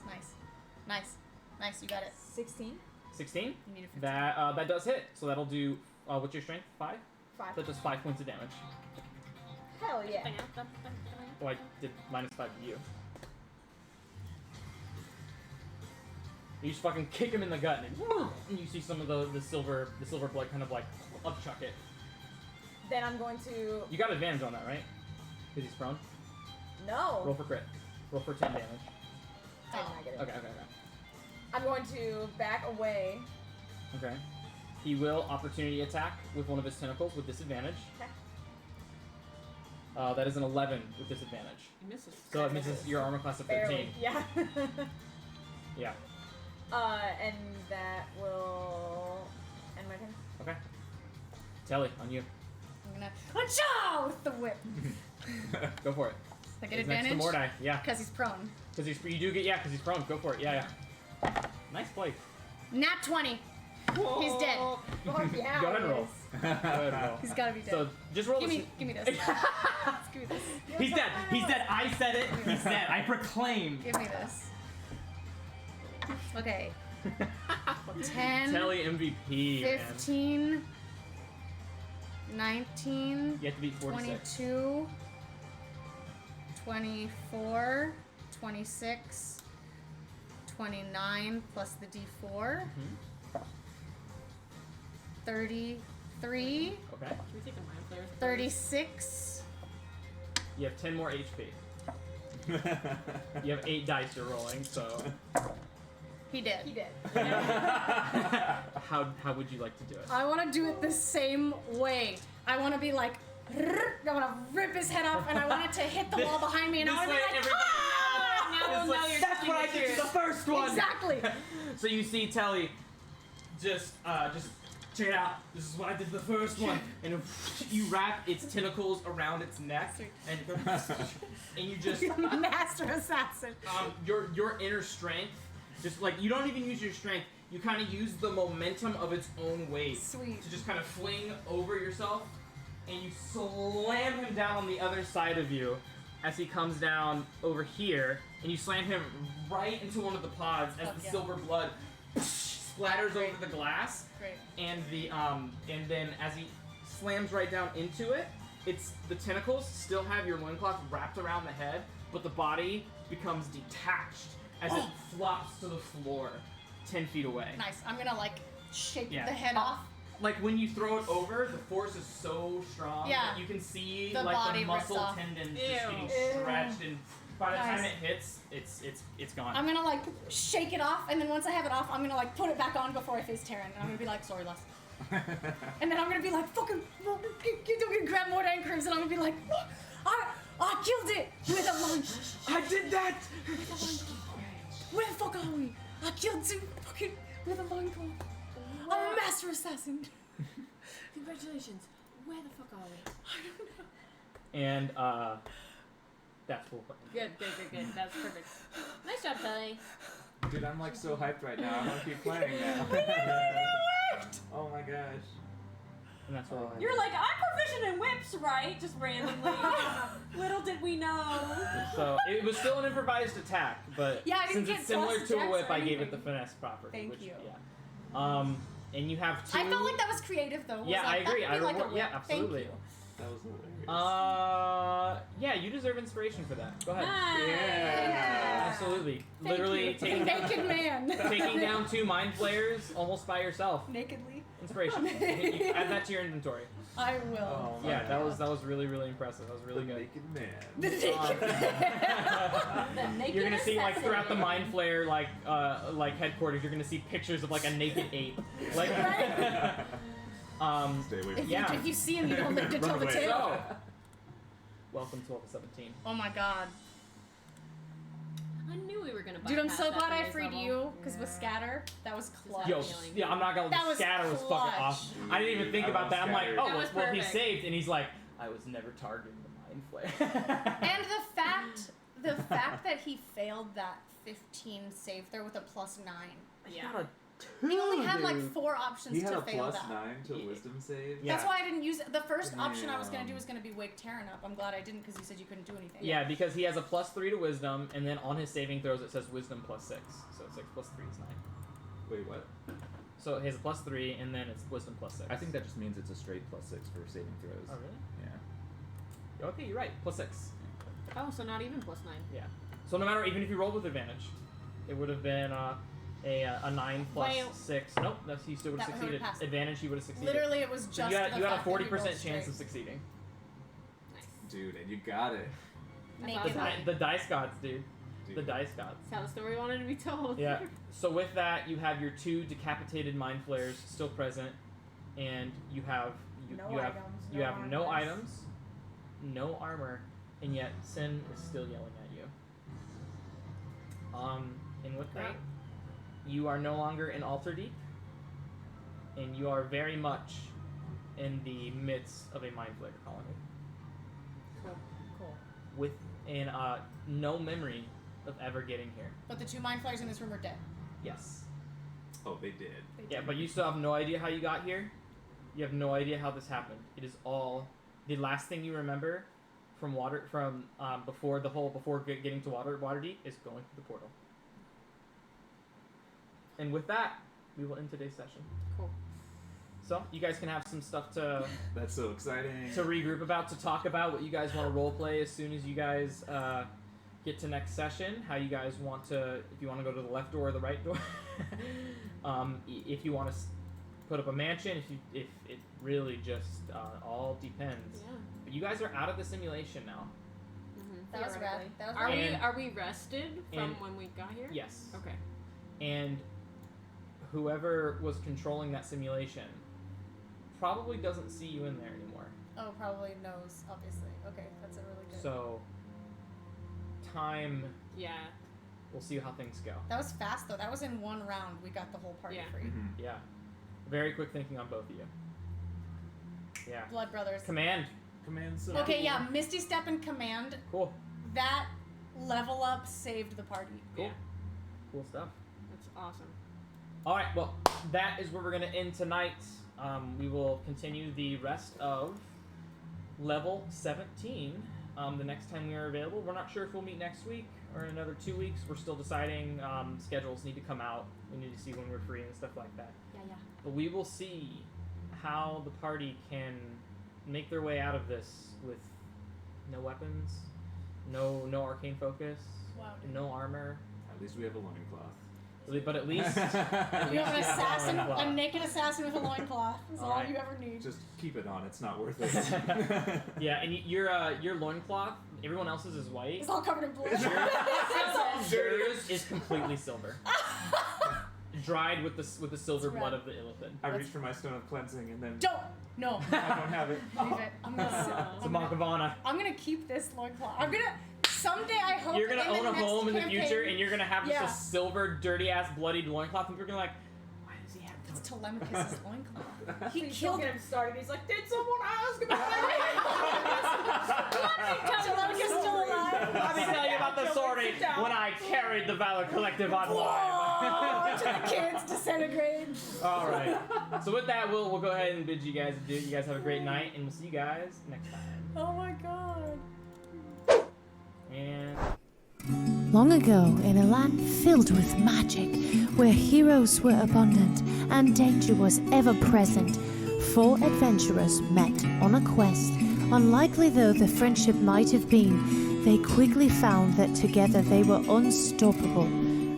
Nice. You got it. 16. 16. You need a 15. That does hit. So that'll do. What's your strength? 5. 5. That does 5 points of damage. Hell yeah. Oh, I did -5 to you. You just fucking kick him in the gut, and you see some of the silver blood kind of like upchuck it. Then I'm going to... You got advantage on that, right? Because he's prone. Roll No. for crit. Roll for 10 damage. I did not get it. Okay. I'm going to back away. Okay. He will opportunity attack with one of his tentacles with disadvantage. Okay. That is an 11 with disadvantage. He misses. So it misses your armor class of 13. Barely. Yeah. Yeah. And that will end my turn. Okay. Telly, on you. I'm gonna Achoo! With the whip. Go for it. I get He's next advantage? to Mordai. Yeah. Because he's prone. Because you do get, because he's prone. Go for it. Yeah. Nice play. Nat 20. He's dead. Fuck yeah. Go ahead and it roll. is. Go ahead and roll. He's gotta be dead. So just roll give the me this. Give me this. He's dead. He's dead. I said it. He's dead. I proclaimed. Give me this. Okay. 10, Telly MVP, man. 15, 19, You have to beat 46. 22, 24, 26, 29 plus the d4, 33, Okay. Should we take a mind flare? 36. You have 10 more HP. You have 8 dice you're rolling, so He did. He did. how would you like to do it? I want to do it the same way. I want to be like, I want to rip his head off, and I want it to hit the wall behind me, and I want to be like, ah! Now we'll know you're That's what I did to the first one. Exactly. So you see Telly just check it out. This is what I did to the first one, and you wrap its tentacles around its neck, and you just Master assassin. your inner strength. Just like, you don't even use your strength, you kind of use the momentum of its own weight Sweet. to just kind of fling over yourself, and you slam him down on the other side of you as he comes down over here, and you slam him right into one of the pods as Fuck the yeah. silver blood splatters over the glass, Great. and and then as he slams right down into it, the tentacles still have your loincloth wrapped around the head, but the body becomes detached as it flops to the floor 10 feet away. Nice. I'm gonna like shake Yeah. the head off. Like when you throw it over, the force is so strong Yeah. that you can see The like body the rips muscle off. tendons Ew. just getting Ew. stretched, and by the time Nice. it hits, it's gone. I'm gonna like shake it off, and then once I have it off, I'm gonna like put it back on before I face Taryn, and I'm gonna be like, sorry, Les. And then I'm gonna be like, fucking, you don't grab more and Crimson, and I'm gonna be like, I killed it with a lunge. I did that! Where the fuck are we? I killed two fucking with a loincloth. I'm a master assassin. Congratulations. Where the fuck are we? And that's cool. Good. That's perfect. Nice job, Telly. Dude, I'm like so hyped right now. I want to keep playing now. Oh my gosh. And that's what You're like, I'm proficient in whips, right? Just randomly. Little did we know. So it was still an improvised attack, but Yeah, I didn't since get it's similar plus to a dex whip, or I gave it the anything. finesse property. Thank which, you. Yeah. And you have 2. I felt like that was creative though. Yeah, Was I like, that agree. could I be like a reward- whip. yeah, absolutely. Thank you. That was hilarious. Yeah, you deserve inspiration for that. Go ahead. Nice. Yeah. Absolutely. Thank Literally you. taking Naked man. taking down 2 mind flayers almost by yourself. Nakedly. Inspiration. You add that to your inventory. I will. Oh my Yeah, God. that was really impressive. That was really The good. naked man. The naked man. The naked You're gonna see like assassin. throughout the mind flayer like headquarters, you're gonna see pictures of like a naked ape. Like Stay away If, from Yeah. if you see him, you don't live to tell the Run away. tale. so welcome to level 17. Oh my god. I knew we were gonna. Dude, I'm bypass so that glad I base freed level. you, because with Scatter, that was clutch. Yo, feeling. yeah, I'm not gonna. That was Scatter was fucking clutch. awesome. I didn't even think I about love that. I'm like, Scatter. oh, That was well, he's perfect. saved, and he's like, I was never targeting the mind flare. And the fact that he failed that 15 save throw with a +9. Yeah. Got a 2, He only had like dude. 4 options He had to a fail plus that. 9 to a wisdom save. Yeah. That's why I didn't use it. The first option I was going to do Damn. was going to be Wake Terran up. I'm glad I didn't because you said you couldn't do anything. Yeah, because he has a +3 to wisdom, and then on his saving throws it says wisdom +6. So 6 + 3 is 9. Wait, what? So he has a +3, and then it's wisdom +6. I think that just means it's a straight +6 for saving throws. Oh, really? Yeah. Okay, you're right. +6. Oh, so not even +9. Yeah. So no matter, even if you rolled with advantage, it would have been a 9 + Well, 6. Nope, he still would have that would've succeeded. passed. Advantage, he would have succeeded. Literally, it was So just you got, the you got a fact that he 40% rolled chance straight. of succeeding. Nice. Dude, and you got it. That's Naked awesome. eye. The dice gods, dude. Dude. The dice gods. That's how the story wanted to be told. Yeah. So with that, you have your 2 decapitated mind flares still present, and you have No you have items, you no have no armors. items, no armor, and yet Sin is still yelling at you. And with that, you are no longer in Alter Deep, and you are very much in the midst of a mind flayer colony Cool. with no memory of ever getting here. But the 2 mind flayers in this room are dead. Yes. Oh, they did. Yeah, but you still have no idea how you got here. You have no idea how this happened. It is all the last thing you remember from before getting to Waterdeep is going through the portal. And with that, we will end today's session. Cool. So you guys can have some stuff to That's so exciting. regroup about, to talk about what you guys want to role play as soon as you guys get to next session. How you guys want to, if you want to go to the left door or the right door. If you want to put up a mansion, if it really just all depends. Yeah. But you guys are out of the simulation now. Mm-hmm. That was rad. That was Are rad. And- are we rested from and- when we got here? Yes. Okay. And whoever was controlling that simulation probably doesn't see you in there anymore. Oh, probably knows, obviously. Okay, that's a really good. So time, Yeah. we'll see how things go. That was fast, though. That was in 1 round. We got the whole party Yeah. free. Mhm. Yeah. Very quick thinking on both of you. Yeah. Blood Brothers. Command. Command so Okay, cool. yeah, Misty Step and Command. Cool. That level up saved the party. Cool. Yeah. Cool stuff. That's awesome. All right, well, that is where we're going to end tonight. We will continue the rest of level 17 the next time we are available. We're not sure if we'll meet next week or in another 2 weeks. We're still deciding. Schedules need to come out. We need to see when we're free and stuff like that. Yeah, yeah. But we will see how the party can make their way out of this with no weapons, no arcane focus, Wow, dude. no armor. At least we have a loincloth. But at least You have an Yeah, assassin, loincloth. a naked assassin with a loincloth. That's all Alright. you ever need. Just keep it on. It's not worth it. yeah, and your loincloth, everyone else's is white. It's all covered in blood. Yours is completely silver, dried with the silver It's blood red. of the illithid. I reach for my stone of cleansing and then Don't. No. I don't have it. Leave it. It's a Monk of Honor. I'm gonna keep this loincloth. I'm gonna. Someday I hope You're gonna in the own a next home in the campaign, future, and you're gonna have Yeah. just a silver, dirty ass, bloodied loincloth, and you're gonna be like, why does he have It's Telemachus' loincloth. He Please killed don't get him started. He's like, did someone ask about Telemachus still alive. Let me tell you about the story Sit down. when I carried the Valor Collective on Whoa! live. To the kids disintegrate. All right. So with that, we'll go ahead and bid you guys adieu. You guys have a great night, and we'll see you guys next time. Oh my god. And Long ago, in a land filled with magic, where heroes were abundant and danger was ever present, 4 adventurers met on a quest. Unlikely though the friendship might have been, they quickly found that together they were unstoppable.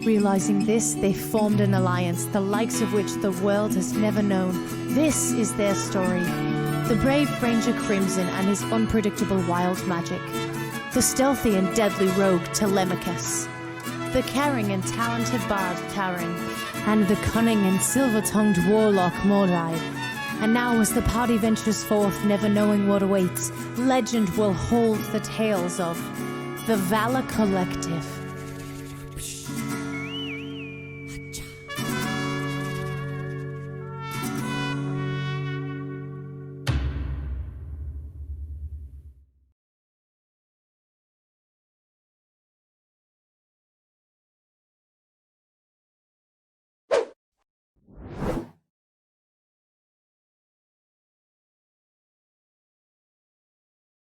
Realizing this, they formed an alliance, the likes of which the world has never known. This is their story. The brave Ranger Crimson and his unpredictable wild magic. The stealthy and deadly rogue Telemachus, the caring and talented bard Taran, and the cunning and silver-tongued warlock Mordai. And now as the party ventures forth, never knowing what awaits, legend will hold the tales of the Valor Collective.